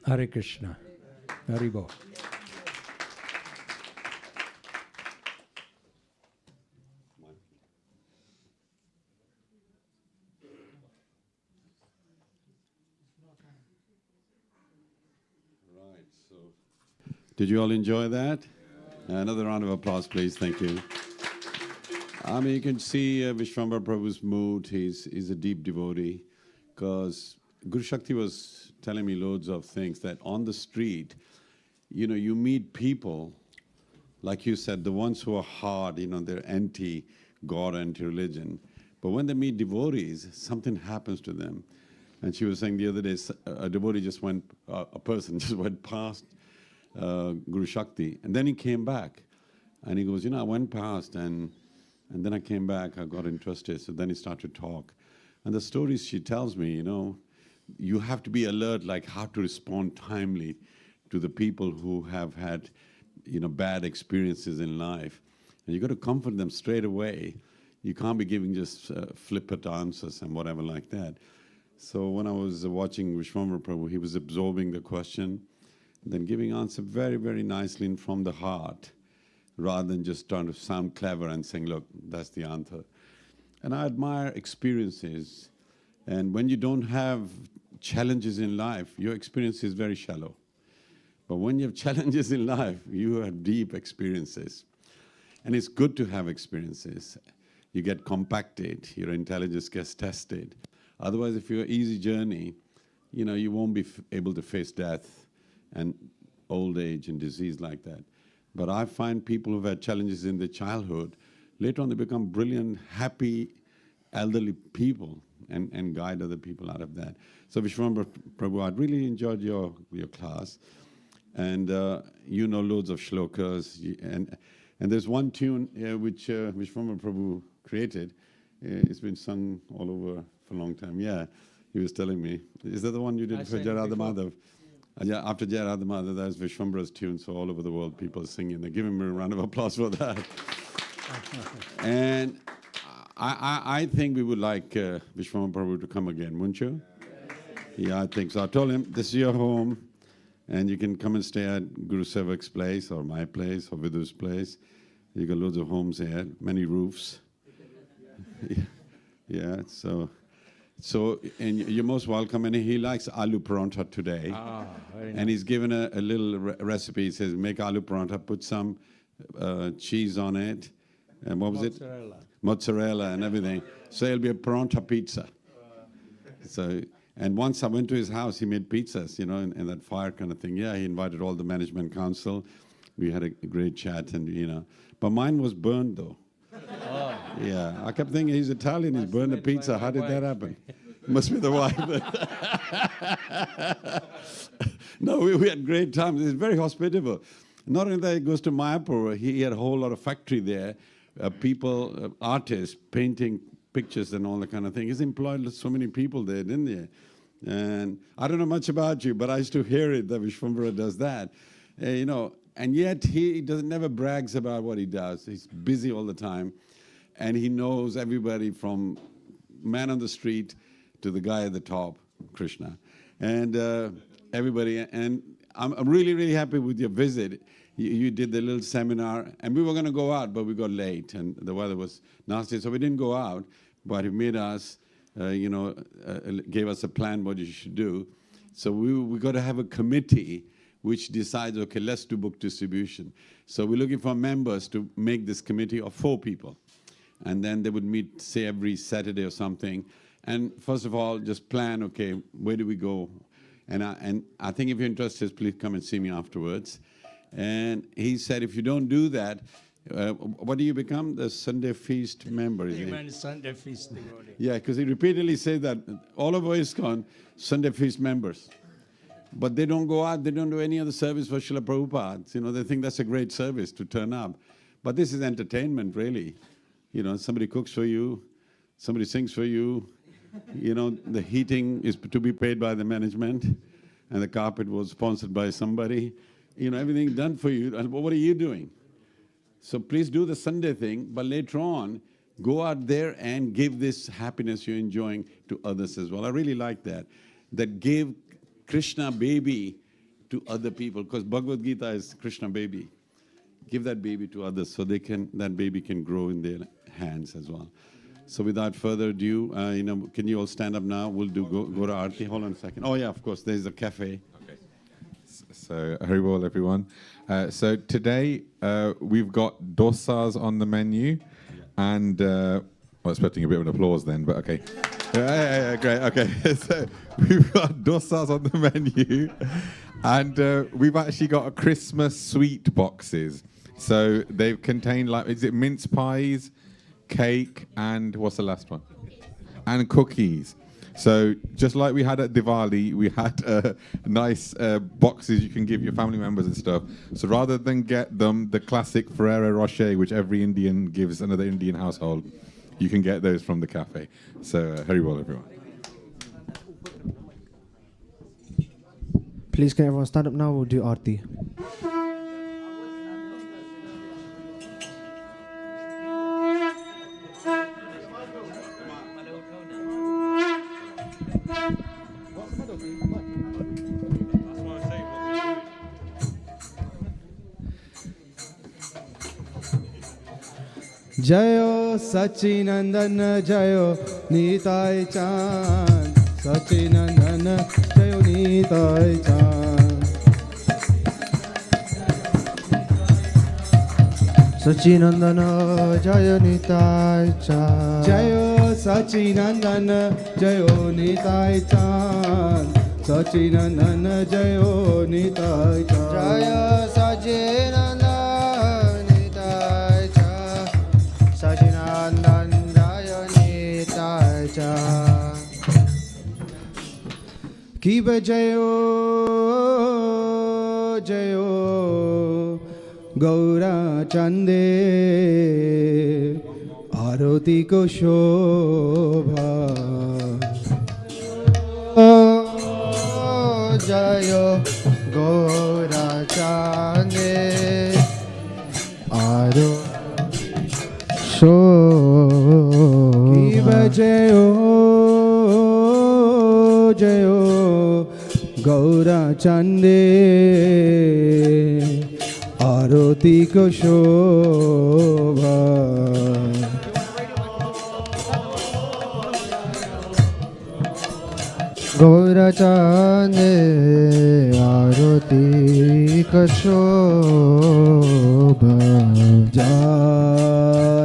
Speaker 1: Hare Krishna. Haribo.
Speaker 7: Did you all enjoy that? Another round of applause, please. Thank you. You can see Vishwambara Prabhu's mood. He's a deep devotee, because Guru Shakti was telling me loads of things that on the street, you know, you meet people, like you said, the ones who are hard, you know, they're anti-God, anti-religion. But when they meet devotees, something happens to them. And she was saying the other day, a devotee just went, a person just went past Guru Shakti, and then he came back. And he goes, you know, I went past, and then I came back, I got interested, so then he started to talk. And the stories she tells me, you know, you have to be alert, like how to respond timely to the people who have had, you know, bad experiences in life. And you got to comfort them straight away. You can't be giving just flippant answers and whatever like that. So when I was watching Vishwambar Prabhu, he was absorbing the question, then giving answer very, very nicely and from the heart, rather than just trying to sound clever and saying, look, that's the answer. And I admire experiences. And when you don't have challenges in life, your experience is very shallow. But when you have challenges in life, you have deep experiences. And it's good to have experiences. You get compacted, your intelligence gets tested. Otherwise, if you're an easy journey, you know, you won't be able to face death and old age and disease like that. But I find people who've had challenges in their childhood, later on they become brilliant, happy, elderly people and guide other people out of that. So Vishwambar Prabhu, I really enjoyed your class. And you know loads of shlokas. And there's one tune which Vishwambar Prabhu created. It's been sung all over for a long time. Yeah, he was telling me. Is that the one you did for Jai Radha Madhav? Yeah, after Jai Radha Madhav, that's Vishwambar's tune. So all over the world, people are singing. They give him a round of applause for that. And I think we would like Vishwambar Prabhu to come again, wouldn't you? Yeah, I think so. I told him, this is your home, and you can come and stay at Guru Sevak's place, or my place, or Vidu's place. You got loads of homes here, many roofs. Yeah, so and you're most welcome. And he likes aloo paratha today.
Speaker 1: Ah, very nice.
Speaker 7: And he's given a little recipe. He says, make aloo paratha, put some cheese on it. And what was
Speaker 1: Mozzarella.
Speaker 7: it? Mozzarella and everything. So it'll be a paratha pizza. So, and once I went to his house, he made pizzas, you know, in that fire kind of thing. Yeah, he invited all the management council. We had a great chat, and, you know. But mine was burned, though.
Speaker 1: Oh.
Speaker 7: Yeah, I kept thinking, he's Italian, he's burned a pizza. How did that happen? Must be the wife. No, we had great times. It's very hospitable. Not only that, he goes to Mayapur. He had a whole lot of factory there. People, artists, painting pictures and all that kind of thing. He's employed so many people there, didn't he? And I don't know much about you, but I used to hear it that Vishwambara does that. You know, and yet he never brags about what he does. He's busy all the time. And he knows everybody from man on the street to the guy at the top, Krishna. And everybody. And I'm really, really happy with your visit. You did the little seminar, and we were going to go out, but we got late, and the weather was nasty, so we didn't go out. But he made us, you know, gave us a plan what you should do. So we got to have a committee which decides, okay, let's do book distribution. So we're looking for members to make this committee of 4 people. And then they would meet, say, every Saturday or something. And first of all, just plan, okay, where do we go? And I think if you're interested, please come and see me afterwards. And he said, if you don't do that, what do you become? The Sunday Feast member, is he?
Speaker 1: Sunday Feast devotee.
Speaker 7: Yeah, because he repeatedly said that all over ISKCON, Sunday Feast members. But they don't go out, they don't do any other service for Srila Prabhupada. You know, they think that's a great service to turn up. But this is entertainment, really. You know, somebody cooks for you, somebody sings for you. You know, the heating is to be paid by the management, and the carpet was sponsored by somebody. You know, everything done for you. And what are you doing? So please do the Sunday thing, but later on, go out there and give this happiness you're enjoying to others as well. I really like that. That give Krishna baby to other people, because Bhagavad Gita is Krishna baby. Give that baby to others so that baby can grow in their hands as well. So without further ado, you know, can you all stand up now? We'll go to Aarti. Hold on a second. Oh yeah, of course, there's a cafe.
Speaker 2: Okay. So Haribol, everyone. So today we've got dosas on the menu, and well, expecting a bit of an applause then, but okay. Yeah, great. Okay, so we've got dosas on the menu, and we've actually got Christmas sweet boxes. So they contain is it mince pies, cake, and what's the last one? And cookies. So just like we had at Diwali, we had nice boxes you can give your family members and stuff. So rather than get them the classic Ferrero Rocher, which every Indian gives another Indian household, you can get those from the cafe. So Hari Bol, everyone.
Speaker 9: Please, can everyone stand up now? We'll do Aarti.
Speaker 10: Jayo Sachinandana Jayo Nitai Chan Sachinandana Jayo Nitai Chan
Speaker 9: Sachinandana Jayo Nitai Chan
Speaker 10: Jayo Sachinandana Jayo Nitai Chan Sachinandana Jayo Nitai Chan
Speaker 9: Jayo Sachinandana
Speaker 10: Kiba Jayo Jayo Gaura Chande Aroti ko Shobha
Speaker 9: Jayo Gaura Chande Aro
Speaker 10: Kiba Jayo Jayo Gaura Chande Aroti ko Shobha
Speaker 9: Gaura Chande Aroti ko Shobha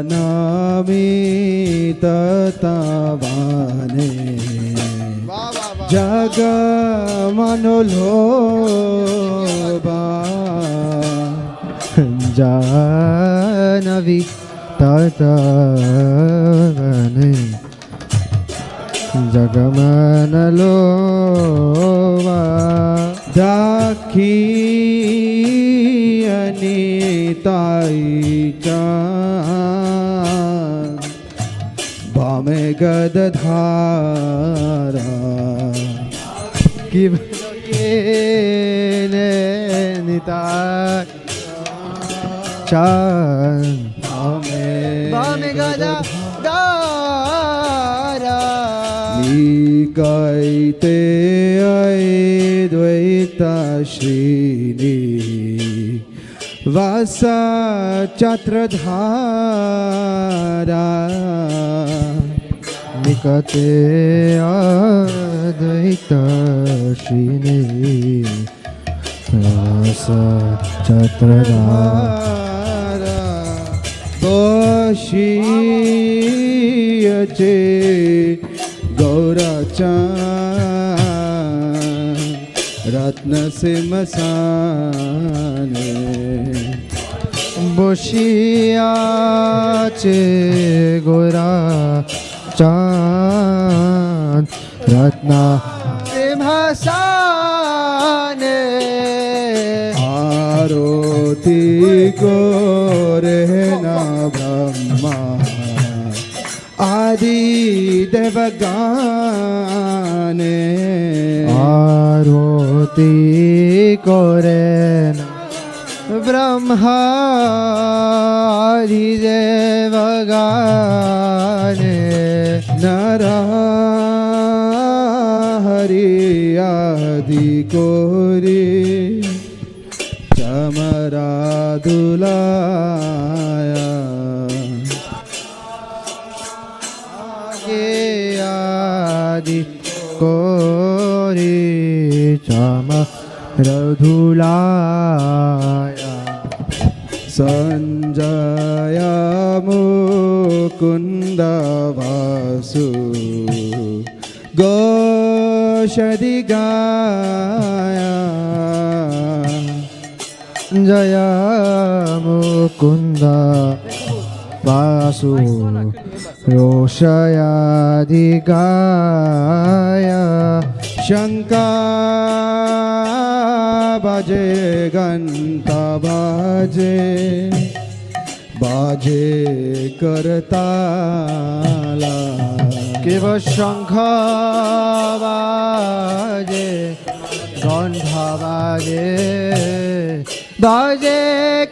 Speaker 10: Janami tatavane Jaga manoloba
Speaker 9: Janavi tatavane Jagamanalova
Speaker 10: Daki anitai chan Bame gadadhara
Speaker 9: Give Nitai Chan Bame gadadhara
Speaker 10: Nikaite Advaita Shrini Vasa Chatradhara
Speaker 9: Nikate Advaita Shrini Vasa Chatradhara
Speaker 10: Boshiyache Gaura Chan Ratna Simsane
Speaker 9: Boshiyache Gaura Chan Ratna Simhasane
Speaker 10: Aroti Korena Brahma Adi Devagane
Speaker 9: Aroti Korena Brahma Adi Devagane
Speaker 10: Narahari Adi Kori Chamaradulaya
Speaker 9: Adi Kori Chamaradulaya
Speaker 10: Sanjaya Mukunda Vasu
Speaker 9: Goshadhigaya Jaya Mukunda Vasu Roshayadhigaya Shanka Bhaje Ganta Bhaje Bhaje Kartala Kiva Shankha Bhaje Gandha Bhaje Bhaje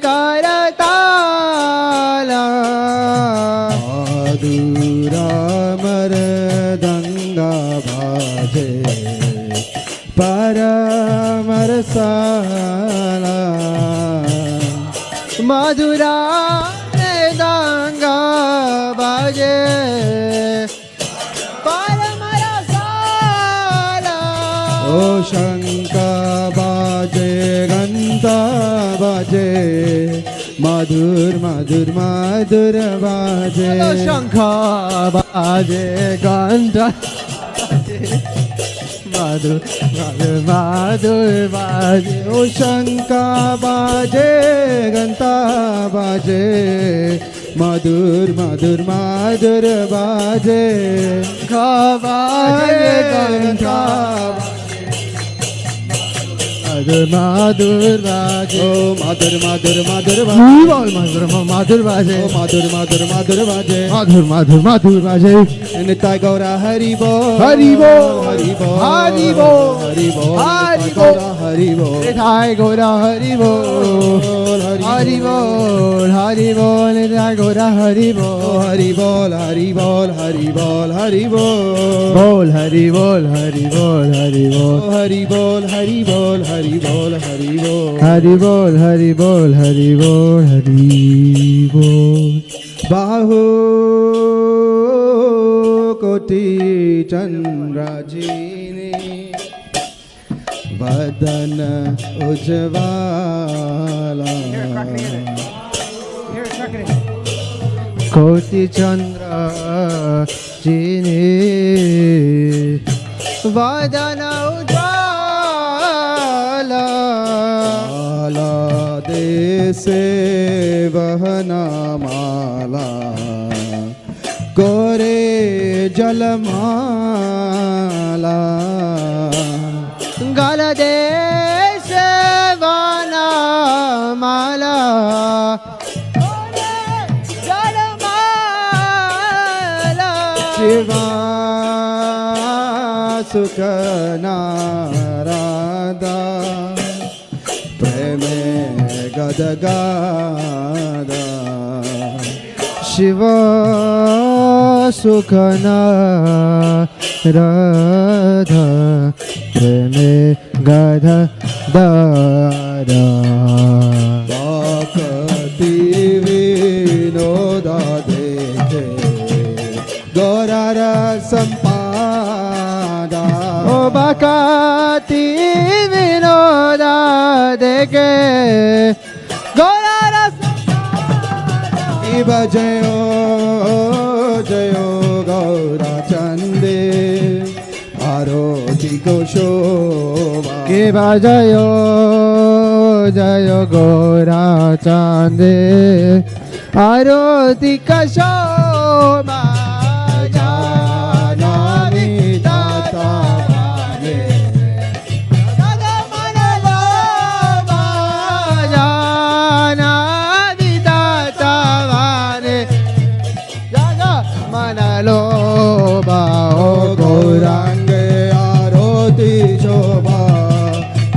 Speaker 9: Karatala Madhura Mardanga Bhaje Paramarsala Madhura Mardanga Bhaje Paramarsala O Shanka Bhaje Ganta Bhaje Madhur Madhur Madhur Bhaje O Shanka Bhaje Ganta Madhur Madhur Madhur Bhaje O Shanka Bhaje Ganta Bhaje Madhur Madhur Madhur Bhaje Shanka Bhaje Ganta Madhur Madhur Bhaje Oh Madhur Madhur Madhur Bhaje Madhur Madhur Bhaje Oh Madhur Madhur Madhur Bhaje Madhur Madhur Madhur Bhaje Nitai Gaura Hari Bol Hari Bol Hari Bol Hari Bol Hari Bol Hari Bol Hari Bol Nitai Gaura Hari Bol Hari Bol Hari Bol Nitai Gaura Hari Bol Hari Bol Hari Bol Hari Bol Hari Bol Bol Hari Bol Hari Bol Hari Bol Hari Bol Hari Bol Hari Bol Hari Bol Hari Bol Hari Bol Hari Bol Hari Bol Bahu Koti Chandrajini Vadana Ujvala Koti Chandra Jini Vadana Ujvala Mala Dese Vahana Mala Kore Jalamala Gala Dese Vahana Mala Kore Jalamala Shiva Sukhana Radha Preme Gada Gada Shiva Sukhana Radha Preme Gada Dada Bhakti Vinoda Dekhe Gaurara Sampada O Bhakti Vinoda Dekhe Gaurara Sampada Jayo Jayo Gaura Chande Aroti Koshova Kiva Jayo Jayo Gaura Chande Aroti Koshova Janami Tata Bhane Jagamanalova Janami Tata Bhane Jagamanalova O Gaurange Aroti Shobha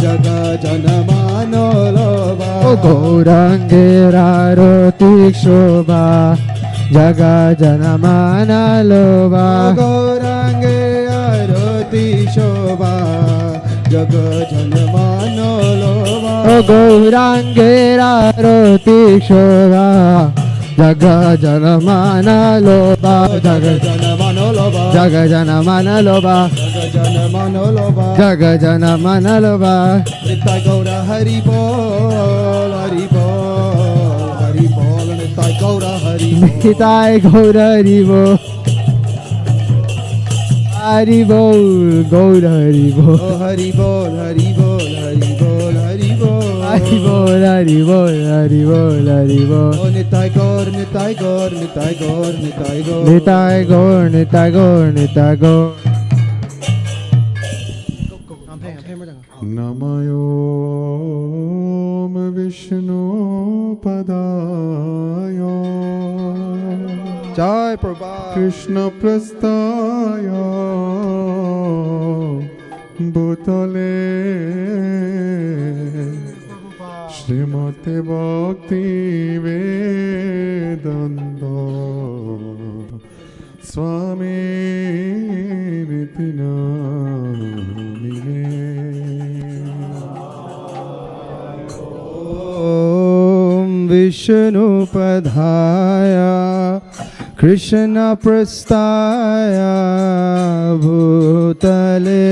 Speaker 9: Jaga Janamanolova O Gaurange Aroti Shobha Jaga Janamanalova O Gaurange Aroti Shobha Jaga Janamanalova O Gaurange Aroti Shobha Jaga Janamanalova Jaga Janamanalova Jaga Janamanalova Jaga Janamanalova Nitai Gaura Hari Bol Hari Bol Hari Bol Nitai Gaura Hari Bol Nitai Gaura Hari Bol Hari Bol, Gaur Hari Bol. Oh, Hari Bol, Hari Bol, Hari Bol, Hari Bol. Hari Bol, Hari Bol, Hari Bol, Hari Bol. Oh, Nitai Gaur, Nitai Gaur, Nitai Gaur, Nitai Gaur. Nitai Gaur, Nitai Gaur, Nitai Gaur.
Speaker 2: Namayom Vishnu Padaya
Speaker 9: Jai Prabhupada.
Speaker 2: Krishna Prastaya Bhutale Srimate Bhakti Vedanta Swami Nitinamine
Speaker 9: Om Vishnu Padhaya Krishna Prastaya Bhutale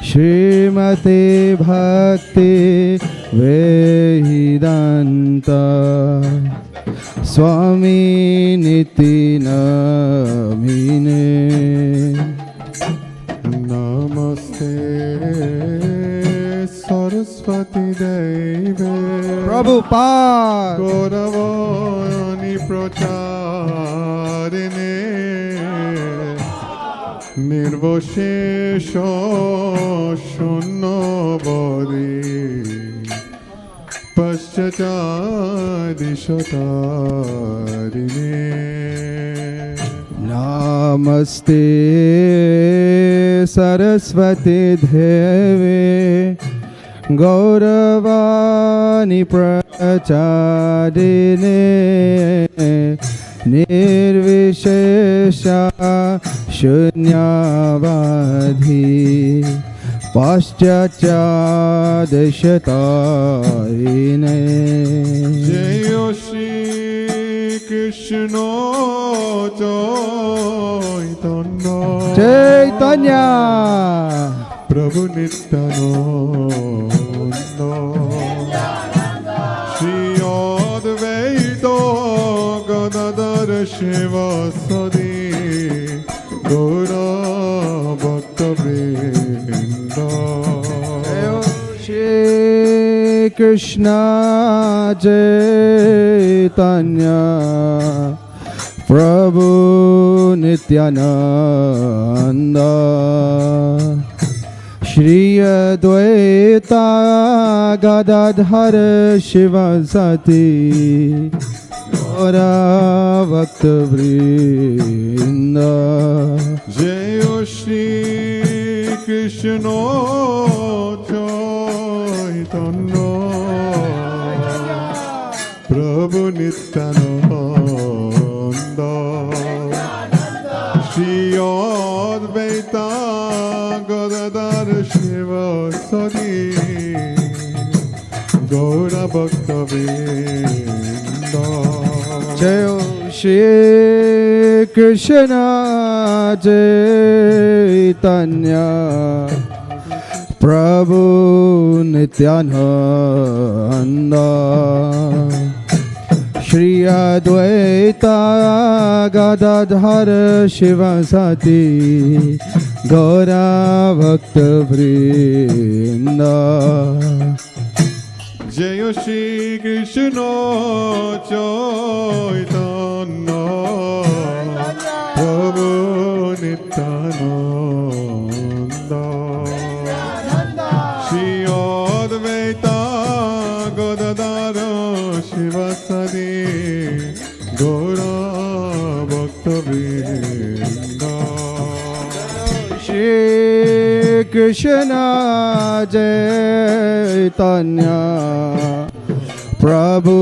Speaker 9: Srimate Bhakti Vedanta Swami Nitinamine.
Speaker 2: Namaste Saraswati Deve
Speaker 9: Prabhupada
Speaker 2: Gauravani Pracharine Nirvashesha Shunnavadi Paschachadishatarine
Speaker 9: Namaste Saraswati Deve Gauravani Prachadine Nirvishesha Shunyavadhi Paschachadishatarine.
Speaker 2: Jayo Shri Krishna Chaitanya
Speaker 9: Chaitanya
Speaker 2: Prabhu Nityananda Shri Advaita Gadadhar Shivasadi Gaura Bhakta Vrinda
Speaker 9: Shri Krishna Chaitanya Prabhu Nityananda Shri Advaita Gadadhar Shivasati Gaura Bhakta Vrinda.
Speaker 2: Jayo Shri Krishna Chaitanya Prabhu Nityananda Shri Advaita Gadadhar Shivasati Gaura Bhakta Vrinda.
Speaker 9: Jayo Shri Krishna Chaitanya Prabhu Nityananda Shri Advaita Gadadhar Shivasati Gaura Bhakta Vrinda.
Speaker 2: Jayo Shri Krishna Chaitanya Prabhu Nityananda Shri Advaita Gadadhar Shivasati Gaura Bhakta Vrinda.
Speaker 9: Shri Krishna Chaitanya Prabhu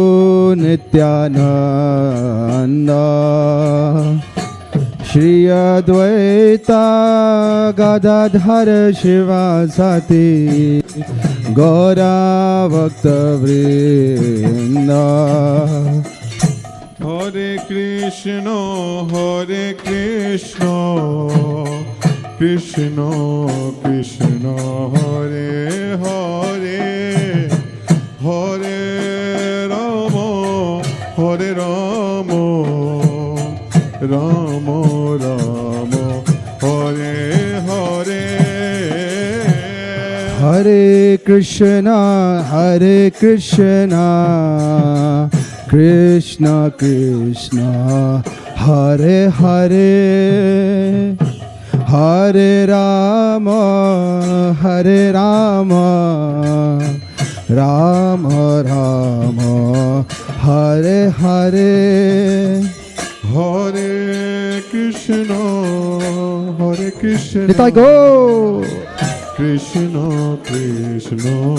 Speaker 9: Nityananda Shri Advaita Gadadhar Shivasati Gaura Bhakta Vrinda.
Speaker 2: Hare Krishna Krishna Krishna Hare Hare Hare Rama Rama Rama
Speaker 10: Hare Krishna, Krishna Krishna, Hare Hare, Hare Rama, Hare Rama, Rama Rama, Hare Hare.
Speaker 6: Hare Krishna, Hare Krishna.
Speaker 10: Let I go.
Speaker 6: Krishna Krishna,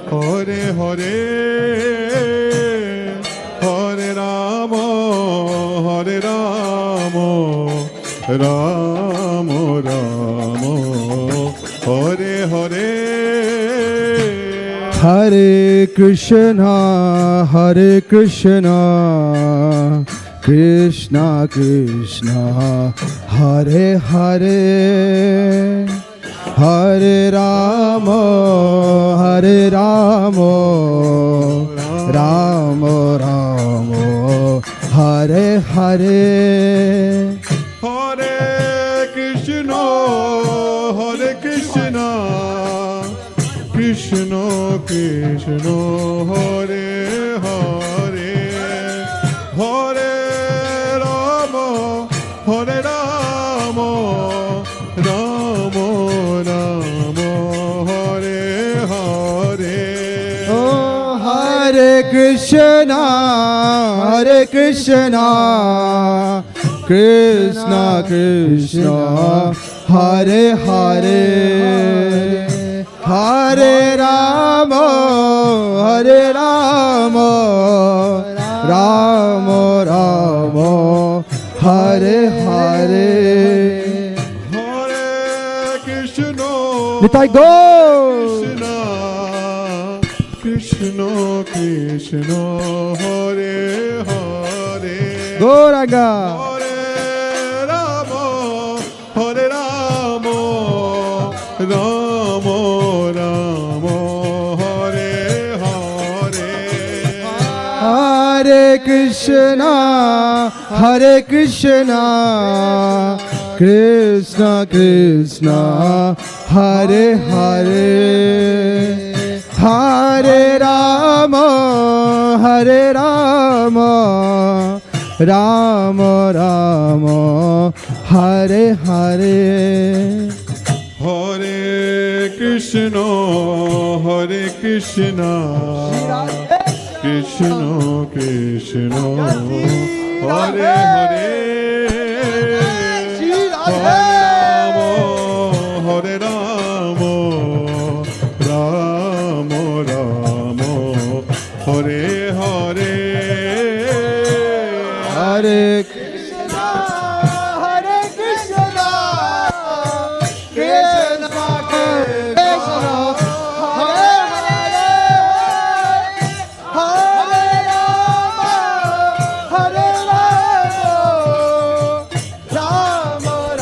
Speaker 6: Hare Hare, Hare Rama, Hare Rama, Rama Rama, Hare Hare.
Speaker 10: Hare Krishna, Krishna Krishna, Hare Hare, Hare Rama, Hare Rama, Rama Rama, Hare Hare.
Speaker 6: Hare Krishna, Hare Krishna, Krishna Krishna, Hare Hare, Hare Rama, Hare Rama, Rama Rama, Hare Hare.
Speaker 10: Oh, Hare Krishna, Krishna Krishna, Hare Hare, Hare Rama, Hare Rama, Rama Rama, Hare Hare.
Speaker 6: Hare Krishna,
Speaker 10: Let I go.
Speaker 6: Krishna Krishna, Hare Hare,
Speaker 10: Gauranga.
Speaker 6: Hare Rama, Hare Rama, Rama Rama, Hare Hare.
Speaker 10: Hare Krishna, Krishna Krishna, Hare Hare, Hare Rama, Hare Rama, Rama Rama, Hare Hare.
Speaker 6: Hare Krishna, Krishna Krishna, Hare Hare, Hare Rama, Rama Rama, Hare Hare.
Speaker 10: Hare Krishna, Krishna Krishna, Hare Hare, Hare Rama, Hare Rama, Rama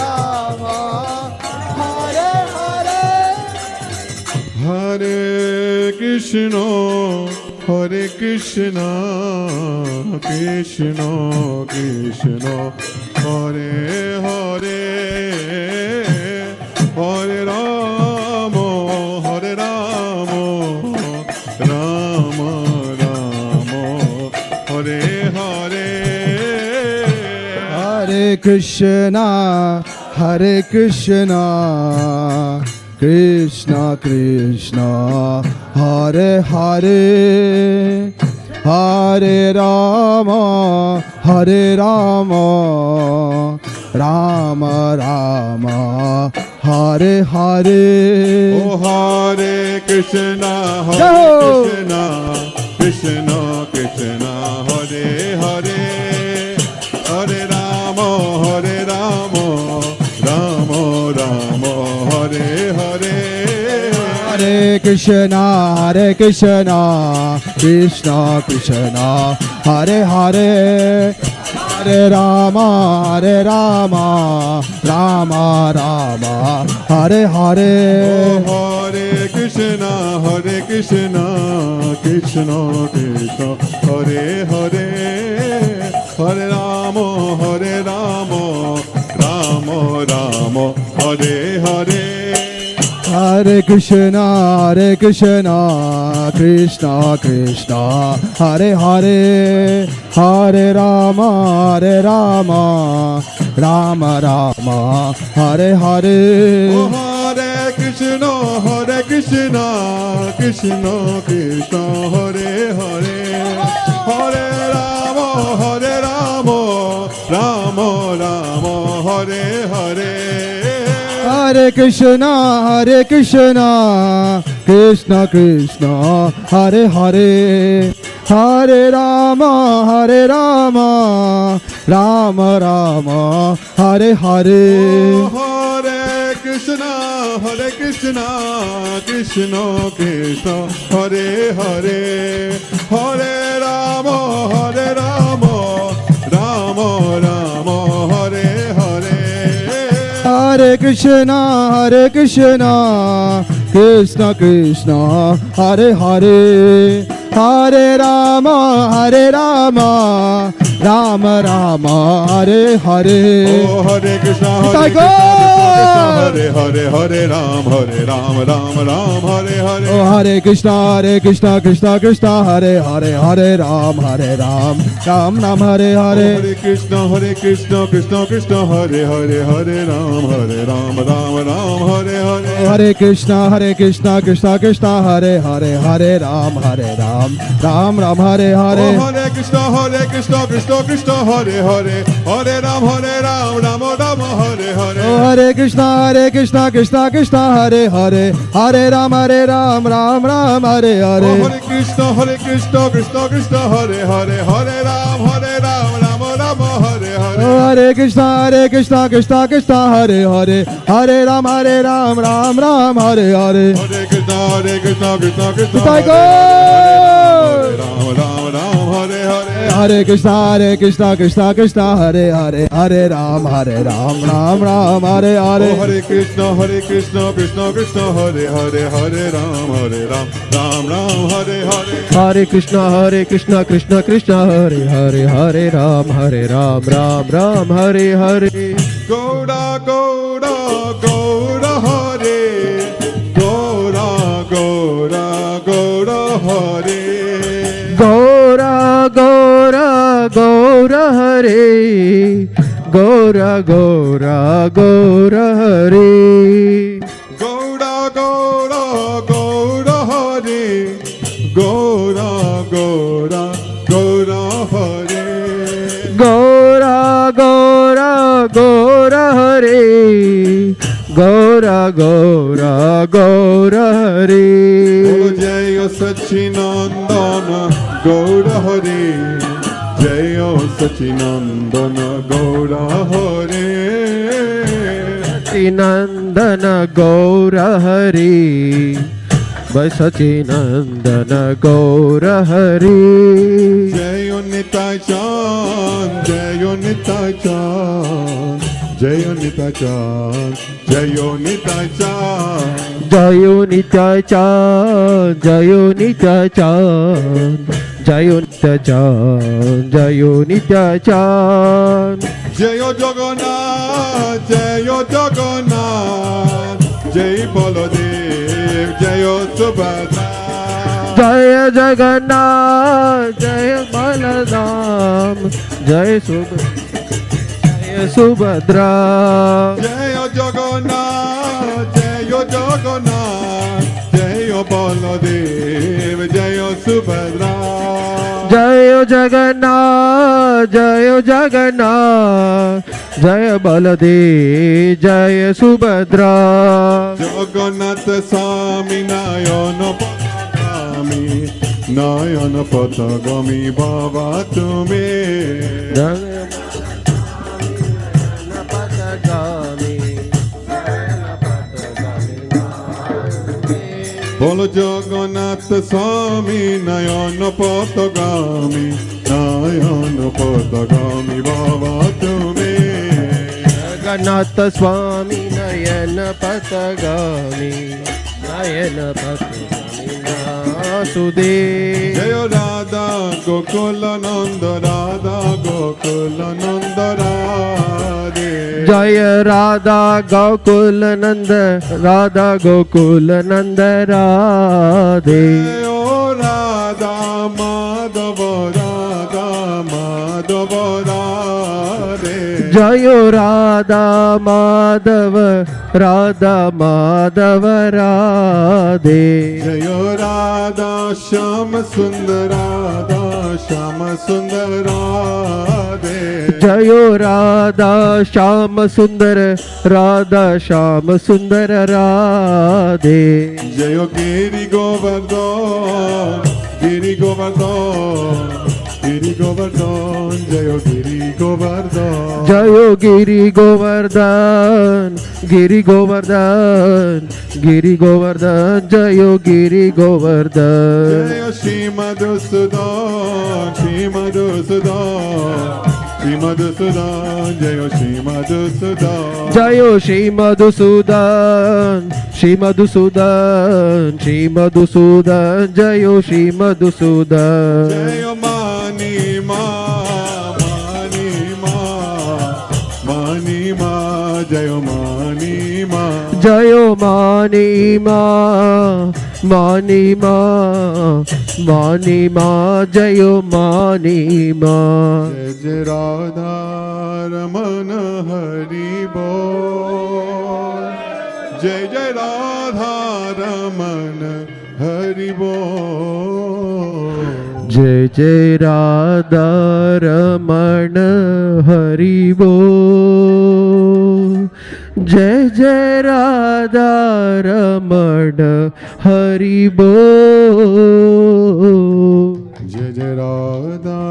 Speaker 10: Rama, Hare Hare.
Speaker 6: Hare Krishna, Krishna Krishna, Hare Hare, Hare Rama, Hare Rama, Rama Rama, Hare Hare.
Speaker 10: Hare Krishna, Krishna Krishna, Hare Hare, Hare Rama, Hare Rama, Rama Rama, Hare Hare.
Speaker 6: Oh, Hare Krishna,
Speaker 10: Go!
Speaker 6: Krishna Krishna, Hare Hare, Hare Rama, Hare Rama, Rama Rama, Hare Hare.
Speaker 10: Hare Krishna, Krishna Krishna, Hare Hare, Hare Rama, Rama Rama, Hare Hare.
Speaker 6: Oh, Hare Krishna, Krishna Krishna, Hare Hare, Hare Rama, Rama Rama, Hare Hare.
Speaker 10: Hare Krishna, Krishna Krishna, Hare Hare, Hare Rama, Rama Rama, Hare Hare.
Speaker 2: Oh, Hare Krishna, Krishna Krishna, Hare Hare, Hare Rama, Rama Rama, Hare Hare.
Speaker 10: Hare Krishna, Krishna Krishna, Hare Hare, Hare Rama, Rama Rama, Hare Hare.
Speaker 2: Oh, Hare Krishna, Krishna Krishna, Hare Hare, Hare Rama, Rama Rama, Hare Hare.
Speaker 10: Hare Krishna, Krishna Krishna, Hare Hare, Hare Rama, Rama Rama, Hare Hare.
Speaker 2: Oh, Hare Krishna, Krishna Hare Hare, Hare Ram, Ram Ram, Hare Hare.
Speaker 10: Oh, Hare Krishna, Krishna Krishna, Hare Hare, Hare Ram, Ram Ram, Hare Hare.
Speaker 2: Hare Krishna, Krishna Krishna, Hare Hare, Hare Ram, Ram Ram, Hare Hare.
Speaker 10: Hare Krishna, Krishna Krishna, Hare Hare, Hare Ram, Ram Ram, Hare Hare.
Speaker 2: Oh, Hare Krishna, Krishna Krishna, Hare Hare, Hare Ram, Ram Ram, Hare Hare.
Speaker 10: Oh, Hare Krishna, Krishna Krishna, Hare Hare, Hare Ram, Ram Ram, Hare Hare.
Speaker 2: Oh, Hare Krishna, Krishna Krishna, Hare Hare, Hare Ram, Ram Ram, Hare Hare.
Speaker 10: Oh, Hare Krishna, Krishna Krishna, Hare Hare, Hare Ram, Ram Ram, Hare Hare.
Speaker 2: Hare Krishna, Krishna Krishna,
Speaker 10: Hare
Speaker 2: Hare
Speaker 10: Hare.
Speaker 2: Ram Ram, Hare Hare.
Speaker 10: Hare Krishna, Krishna, Hare Hare, Hare Ram, Ram Ram, Hare Hare.
Speaker 2: Oh, Hare Krishna, Krishna Krishna, Hare Hare, Hare Ram, Ram Ram, Hare Hare.
Speaker 9: Hare Krishna, Krishna, Hare Hare, Hare Ram, Ram Hare Hare.
Speaker 2: Gaura, Gaura, Gaura, Hare. Gaura, Gaura, Gaura, Hare.
Speaker 9: Gaura, Gaura, Gaura Hare, Gaura, Gaura, Gaura Hare.
Speaker 2: Gaura, Gaura, Gaura, Hare. Gaura, Gaura, Gaura, Hare.
Speaker 9: Gaura, Gaura, Gaura Hare, Gaura, Gaura, Gaura Hare.
Speaker 2: Bolo Jaya Sachinandana Gaura Hare. Jaya Sachinandana Gaura Hare.
Speaker 9: Sachinandana Gaura Hare, Sachinandana Gaura Hare.
Speaker 2: Jaya Nitai Chan, Jaya Nitai Chan, Jaya Nitai Chan, Jaya Nitai Chan.
Speaker 9: Jayo Nitya Chan, Jayo Nitya Chan, Jayo Nitya Chan, Jayo Nitya Chan.
Speaker 2: Jayo Jagannath, Jayo Jagannath, Jai Baladev, Jayo Subhadra.
Speaker 9: Jaya Jagannath, Jaya Baladam, Jaya Subhadra.
Speaker 2: Jaya Jagannath, Jaya Jagannath, Jaya Baladev, Jaya Subhadra.
Speaker 9: Jaya Jagannath, Jaya Jagannath, Jaya Baladev, Jaya Subhadra.
Speaker 2: Jagannath Swami Nayana Patagami, Nayana Patagami Baba Tumi. Bolo Jagannath Swami Nayana Patagami, Nayana Patagami Baba Tumi.
Speaker 9: Jagannath Swami Nayana Patagami, Nayana Patagami Nasudev.
Speaker 2: Jaya Radha Gokula Nanda, Radha Gokula Nanda Radhe.
Speaker 9: जय राधा गोकुल नंद राधा गोकुल नंद राधे
Speaker 2: ओ राधा माधव राधा माधव राधे
Speaker 9: जय राधा माधव राधा माधव राधे
Speaker 2: जय राधा श्याम सुंदर राधा श्याम सुंदर राधे
Speaker 9: जय राधा श्याम सुंदर राधा श्याम सुंदर राधे
Speaker 2: जय गिरि गोवर्धन गिरि गोवर्धन गिरि गोवर्धन जय गिरि गोवर्धन
Speaker 9: जय गिरि गोवर्धन गिरि गोवर्धन गिरि गोवर्धन जय गिरि गोवर्धन
Speaker 2: जय श्री मधुसूदन श्री मधुसूदन श्री मधुसूदन जय श्री मधुसूदन
Speaker 9: जय श्री मधुसूदन श्री मधुसूदन श्री मधुसूदन जय श्री मधुसूदन
Speaker 2: जय मानी माँ जय मानी माँ
Speaker 9: जय मानी माँ मानी माँ मानी माँ जय मानी माँ
Speaker 2: जय जय राधा रमन हरि बोल जय जय राधा रमन हरि बोल
Speaker 9: जय जय राधा रमण हरि बोल जय जय राधा रमण हरि बोल
Speaker 2: जय जय राधा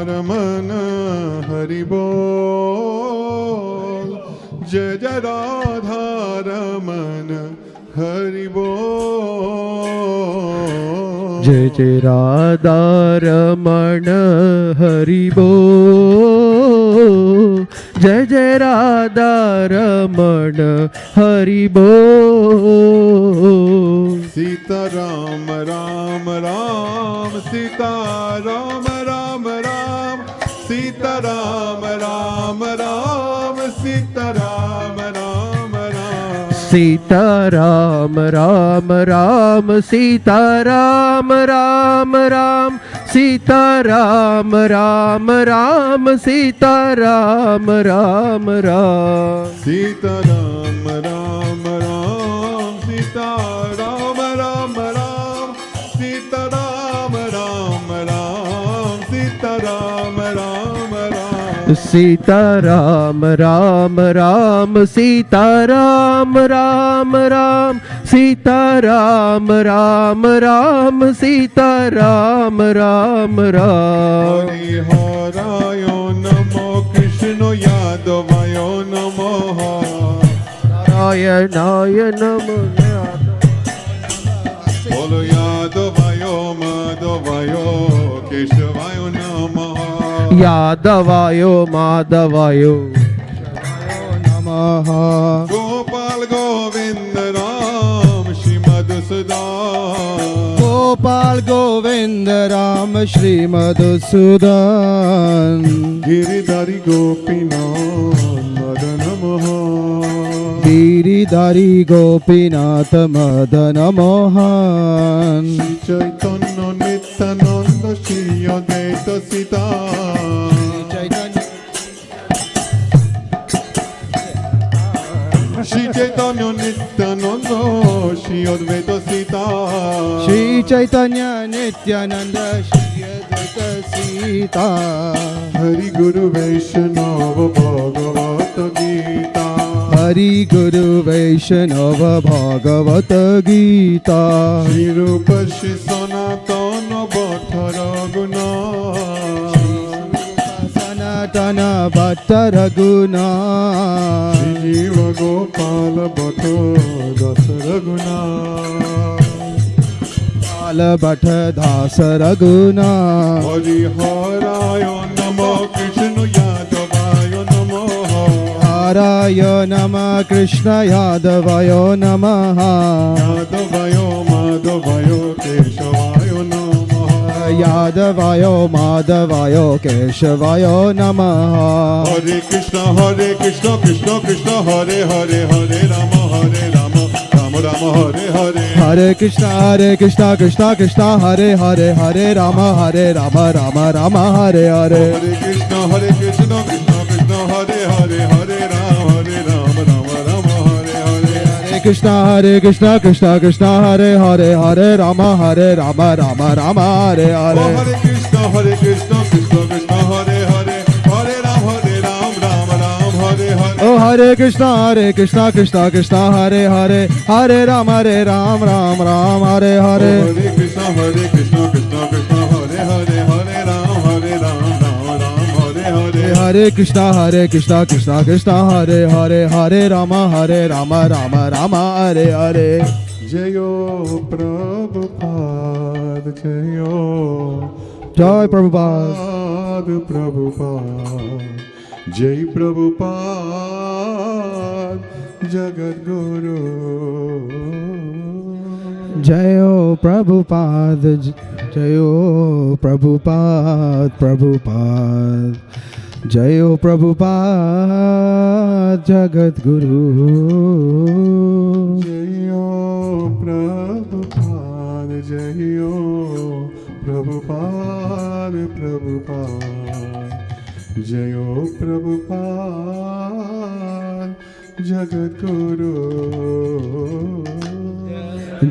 Speaker 2: रमन हरि बोल जय जय राधा रमन हरि बोल
Speaker 9: जय जय राधा रमण हरि बोल जय जय राधा रमण हरि बोल
Speaker 2: सीता राम राम राम सीता राम राम राम सीता राम राम राम सीता राम राम राम
Speaker 9: सीता राम राम राम सीता राम राम राम सीता राम राम राम सीता राम राम राम
Speaker 2: सीता राम राम राम सीता राम राम राम सीता राम राम राम सीता राम राम राम
Speaker 9: सीता राम राम राम सीता राम राम राम सीता राम राम राम सीता राम राम राम
Speaker 2: हरिहराय नमो कृष्ण यादवाय नमो
Speaker 9: नारायणाय नमो
Speaker 2: बोलो यादवाय माधवाय केशवाय नमः
Speaker 9: यादवायो माधवायो नमः
Speaker 2: गोपाल गोविंद राम श्री मधुसूदन
Speaker 10: गोपाल गोविंद राम श्री मधुसूदन
Speaker 2: गिरिधारी गोपीनाथ मदन मोहन
Speaker 10: गिरिधारी गोपीनाथ मदन मोहन
Speaker 2: चैतन्य नित्यानंद श्री अद्वैत सीता श्री चैतन्य नित्यानंद श्री अद्वैत सीता
Speaker 10: श्री चैतन्य नित्यानंद श्री अद्वैत सीता
Speaker 2: हरि गुरु वैष्णव भगवत गीता
Speaker 10: हरि गुरु वैष्णव भागवत गीता
Speaker 2: श्री रूप श्री सनातन भट्ट रघुनाथ
Speaker 10: सनातन भट्ट रघुनाथ
Speaker 2: श्री जीव गोपाल भट्ट दस रघुनाथ
Speaker 10: पाल भट्ट दास रघुनाथ
Speaker 2: हरिहराय नमो कृष्ण यादवाय नमो
Speaker 10: हराय नमः कृष्ण यादवाय नमः
Speaker 2: यादवाय माधवाय केशवाय नमः
Speaker 10: यादवाय Govindayo Madhavayo Keshavayo Namaha.
Speaker 2: Hare Krishna Krishna Krishna Hare Hare Hare Rama Rama Rama Hare Hare.
Speaker 10: Hare Krishna Krishna Krishna Hare Hare Hare Rama Rama Rama Hare Hare.
Speaker 2: Hare Krishna Krishna Krishna Hare Hare Hare Rama Rama Hare Hare.
Speaker 10: Hare Krishna Krishna Krishna Hare Hare Hare Rama Rama Rama Hare Hare.
Speaker 2: Oh Hare Krishna Krishna Krishna Hare Hare Hare Rama Rama Hare Hare.
Speaker 10: Oh Hare Krishna Krishna Hare Hare Hare Rama Ram Hare Hare.
Speaker 2: Hare Krishna Krishna Krishna Hare Hare Hare Rama Hare Hare.
Speaker 10: Hare Krishna Krishna Hare Hare Hare Rama Rama Hare Hare.
Speaker 2: Jayo Prabhupada Jayo.
Speaker 10: Jai Prabhupada.
Speaker 2: Prabhupada Jai Prabhupada Jagat Guru.
Speaker 10: Jayo Prabhupada Jayo Prabhupada Jayo Prabhupada Jagat Guru.
Speaker 2: Jayo Prabhupada Jayo Prabhupada Jayo Prabhupada Jagat Guru.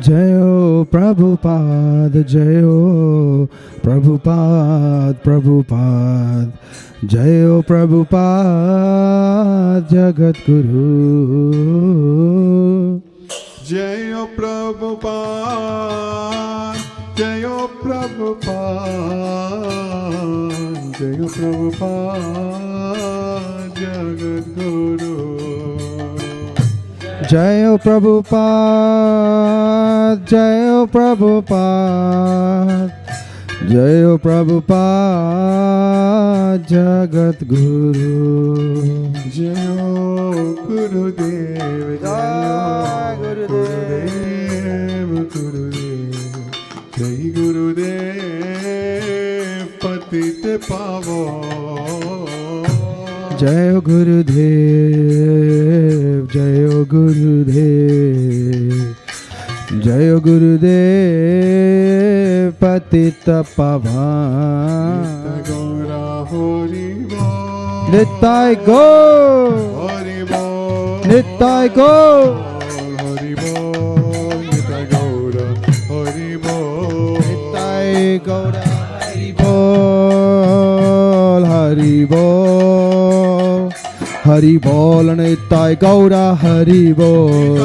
Speaker 10: Jayo Prabhupada Jayo Prabhupada Jayo Prabhupada Jagat Guru.
Speaker 2: Jayo Prabhupada Jayo Prabhupada Jayo Prabhupada Jagat Guru.
Speaker 10: Jayo Prabhupada Jayo Prabhupada Jayo Prabhupada Jagat Guru.
Speaker 2: Jayo Gurudev Jayo Gurudev Jai Gurudev Patite Pavan.
Speaker 10: Jayo Gurudev Jayo Gurudev Jayo Gurudev Patita Pavan. Nitai Go Nitai Go Nitai Gaura Hari Bol Hari Bol Hari Bol Nitai Gaura Hari Bol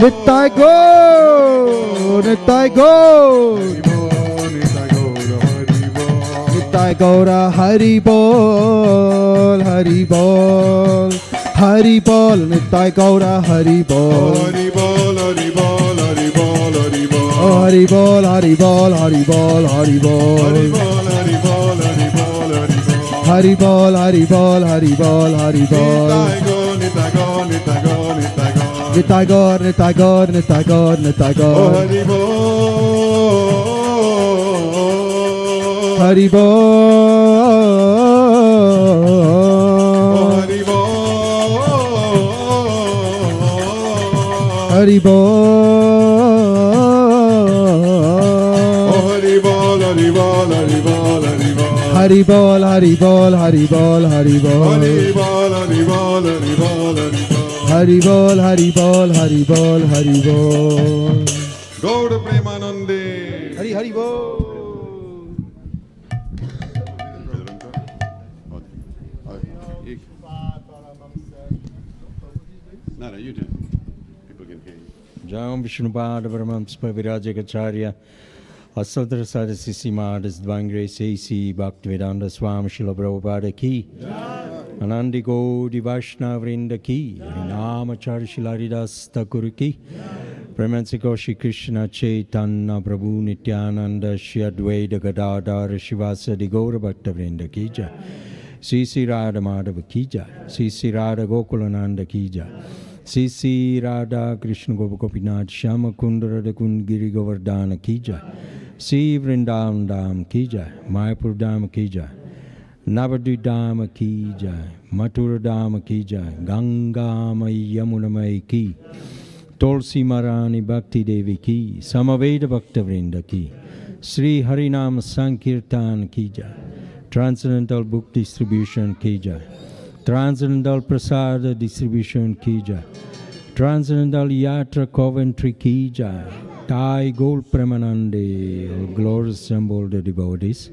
Speaker 10: Nitai Go Nitai Go Nitai Gaura Hari Bol Hari Bol Hari Bol Nitai Gaura Hari Bol.
Speaker 2: Hari Bol Hari Bol Hari Bol Hari Bol.
Speaker 10: Oh Hari Bol Hari Bol Hari Bol Hari Bol.
Speaker 2: Hari Bol Hari Bol Hari Bol Hari Bol Hari Bol.
Speaker 10: Nitai Gaur Nitai Gaur Nitai Gaur Nitai Gaur.
Speaker 2: Oh Hari Bol
Speaker 10: Hari Bol
Speaker 2: Hari Bol
Speaker 10: Hari Bol
Speaker 2: Hari Bol Hari Bol Hari Bol
Speaker 10: Hari Bol Hari Bol Hari Bol Hari Bol
Speaker 2: Hari Bol Hari Bol Hari Bol
Speaker 10: Hari Bol Hari Bol Hari Bol.
Speaker 2: Gaur Premanande
Speaker 10: Hari Hari Bol.
Speaker 7: No, you do. People can hear you.
Speaker 1: Jam Vishnupada Brahmamspa Virajagacharya Asodra Sadasisi Madas Dvangre Sesi Bhaktivedanta Swami Shila Prabhupada Ki Anandi Godi Vaishnava Vrinda Ki Harinamacharya Shilaridas Thakur Ki Premansi Shri Krishna Chaitanya Prabhu Nityananda Shri Advaita Gadadhar Shivasadi Gaura Bhakta Vrinda Ki Jai Sri Sri Radha Madhava Ki Jai Sri Sri Radha Gokulananda Ki Jai Sri Sri Radha Krishna Gopinath Shama Kundara Kund Giri Govardhana Ki Jai Sri Vrindavan Dham ki jai, Mayapur Dham ki jai, Navadvip Dham ki jai, Mathura Dham ki jai, Ganga Mai Yamuna Mai ki, Tulsi Marani Bhakti Devi ki, Samaveda Bhakta Vrinda ki, Sri Harinam Sankirtan ki jai, Transcendental Book Distribution ki jai, Transcendental Prasada Distribution ki jai, Transcendental Yatra Coventry ki jai, Thai Gold Premanande, all glories assemble the devotees,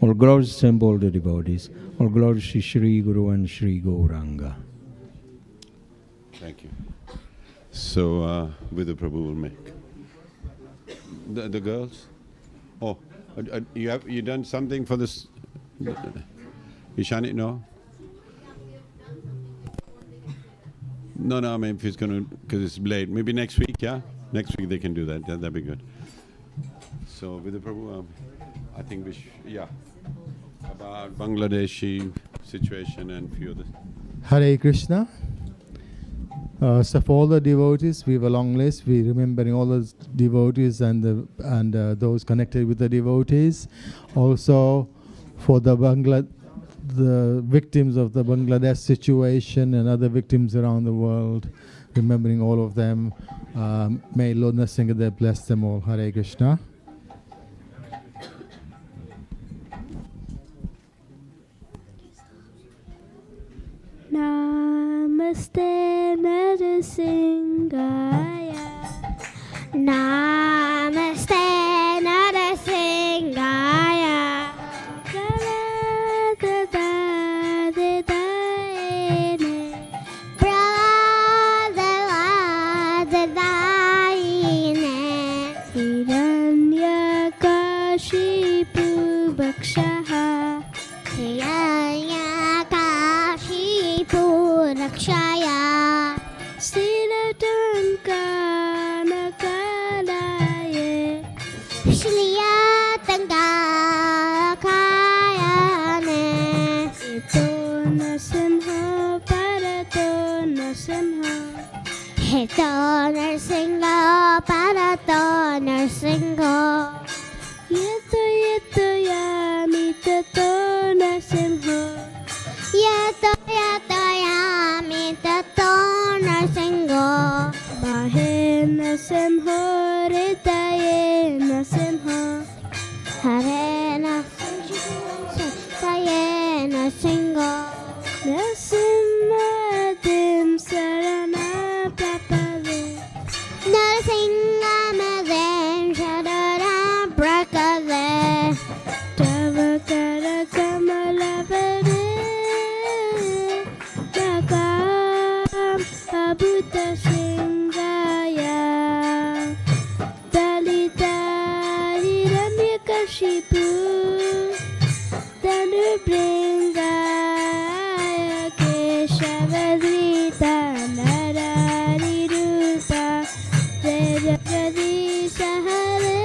Speaker 1: all glories assemble the devotees, all glories to Shri Guru and Shri Gauranga.
Speaker 7: Thank you. So, with the Prabhu will make. The girls? Oh, you done something for this? Ishani, no? No, I mean, if he's going to, because it's late. Maybe next week, yeah? Next week they can do that. That'd be good. So, with the Prabhu, I think we should, yeah. About Bangladeshi situation and few others.
Speaker 10: Hare Krishna. So for all the devotees, we have a long list. We're remembering all the devotees and those connected with the devotees. Also, for the victims of the Bangladesh situation and other victims around the world, remembering all of them. May Lord Nrsimhadev bless them all. Hare Krishna.
Speaker 11: Namaste Narasimhaya. Namaste Narasimhaya. Hiranyakashipu Bhakshaha. Rakshaya Siratankanakalaye Shliyatankakayane Hito Nasimha Parato Nasimha Hito Narsingha Parato Narsingha Yato Yato Yamitato Nasimha Yato Yato Yamitato Narsingho Bahe Nasimho Ritaye Nasimho Hare Nasimho Taye Nasimho Nasimhadim Sarana Prapade Nasimhadim Sarana Prapade Tavakara Kamalapade Abhuta Singaya Dalita Hiranyakashipu Tanubringaya Keshavadrita Narari Rupa Vedagadisha Hare